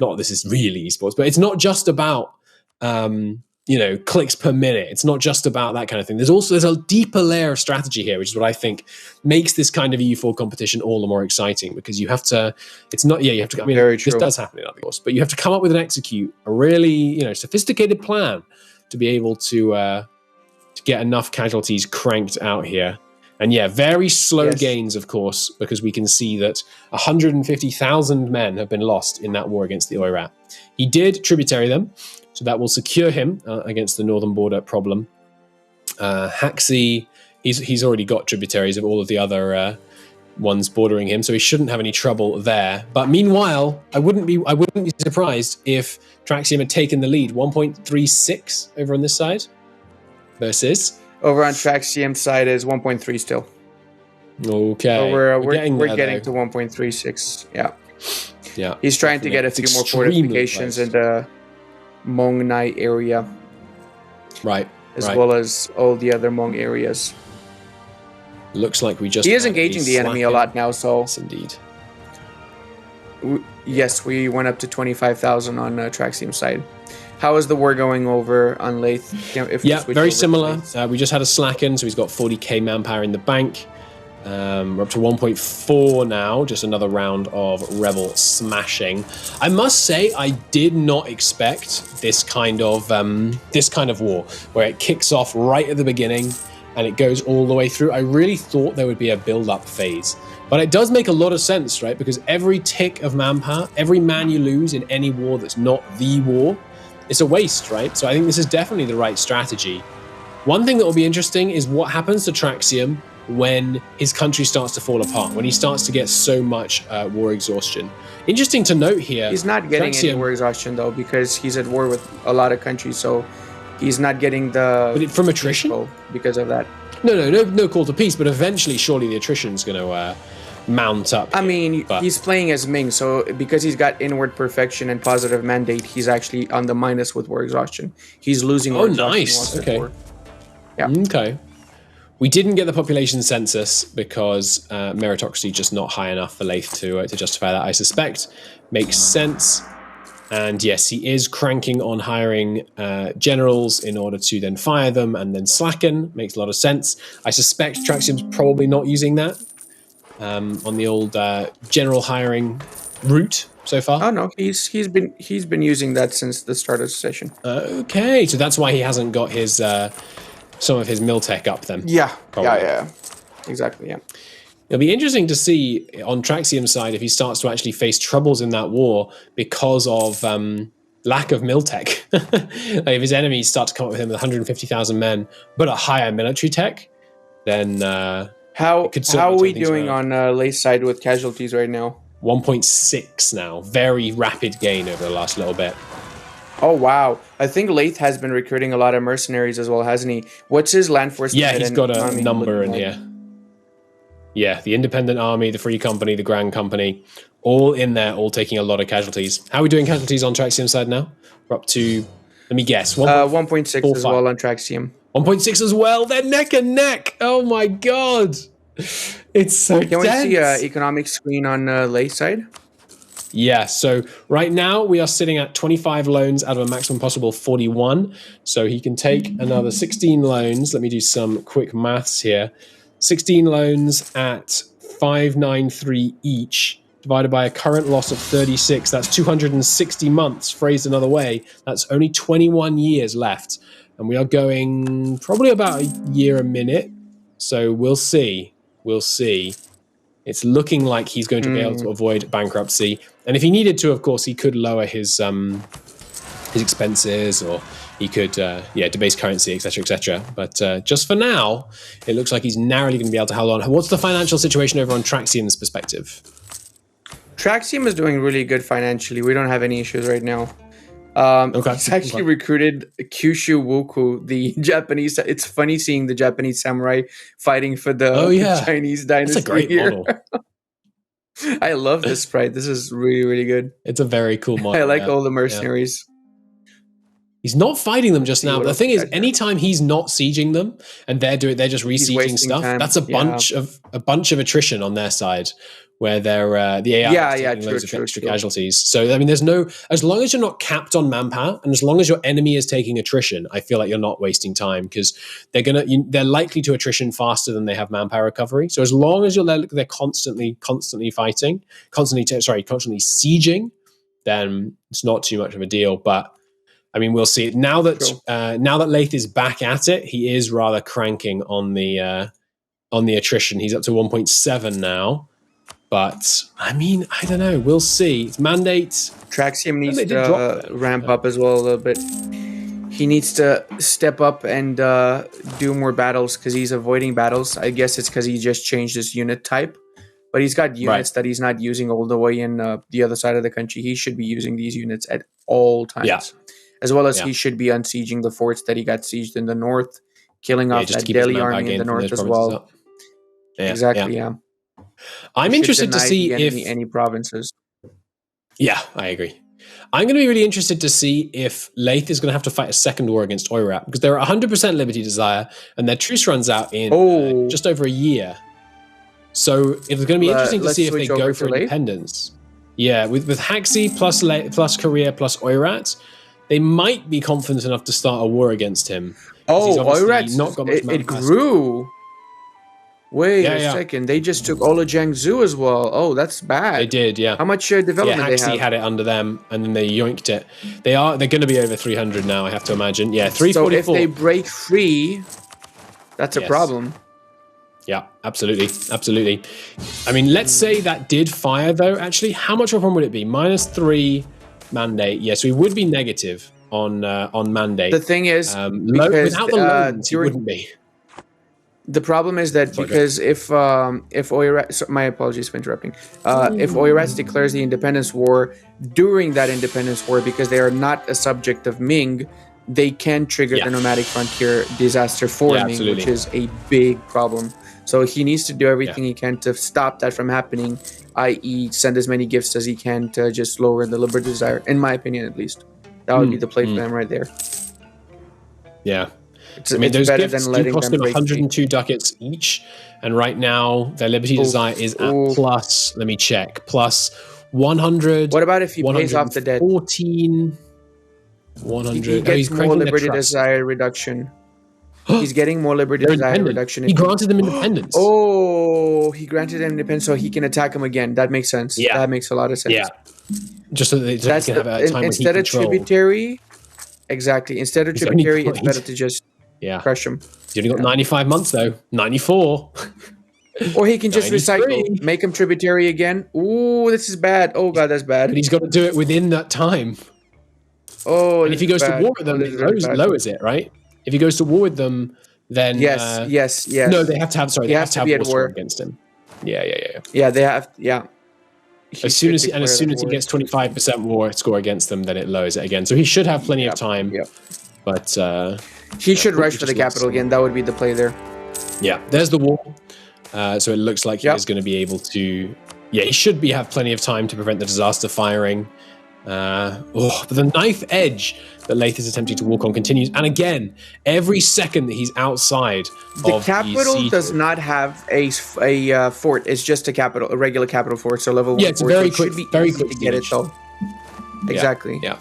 not this is really esports, but it's not just about, clicks per minute. It's not just about that kind of thing. There's a deeper layer of strategy here, which is what I think makes this kind of EU4 competition all the more exciting, because you have to, this does happen in other course, but you have to come up with and execute a really, sophisticated plan to be able to get enough casualties cranked out here. And very slow gains, of course, because we can see that 150,000 men have been lost in that war against the Oirat. He did tributary them, so that will secure him against the northern border problem. Haxi, he's already got tributaries of all of the other ones bordering him, so he shouldn't have any trouble there. But meanwhile, I wouldn't be surprised if Traxium had taken the lead, 1.36 over on this side versus. Over on Traxium's side is 1.3 still. Okay. So we're getting to 1.36. Yeah. Yeah. He's trying to get a few more fortifications in the Hmong Nai area. Right. As well as all the other Hmong areas. Looks like we just... He is engaging the enemy a lot now, so... Yes, indeed. Yes, we went up to 25,000 on Traxium's side. How is the war going over on Laith? Very similar. We just had a slacken, so he's got 40k manpower in the bank. We're up to 1.4 now, just another round of rebel smashing. I must say, I did not expect this kind of war, where it kicks off right at the beginning and it goes all the way through. I really thought there would be a build-up phase. But it does make a lot of sense, right? Because every tick of manpower, every man you lose in any war that's not the war, it's a waste, right? So I think this is definitely the right strategy. One thing that will be interesting is what happens to Traxium when his country starts to fall apart, when he starts to get so much war exhaustion. Interesting to note here. He's not getting any war exhaustion, though, because he's at war with a lot of countries, so he's not getting the... from attrition? Because of that. No call to peace, but eventually, surely the attrition's going to... mount up. I mean, he's playing as Ming, so because he's got inward perfection and positive mandate, he's actually on the minus with war exhaustion. He's losing war exhaustion. Okay. Yeah. Okay. We didn't get the population census because meritocracy just not high enough for Laith to justify that, I suspect. Makes sense. And yes, he is cranking on hiring generals in order to then fire them and then slacken. Makes a lot of sense. I suspect Traxium's probably not using that. On the old general hiring route so far. Oh no, he's been using that since the start of the session. Okay, so that's why he hasn't got his some of his Miltech up then. Yeah, exactly. Yeah, it'll be interesting to see on Traxium's side if he starts to actually face troubles in that war because of lack of Miltech. Like if his enemies start to come up with him with 150,000 men, but a higher military tech, then. How are we doing on Laith's side with casualties right now? 1.6 now. Very rapid gain over the last little bit. Oh, wow. I think Laith has been recruiting a lot of mercenaries as well, hasn't he? What's his land force? Yeah, he's got a number in here. Yeah, the Independent Army, the Free Company, the Grand Company, all in there, all taking a lot of casualties. How are we doing casualties on Traxium's side now? We're up to, let me guess, 1.6 as well on Traxium. 1.6 as well. They're neck and neck. Oh my god, it's so. Can we see economic screen on Laith's side? Yeah. So right now we are sitting at 25 loans out of a maximum possible 41. So he can take another 16 loans. Let me do some quick maths here. 16 loans at 593 each, divided by a current loss of 36. That's 260 months. Phrased another way, that's only 21 years left. And we are going probably about a year a minute. So we'll see. We'll see. It's looking like he's going to be able to avoid bankruptcy. And if he needed to, of course, he could lower his expenses, or he could debase currency, etc., etc. But just for now, it looks like he's narrowly going to be able to hold on. What's the financial situation over on Traxium's perspective? Traxium is doing really good financially. We don't have any issues right now. He's actually recruited Kyushu Woku, the Japanese. It's funny seeing the Japanese samurai fighting for the Chinese dynasty. That's a great model. I love this sprite. This is really, really good. It's a very cool model. I like all the mercenaries. He's not fighting them just now. what But the else thing we is, got here? anytime he's not sieging them and they're just He's resieging wasting stuff, time. that's a Yeah. bunch of attrition on their side, where they're the AI is taking loads of extra casualties. So I mean, there's no, as long as you're not capped on manpower and as long as your enemy is taking attrition, I feel like you're not wasting time because they're likely to attrition faster than they have manpower recovery. So as long as they're constantly fighting, constantly sieging, then it's not too much of a deal. But I mean, we'll see. Now that Laith is back at it, he is rather cranking on the attrition. He's up to 1.7 now. But I mean, I don't know. We'll see. It's mandate. Traxium needs to ramp up as well a little bit. He needs to step up and do more battles because he's avoiding battles. I guess it's because he just changed his unit type. But he's got units that he's not using all the way in the other side of the country. He should be using these units at all times. Yeah. As well as he should be unsieging the forts that he got sieged in the north, killing off that Delhi army in the north as well. Exactly, yeah. I'm interested to see if any provinces. Yeah, I agree. I'm going to be really interested to see if Laith is going to have to fight a second war against Oirat because they're 100% Liberty Desire and their truce runs out in just over a year. So it's going to be interesting to see if they go for independence. Yeah, with Haxi plus Korea plus Oirat, they might be confident enough to start a war against him. Oirat's not got much it grew. Wait a second. They just took Ola Jiangsu as well. Oh, that's bad. They did, yeah. How much development they have? Haxi had it under them, and then they yoinked it. They're going to be over 300 now, I have to imagine. Yeah, 344. So if they break free, that's a problem. Yeah, absolutely. Absolutely. I mean, let's say that did fire, though. Actually, how much of a problem would it be? -3 mandate. Yes, we would be negative on mandate. The thing is, without the loans, it wouldn't be. The problem is that because if Oirat, my apologies for interrupting. If Oirat declares the independence war during that independence war, because they are not a subject of Ming, they can trigger the nomadic frontier disaster for Ming, which is a big problem. So he needs to do everything he can to stop that from happening, i.e. send as many gifts as he can to just lower the Liberty Desire, in my opinion at least. That would be the play for them right there. Yeah. I mean, those gifts do cost them 102 ducats each, and right now their Liberty Desire is at plus, let me check, plus 100. What about if he pays off the debt? 14, 100. He gets more Liberty Desire reduction. He's getting more Liberty Desire reduction. He granted them independence. Oh, he granted them independence so he can attack him again. That makes sense. Yeah. That makes a lot of sense. Yeah. Just so that they can have a time instead when of tributary, exactly. Instead of tributary, it's better to just crush him. He's only got 95 months though. 94. Or he can just recycle, make him tributary again. Ooh, this is bad. Oh god, that's bad. But he's got to do it within that time. Oh, and if he goes to war with them, it lowers it, right? If he goes to war with them, then yes. No, they have to have. Sorry, they have to have war against him. Yeah. Yeah, they have. Yeah. As soon as he gets 25% war score against them, then it lowers it again. So he should have plenty of time. Yep. But he should rush for the capital again. That would be the play there. Yeah, there's the wall. So it looks like he is going to be able to. Yeah, he should have plenty of time to prevent the disaster firing. But the knife edge that Laith is attempting to walk on continues, and again, every second that he's outside the capital does not have a fort. It's just a regular capital fort. So level 1 it's fort. very So quick, should be very easy quick to get it though. Exactly. Yeah.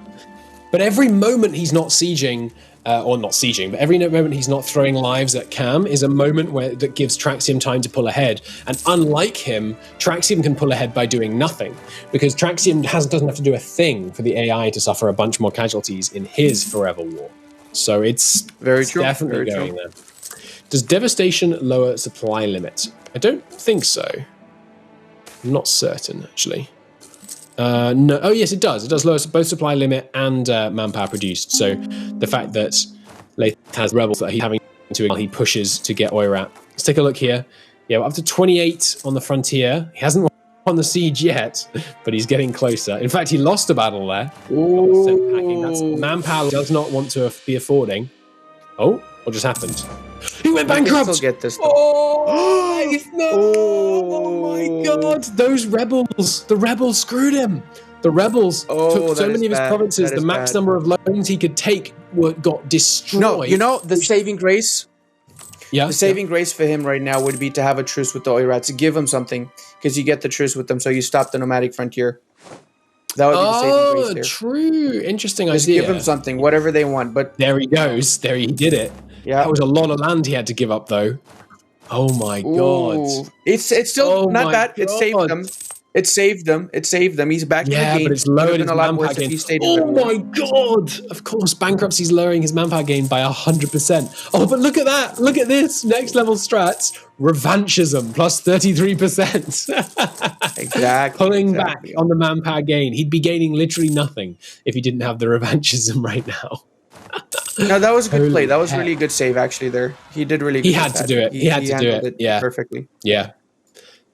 But every moment he's not sieging, or not sieging, but every moment he's not throwing lives at Cam is a moment that gives Traxium time to pull ahead. And unlike him, Traxium can pull ahead by doing nothing, because Traxium doesn't have to do a thing for the AI to suffer a bunch more casualties in his forever war. So it's definitely going there. Does devastation lower supply limit? I don't think so. I'm not certain, actually. No. Oh, yes, it does. It does lower both supply limit and manpower produced. So the fact that Laith has rebels that he's having to while he pushes to get Oirat. Let's take a look here. Yeah, we're up to 28 on the frontier. He hasn't won the siege yet, but he's getting closer. In fact, he lost a battle there. That's manpower does not want to be affording. Oh, what just happened? He went bankrupt! Still get this, No! Oh my god! Those rebels! The rebels screwed him! The rebels took so many of his provinces. The max number of loans he could take got destroyed. No, you know, the saving grace. Yeah. The saving grace for him right now would be to have a truce with the Oirats. Give him something, because you get the truce with them, so you stop the nomadic frontier. That would be the saving grace there. True. Interesting Just idea. give him something, whatever they want. But there he goes. There he did it. yeah, That was a lot of land he had to give up, though. Oh my god. ooh. It's still not bad. It saved God. them. It saved them. It saved them. He's back in the game. But it's It would have lowered been his a lot manpower worse if gain. he stayed in Oh the my god! Of course, bankruptcy's lowering his manpower gain by 100%. Oh, but look at that! Look at this! Next level strats. Revanchism plus 33%. Exactly. Pulling back on the manpower gain. He'd be gaining literally nothing if he didn't have the revanchism right now. No, that was a good Holy play. That was heck. really a good save, actually. There, he did really good. He had with to that. do it. He had to do handled it. Yeah. perfectly. Yeah.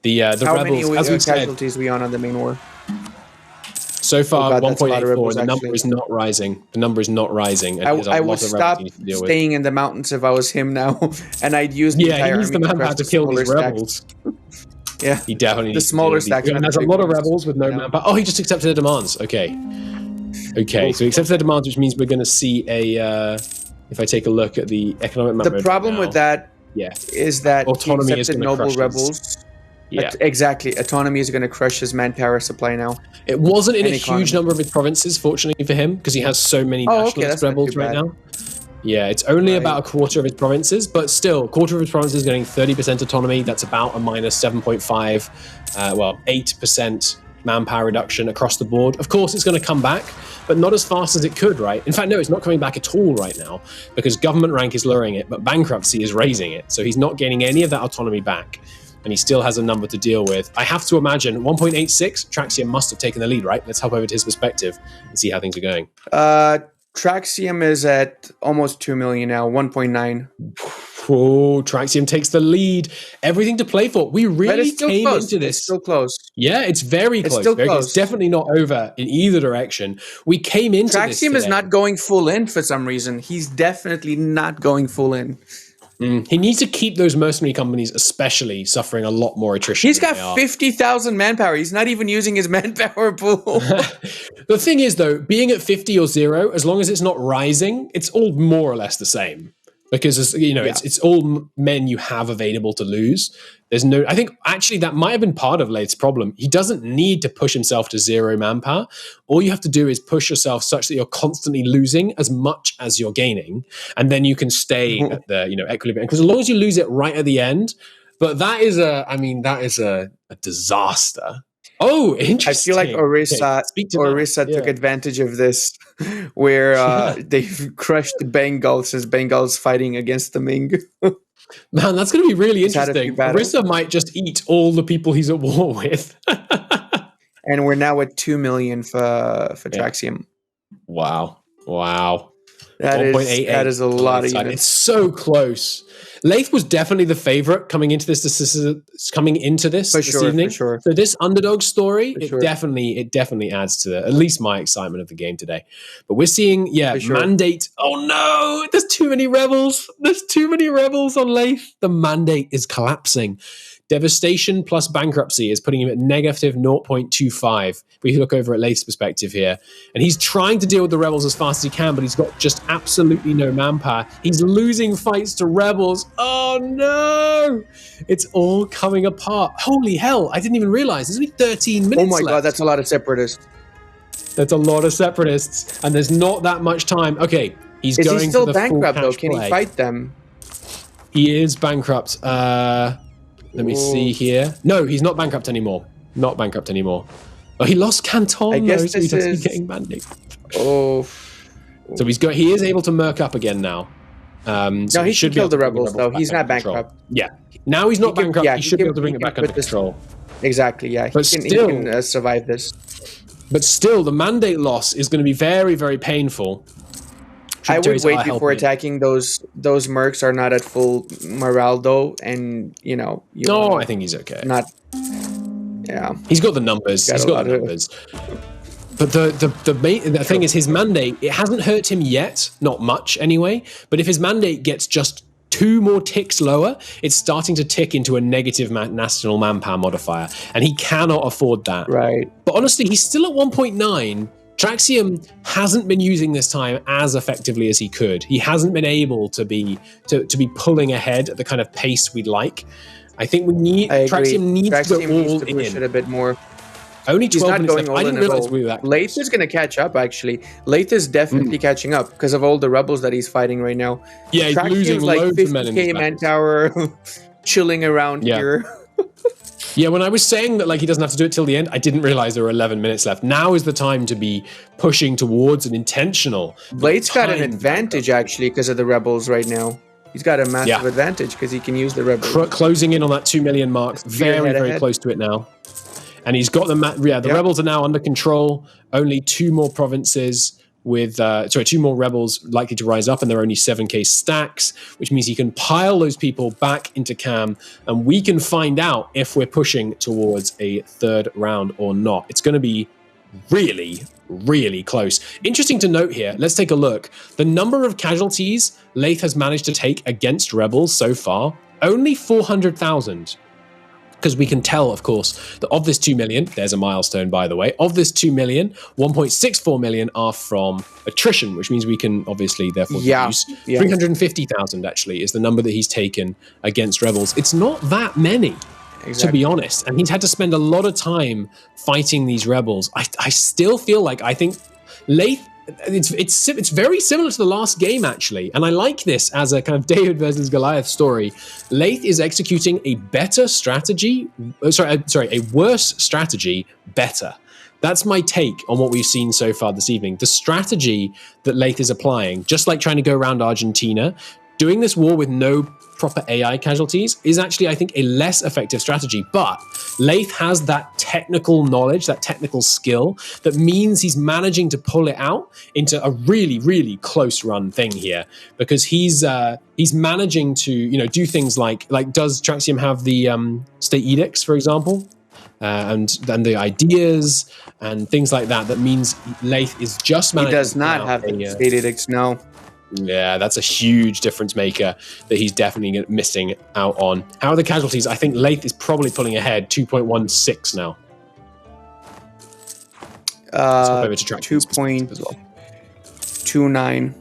The How rebels, many as we said, casualties we on the main war? so far God, that's a lot of 1.84. rebels, The number actually. is not rising. The number is not rising. And there's a I lot would of rebels stop you need to deal with. staying in the mountains if I was him now, and I'd use the Yeah, entire he needs the army manpower crush to the kill these smaller rebels. stacks. Yeah, He definitely the needs to smaller deal with stacks. these. And there's a big lot of ones, rebels with no you know? manpower. Oh, he just accepted their demands. Okay. Okay, so he accepted their demands, which means we're going to see a. If I take a look at the economic map, The problem with that is that Autonomy he is accepted gonna noble crush his- rebels. Yeah, Exactly. Autonomy is going to crush his manpower supply now. it wasn't in a and huge economy. number of his provinces, fortunately for him, because he has so many nationalist that's not rebels too right bad. now. Yeah, it's only Right. about a quarter of his provinces, but still, a quarter of his provinces getting 30% autonomy. That's about a minus 7.5, 8% manpower reduction across the board. Of course, it's going to come back, but not as fast as it could, right? In fact, no, it's not coming back at all right now because government rank is lowering it, but bankruptcy is raising it. So he's not gaining any of that autonomy back, and he still has a number to deal with. I have to imagine 1.86, Traxium must have taken the lead, right? Let's hop over to his perspective and see how things are going. Traxium is at almost 2 million now, 1.9. Oh, Traxium takes the lead. Everything to play for. We But really it's still came close. into this. It's still close. Yeah, it's very It's close. still very close. It's definitely not over in either direction. We came into this Traxium is today. not going full in for some reason. He's definitely not going full in. He needs to keep those mercenary companies, especially, suffering a lot more attrition. He's than they got are. 50,000 manpower. He's not even using his manpower pool. The thing is, though, being at 50 or 0, as long as it's not rising, it's all more or less the same. Because it's all men you have available to lose. There's no. I think actually that might have been part of Laith's problem. He doesn't need to push himself to 0 manpower. All you have to do is push yourself such that you're constantly losing as much as you're gaining, and then you can stay at the equilibrium. Because as long as you lose it right at the end, but that is a disaster. Oh, interesting. I feel like Orissa Okay, took advantage of this, where they've crushed the Bengals since Bengals fighting against the Ming. Man, that's going to be really He's had a interesting. few battles. Orissa might just eat all the people he's at war with. And we're now at 2 million for Traxium. Wow. That 1.88 is a lot of It's units. so close. Laith was definitely the favorite coming into this this evening. For sure. So this underdog story, sure. it definitely adds to at least my excitement of the game today. But we're seeing, For sure. mandate. Oh no, there's too many rebels. There's too many rebels on Laith. The mandate is collapsing. Devastation plus bankruptcy is putting him at negative 0.25. We look over at Laith's perspective here. And he's trying to deal with the rebels as fast as he can, but he's got just absolutely no manpower. He's losing fights to rebels. Oh no! It's all coming apart. Holy hell, I didn't even realize. There's only 13 minutes Oh my left. god, that's a lot of separatists. That's a lot of separatists. And there's not that much time. Okay, he's Is going he still for the bankrupt full though? cash Can play. he fight them? He is bankrupt. Let me see here. No, he's not bankrupt anymore. Not bankrupt anymore. Oh, he lost Canton. I guess though, so he this doesn't is- getting mandate. Oh. So he is able to merc up again now. So No, he should be kill able the to bring rebels though. back He's under not control. bankrupt. Yeah. Now he's not He can- bankrupt. yeah, he he should be can- able to bring he it can back under put this- control. Exactly, yeah. But he still- can survive this. But still, the mandate loss is going to be very, very painful. I would Tributaries wait are before helping. attacking those mercs are not at full morale though, and you No, wanna I think he's okay. not. Yeah, He's got the numbers. Got He's a got lot the of- numbers. But the thing is, his mandate, it hasn't hurt him yet, not much anyway. But if his mandate gets just 2 more ticks lower, it's starting to tick into a negative national manpower modifier. And he cannot afford that. right. But honestly, he's still at 1.9. Traxium hasn't been using this time as effectively as he could. He hasn't been able to be pulling ahead at the kind of pace we'd like. I think Traxium needs to go all to push it a bit more. Only 12 He's not minutes going left. all I didn't in at realize all. we were that Laith close. is going to catch up, actually. Laith is definitely catching up because of all the rebels that he's fighting right now. Yeah, he's losing Traxium's like loads of men in 50k these man battles. tower chilling around here. Yeah, when I was saying that like he doesn't have to do it till the end, I didn't realize there were 11 minutes left. Now is the time to be pushing towards an intentional. Blade's got an timed advantage, actually, because of the rebels right now. He's got a massive advantage because he can use the rebels. Closing in on that 2 million mark. Very, very close to it now. And he's got the rebels are now under control. Only 2 more provinces with 2 more rebels likely to rise up, and there are only 7k stacks, which means he can pile those people back into Cam, and we can find out if we're pushing towards a third round or not. It's going to be really, really close. Interesting to note here, let's take a look. The number of casualties Laith has managed to take against rebels so far, only 400,000. Because we can tell, of course, that of this 2 million, there's a milestone, by the way, of this 2 million, 1.64 million are from attrition, which means we can obviously therefore deduce 350,000 actually is the number that he's taken against rebels. It's not that many, to be honest. And he's had to spend a lot of time fighting these rebels. I still feel like, I think Laith, it's very similar to the last game, actually, and I like this as a kind of David versus Goliath story. Laith is executing a better strategy, a worse strategy better. That's my take on what we've seen so far this evening. The strategy that Laith is applying, just like trying to go around Argentina, doing this war with no proper AI casualties is actually, I think, a less effective strategy. But Laith has that technical knowledge, that technical skill, that means he's managing to pull it out into a really, really close run thing here, because he's managing to do things like does Traxium have the state edicts, for example, and the ideas and things like that. That means Laith is just managing. He does not have the state edicts, no. Yeah, that's a huge difference maker that he's definitely missing out on. How are the casualties? I think Laith is probably pulling ahead 2.16 now. Let's hop over to Traxium 2.29.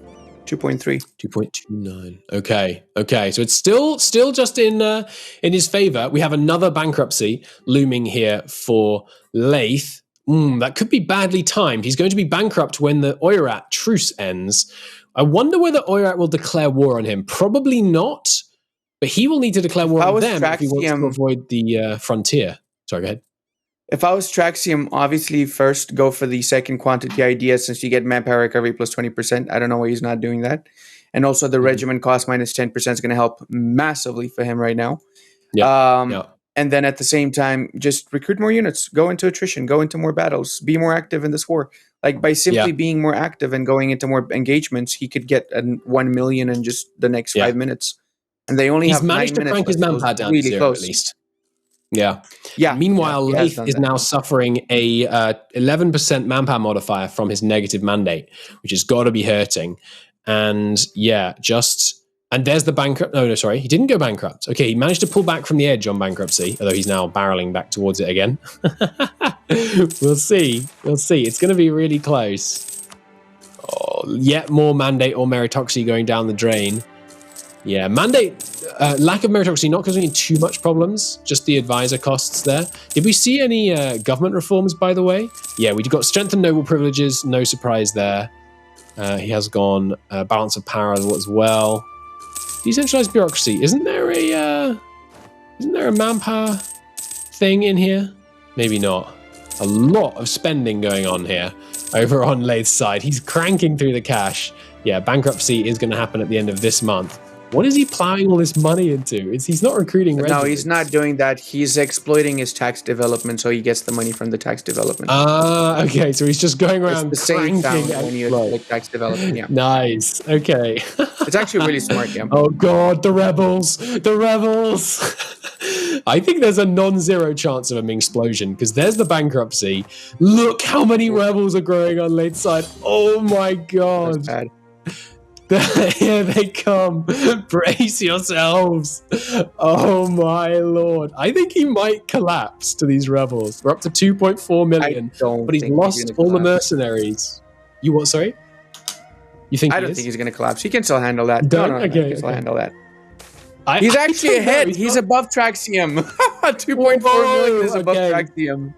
2.3. 2.29. Okay. So it's still just in his favor. We have another bankruptcy looming here for Laith. That could be badly timed. He's going to be bankrupt when the Oirat truce ends. I wonder whether Oirat will declare war on him. Probably not, but he will need to declare war on them if he wants to avoid the frontier. Sorry, go ahead. If I was Traxium, obviously first go for the second quantity idea, since you get manpower recovery plus 20%. I don't know why he's not doing that. And also the regiment cost minus 10% is going to help massively for him right now. Yeah. And then at the same time, just recruit more units, go into attrition, go into more battles, be more active in this war. Like by simply being more active and going into more engagements, he could get 1 million in just the next 5 minutes. And they only have 9 minutes. He's managed to crank his manpower down to 0 at least. Yeah. Meanwhile, Laith is now suffering a 11% manpower modifier from his negative mandate, which has got to be hurting. And and there's the bankrupt. No, sorry, he didn't go bankrupt. Okay, he managed to pull back from the edge on bankruptcy, although he's now barreling back towards it again. We'll see. It's going to be really close. Oh, yet more mandate or meritocracy going down the drain. Yeah, mandate, lack of meritocracy not causing too much problems, just the advisor costs there. Did we see any government reforms, by the way? Yeah, we got strength and noble privileges, no surprise there. He has gone balance of power as well. Decentralized bureaucracy. Isn't there a manpower thing in here? Maybe not. A lot of spending going on here over on Laith's side. He's cranking through the cash. Yeah, bankruptcy is going to happen at the end of this month. What is he plowing all this money into? He's not recruiting residents. No, he's not doing that. He's exploiting his tax development, so he gets the money from the tax development. Okay. So he's just going around it's the same sound when you like tax development. Yeah. Nice. Okay. It's actually really smart. Yeah. Oh God, the rebels! I think there's a non-zero chance of an explosion because there's the bankruptcy. Look how many rebels are growing on Laith's side. Oh my God. That's bad. Here they come. Brace yourselves. Oh my lord. I think he might collapse to these rebels. We're up to 2.4 million, but he's lost all the mercenaries. You what, sorry? You think I don't think he's going to collapse. He can still handle that. No, he can still handle that. He's actually ahead. He's above Traxium. 2.4 million is above Traxium.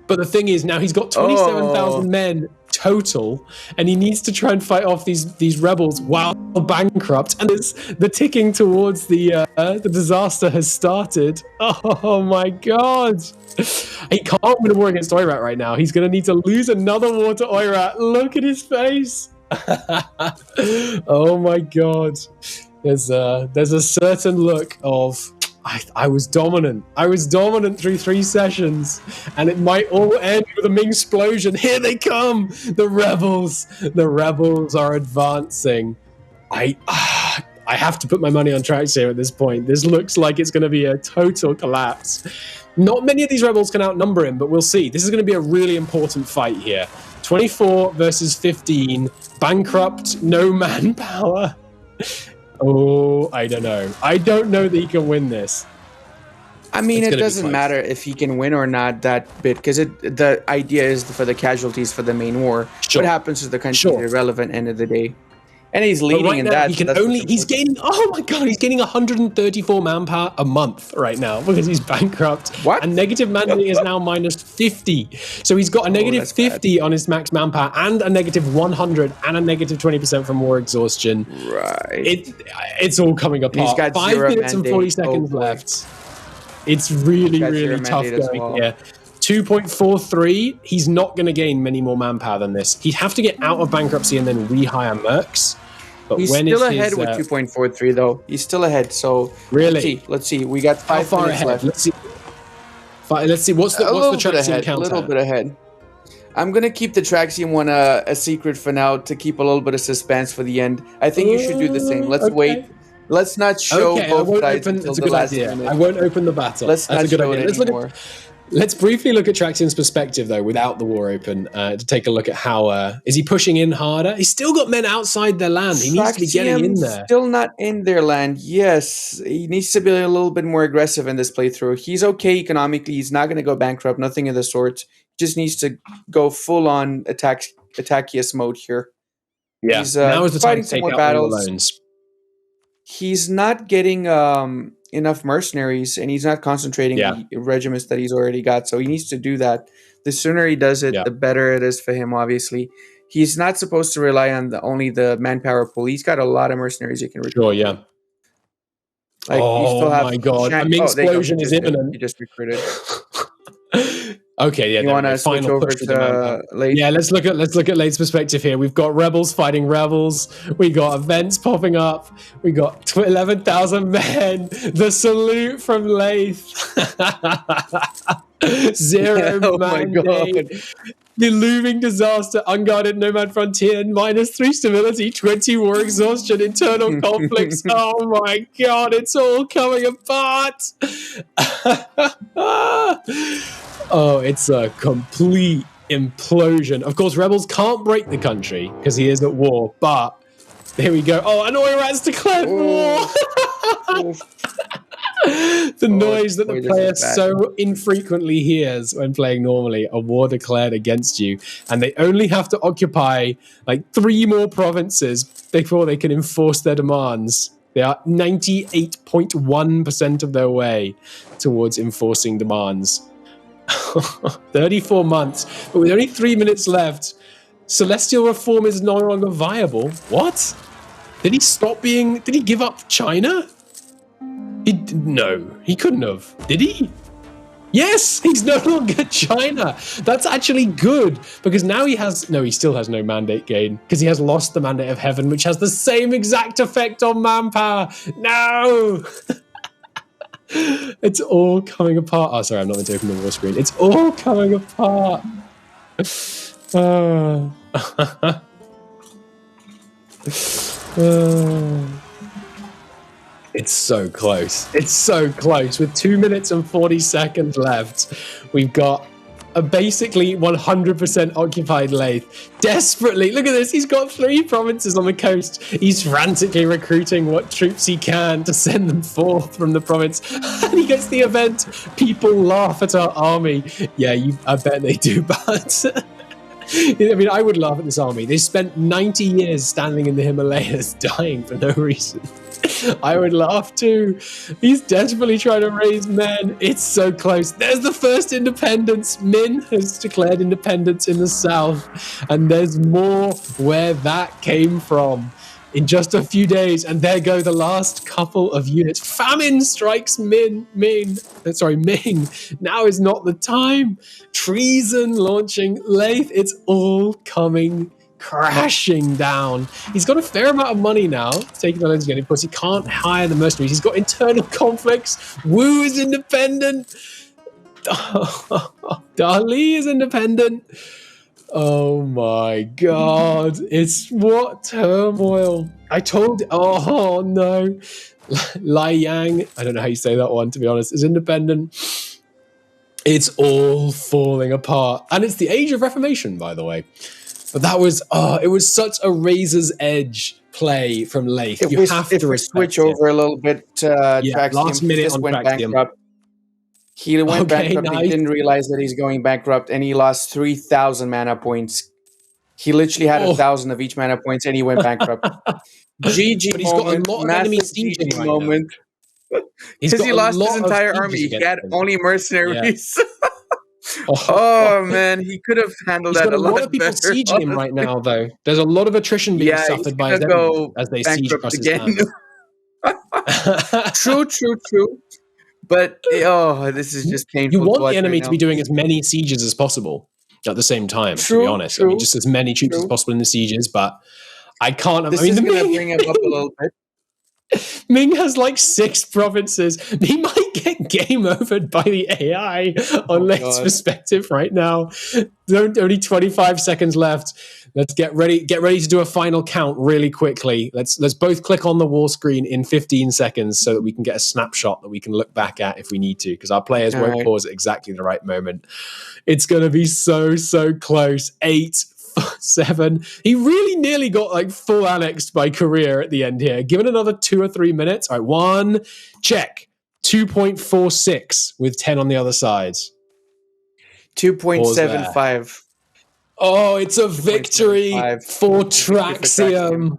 But the thing is, now he's got 27,000 men total, and he needs to try and fight off these rebels while bankrupt. And the ticking towards the disaster has started. Oh my god! He can't win a war against Oirat right now. He's going to need to lose another war to Oirat. Look at his face. Oh my god! There's a certain look of. I was dominant. I was dominant through 3 sessions, and it might all end with a Ming explosion. Here they come, the rebels. The rebels are advancing. I have to put my money on Traxium at this point. This looks like it's going to be a total collapse. Not many of these rebels can outnumber him, but we'll see. This is going to be a really important fight here. 24 versus 15. Bankrupt, no manpower. Oh, I don't know. I don't know that he can win this. I mean, it doesn't matter if he can win or not that bit, because the idea is for the casualties for the main war. Sure. What happens to the country is irrelevant end of the day. And he's leading in that. He's gaining 134 manpower a month right now because he's bankrupt. What? And negative mandate is now minus 50. So he's got a negative 50 on his max manpower and a negative 100 and a negative 20% from war exhaustion. Right. It's all coming apart. He's got 5 minutes and 40 seconds left. It's really tough going here. 2.43. He's not going to gain many more manpower than this. He'd have to get out of bankruptcy and then rehire mercs. But he's still ahead with 2.43 though. He's still ahead. So really, let's see. We got 5 minutes left. Let's see. What's the Traxium count? A little bit ahead. I'm gonna keep the Traxium one a secret for now to keep a little bit of suspense for the end. I think you should do the same. Let's wait. Let's not show both sides until the last minute. I won't open the battle. That's a good idea. Let's briefly look at Traxium's perspective, though, without the war open, to take a look at how is he pushing in harder? He's still got men outside their land. He needs to be getting in there. Still not in their land. Yes, he needs to be a little bit more aggressive in this playthrough. He's okay economically. He's not going to go bankrupt. Nothing of the sort. He just needs to go full on attackiest mode here. Yeah, he's now is the time fighting to some take more out battles. all the loans. He's not getting enough mercenaries, and he's not concentrating the regiments that he's already got. So he needs to do that. The sooner he does it, the better it is for him. Obviously, he's not supposed to rely on only the manpower pool. He's got a lot of mercenaries he can recruit. Sure, yeah. Like, you still have my god! A Ming explosion is imminent. You just recruited. Okay, yeah. You want to switch over to Laith? Yeah, let's look at Laith's perspective here. We've got rebels fighting rebels. We got events popping up. We got 11,000 men. The salute from Laith. Zero mandate. The looming disaster, unguarded nomad frontier, -3 stability, 20 war exhaustion, internal conflicts. Oh my god, it's all coming apart. Oh, it's a complete implosion. Of course, rebels can't break the country because he is at war, but here we go. Oh, and Oirat's declared war. The noise that the player so infrequently hears when playing normally, a war declared against you, and they only have to occupy like 3 more provinces before they can enforce their demands. They are 98.1% of their way towards enforcing demands. 34 months, but with only 3 minutes left, celestial reform is no longer viable. What? Did he give up China? No, he couldn't have. Did he? Yes, he's no longer China. That's actually good, because now he still has no mandate gain, because he has lost the mandate of heaven, which has the same exact effect on manpower. No! It's all coming apart. Oh, sorry, I'm not going to open the war screen. It's all coming apart. It's so close. It's so close. With 2 minutes and 40 seconds left, we've got a basically 100% occupied Laith. Desperately, look at this, he's got 3 provinces on the coast. He's frantically recruiting what troops he can to send them forth from the province. And he gets the event. People laugh at our army. Yeah, I bet they do, but... I mean, I would laugh at this army. They spent 90 years standing in the Himalayas, dying for no reason. I would laugh too. He's desperately trying to raise men. It's so close. There's the first independence. Min has declared independence in the south. And there's more where that came from. In just a few days, and there go the last couple of units. Famine strikes Ming. Now is not the time. Treason launching Laith. It's all coming crashing down. He's got a fair amount of money now, taking the lens again. Of course, he can't hire the mercenaries. He's got internal conflicts. Wu is independent. Dali is independent. Oh my god, it's what turmoil. Oh no. Lai Yang, I don't know how you say that one, to be honest, is independent. It's all falling apart. And it's the age of Reformation, by the way. But that was, it was such a razor's edge play from Laith. If we switch over a little bit, Traxium, last minute just on went Traxium. bankrupt. He went bankrupt. Nice. He didn't realize that he's going bankrupt, and he lost 3,000 mana points. He literally had 1,000 of each mana points, and he went bankrupt. GG but he's moment, got a lot of enemy massive sieging GG right moment. Because he lost his entire army. He had only mercenaries. Oh man, he could have handled that a lot better. He's got a lot of people sieging him right now, though. There's a lot of attrition being suffered by his enemies as they siege across his land. True. But this is just painful. You want the enemy to be doing as many sieges as possible at the same time. To be honest, I mean, just as many troops as possible in the sieges. But I can't. This is going to bring him up a little bit. Ming has like 6 provinces. He might get game overed by the AI on Laith's perspective right now. Only 25 seconds left. Let's get ready to do a final count really quickly. Let's both click on the war screen in 15 seconds so that we can get a snapshot that we can look back at if we need to, because our players won't pause at exactly the right moment. It's going to be so close. 8, 7. He really nearly got like full annexed by Korea at the end here. Given another 2 or 3 minutes. All right, 1, check. 2.46 with 10 on the other sides. 2.75. Oh, it's a victory for Traxium.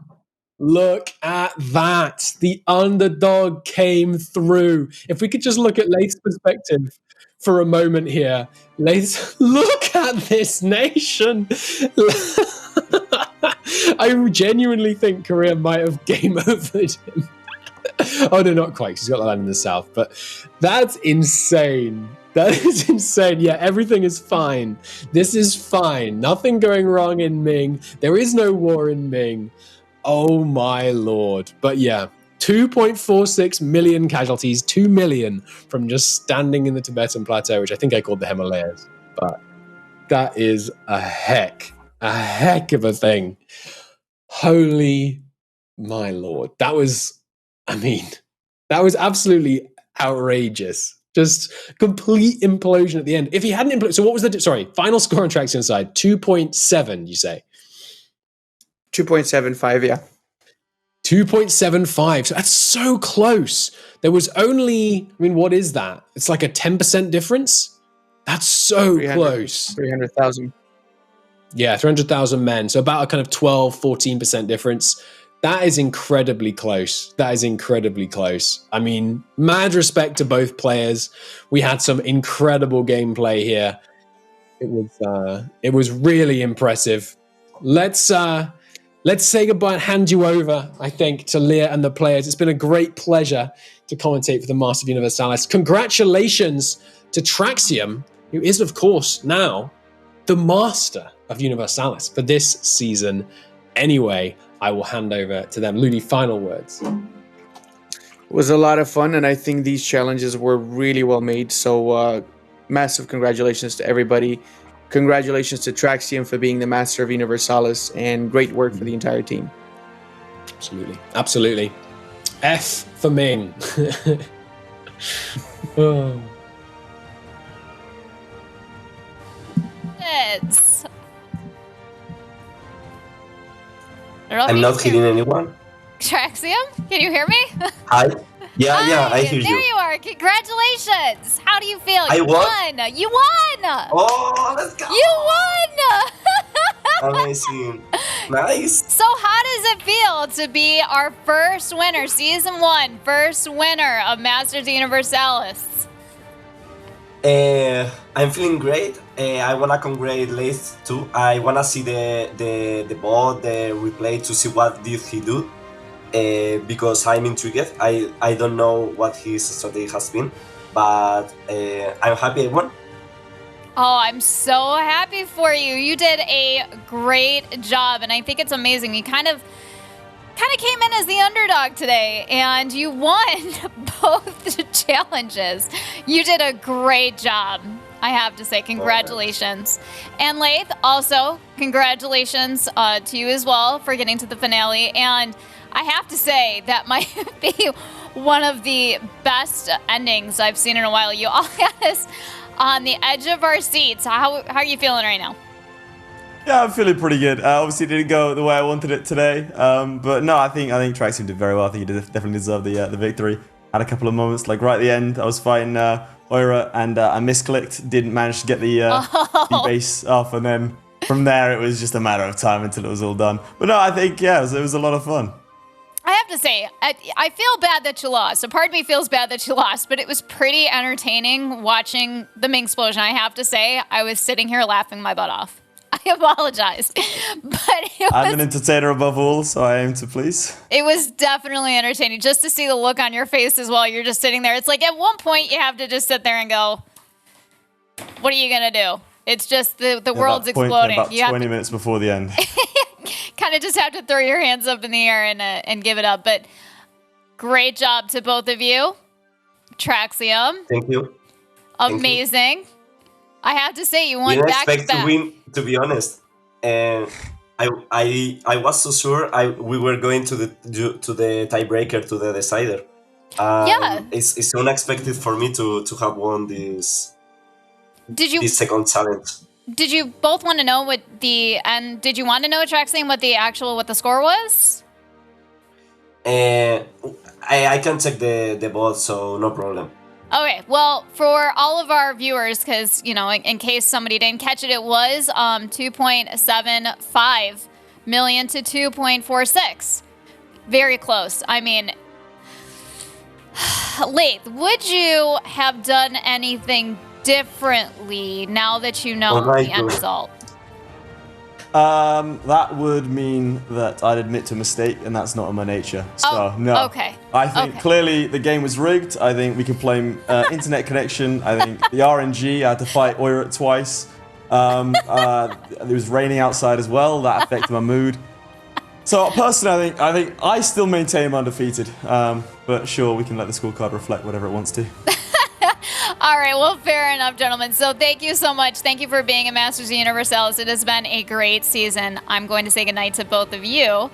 Look at that. The underdog came through. If we could just look at Laith's perspective for a moment here. Laith, look at this nation. I genuinely think Korea might have game overed him. Oh, no, not quite, 'cause he's got the land in the south. But that's insane. That is insane. Yeah, everything is fine. This is fine. Nothing going wrong in Ming. There is no war in Ming. Oh, my lord. But yeah, 2.46 million casualties, 2 million from just standing in the Tibetan plateau, which I think I called the Himalayas. But that is a heck of a thing. Holy my lord. That was absolutely outrageous. Just complete implosion at the end. If he hadn't imploded, so what was final score on Traxium side? 2.7, you say? 2.75, yeah. 2.75. So that's so close. There was only, what is that? It's like a 10% difference? That's so close. 300,000. Yeah, 300,000 men. So about a kind of 12, 14% difference. That is incredibly close. I mean, mad respect to both players. We had some incredible gameplay here. It was really impressive. Let's say goodbye and hand you over, I think, to Leah and the players. It's been a great pleasure to commentate for the Master of Universalis. Congratulations to Traxium, who is, of course, now the Master of Universalis for this season. Anyway, I will hand over to them. Looney, final words. It was a lot of fun, and I think these challenges were really well made. So massive congratulations to everybody. Congratulations to Traxium for being the Master of Universalis, and great work for the entire team. Absolutely. F for Ming. Oh. Congratulations! I don't know if I'm you not can hear hitting anyone. Traxium, can you hear me? Hi. Yeah, Hi, I hear there you. you are. Congratulations! How do you feel? I You won? won! You won! Oh, let's go! You won! Amazing. Nice. So how does it feel to be our first winner, season 1, first winner of Masters Universalis? I'm feeling great. I wanna congratulate Laith too. I wanna see the bot, the replay to see what did he do. Because I'm intrigued. I don't know what his strategy has been, but I'm happy I won. Oh, I'm so happy for you. You did a great job, and I think it's amazing. You kind of came in as the underdog today, and you won both the challenges. You did a great job, I have to say. Congratulations. And Laith, also, congratulations to you as well for getting to the finale. And I have to say that might be one of the best endings I've seen in a while. You all had us on the edge of our seats. How are you feeling right now? Yeah, I'm feeling pretty good. Obviously, it didn't go the way I wanted it today, but no, I think Traxium did very well. I think he definitely deserved the victory. Had a couple of moments, like right at the end, I was fighting Oira and I misclicked, didn't manage to get the base off, and then from there it was just a matter of time until it was all done. But no, I think it was a lot of fun. I have to say, I feel bad that you lost. A part of me feels bad that you lost, but it was pretty entertaining watching the Ming explosion. I have to say, I was sitting here laughing my butt off. I apologize, but I'm an entertainer above all, so I aim to please. It was definitely entertaining just to see the look on your face as well. You're just sitting there. It's like at one point you have to just sit there and go, "What are you gonna do?" It's just the world's exploding. About 20 minutes before the end. Kind of just have to throw your hands up in the air and give it up. But great job to both of you, Traxium. Thank you. Amazing. Thank you. I have to say, you won Didn't back to expect back. to win, to be honest. And I was so sure we were going to the tiebreaker, to the decider. Yeah. It's unexpected for me to have won this. This second challenge? Did you both want to know did you want to know, Traxium, what the score was? I can check the bot, so no problem. Okay, well, for all of our viewers, because, in case somebody didn't catch it, it was 2.75 million to 2.46. Very close. I mean, Laith, would you have done anything differently now that you know the end result? That would mean that I'd admit to a mistake, and that's not in my nature. So, no. Okay. I think clearly the game was rigged. I think we can blame internet connection. I think the RNG, I had to fight Oira twice. It was raining outside as well. That affected my mood. So, personally, I think I still maintain I'm undefeated. But sure, we can let the scorecard reflect whatever it wants to. All right, well, fair enough, gentlemen. So thank you so much. Thank you for being a Masters Universalis. It has been a great season. I'm going to say goodnight to both of you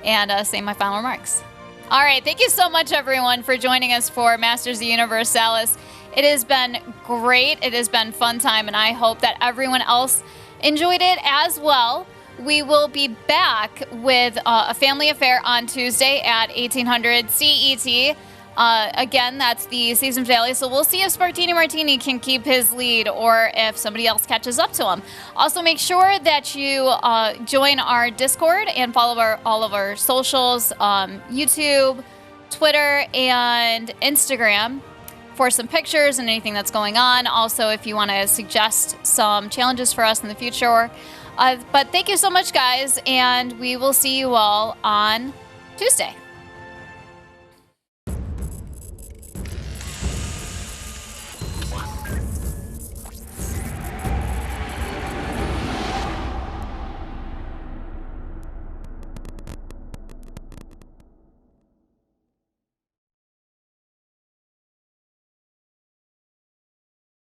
and say my final remarks. All right, thank you so much, everyone, for joining us for Masters Universalis. It has been great. It has been fun time, and I hope that everyone else enjoyed it as well. We will be back with a family affair on Tuesday at 1800 CET. Again, that's the season finale, so we'll see if Spartini Martini can keep his lead or if somebody else catches up to him. Also, make sure that you join our Discord and follow all of our socials, YouTube, Twitter, and Instagram for some pictures and anything that's going on. Also, if you want to suggest some challenges for us in the future. But thank you so much, guys, and we will see you all on Tuesday.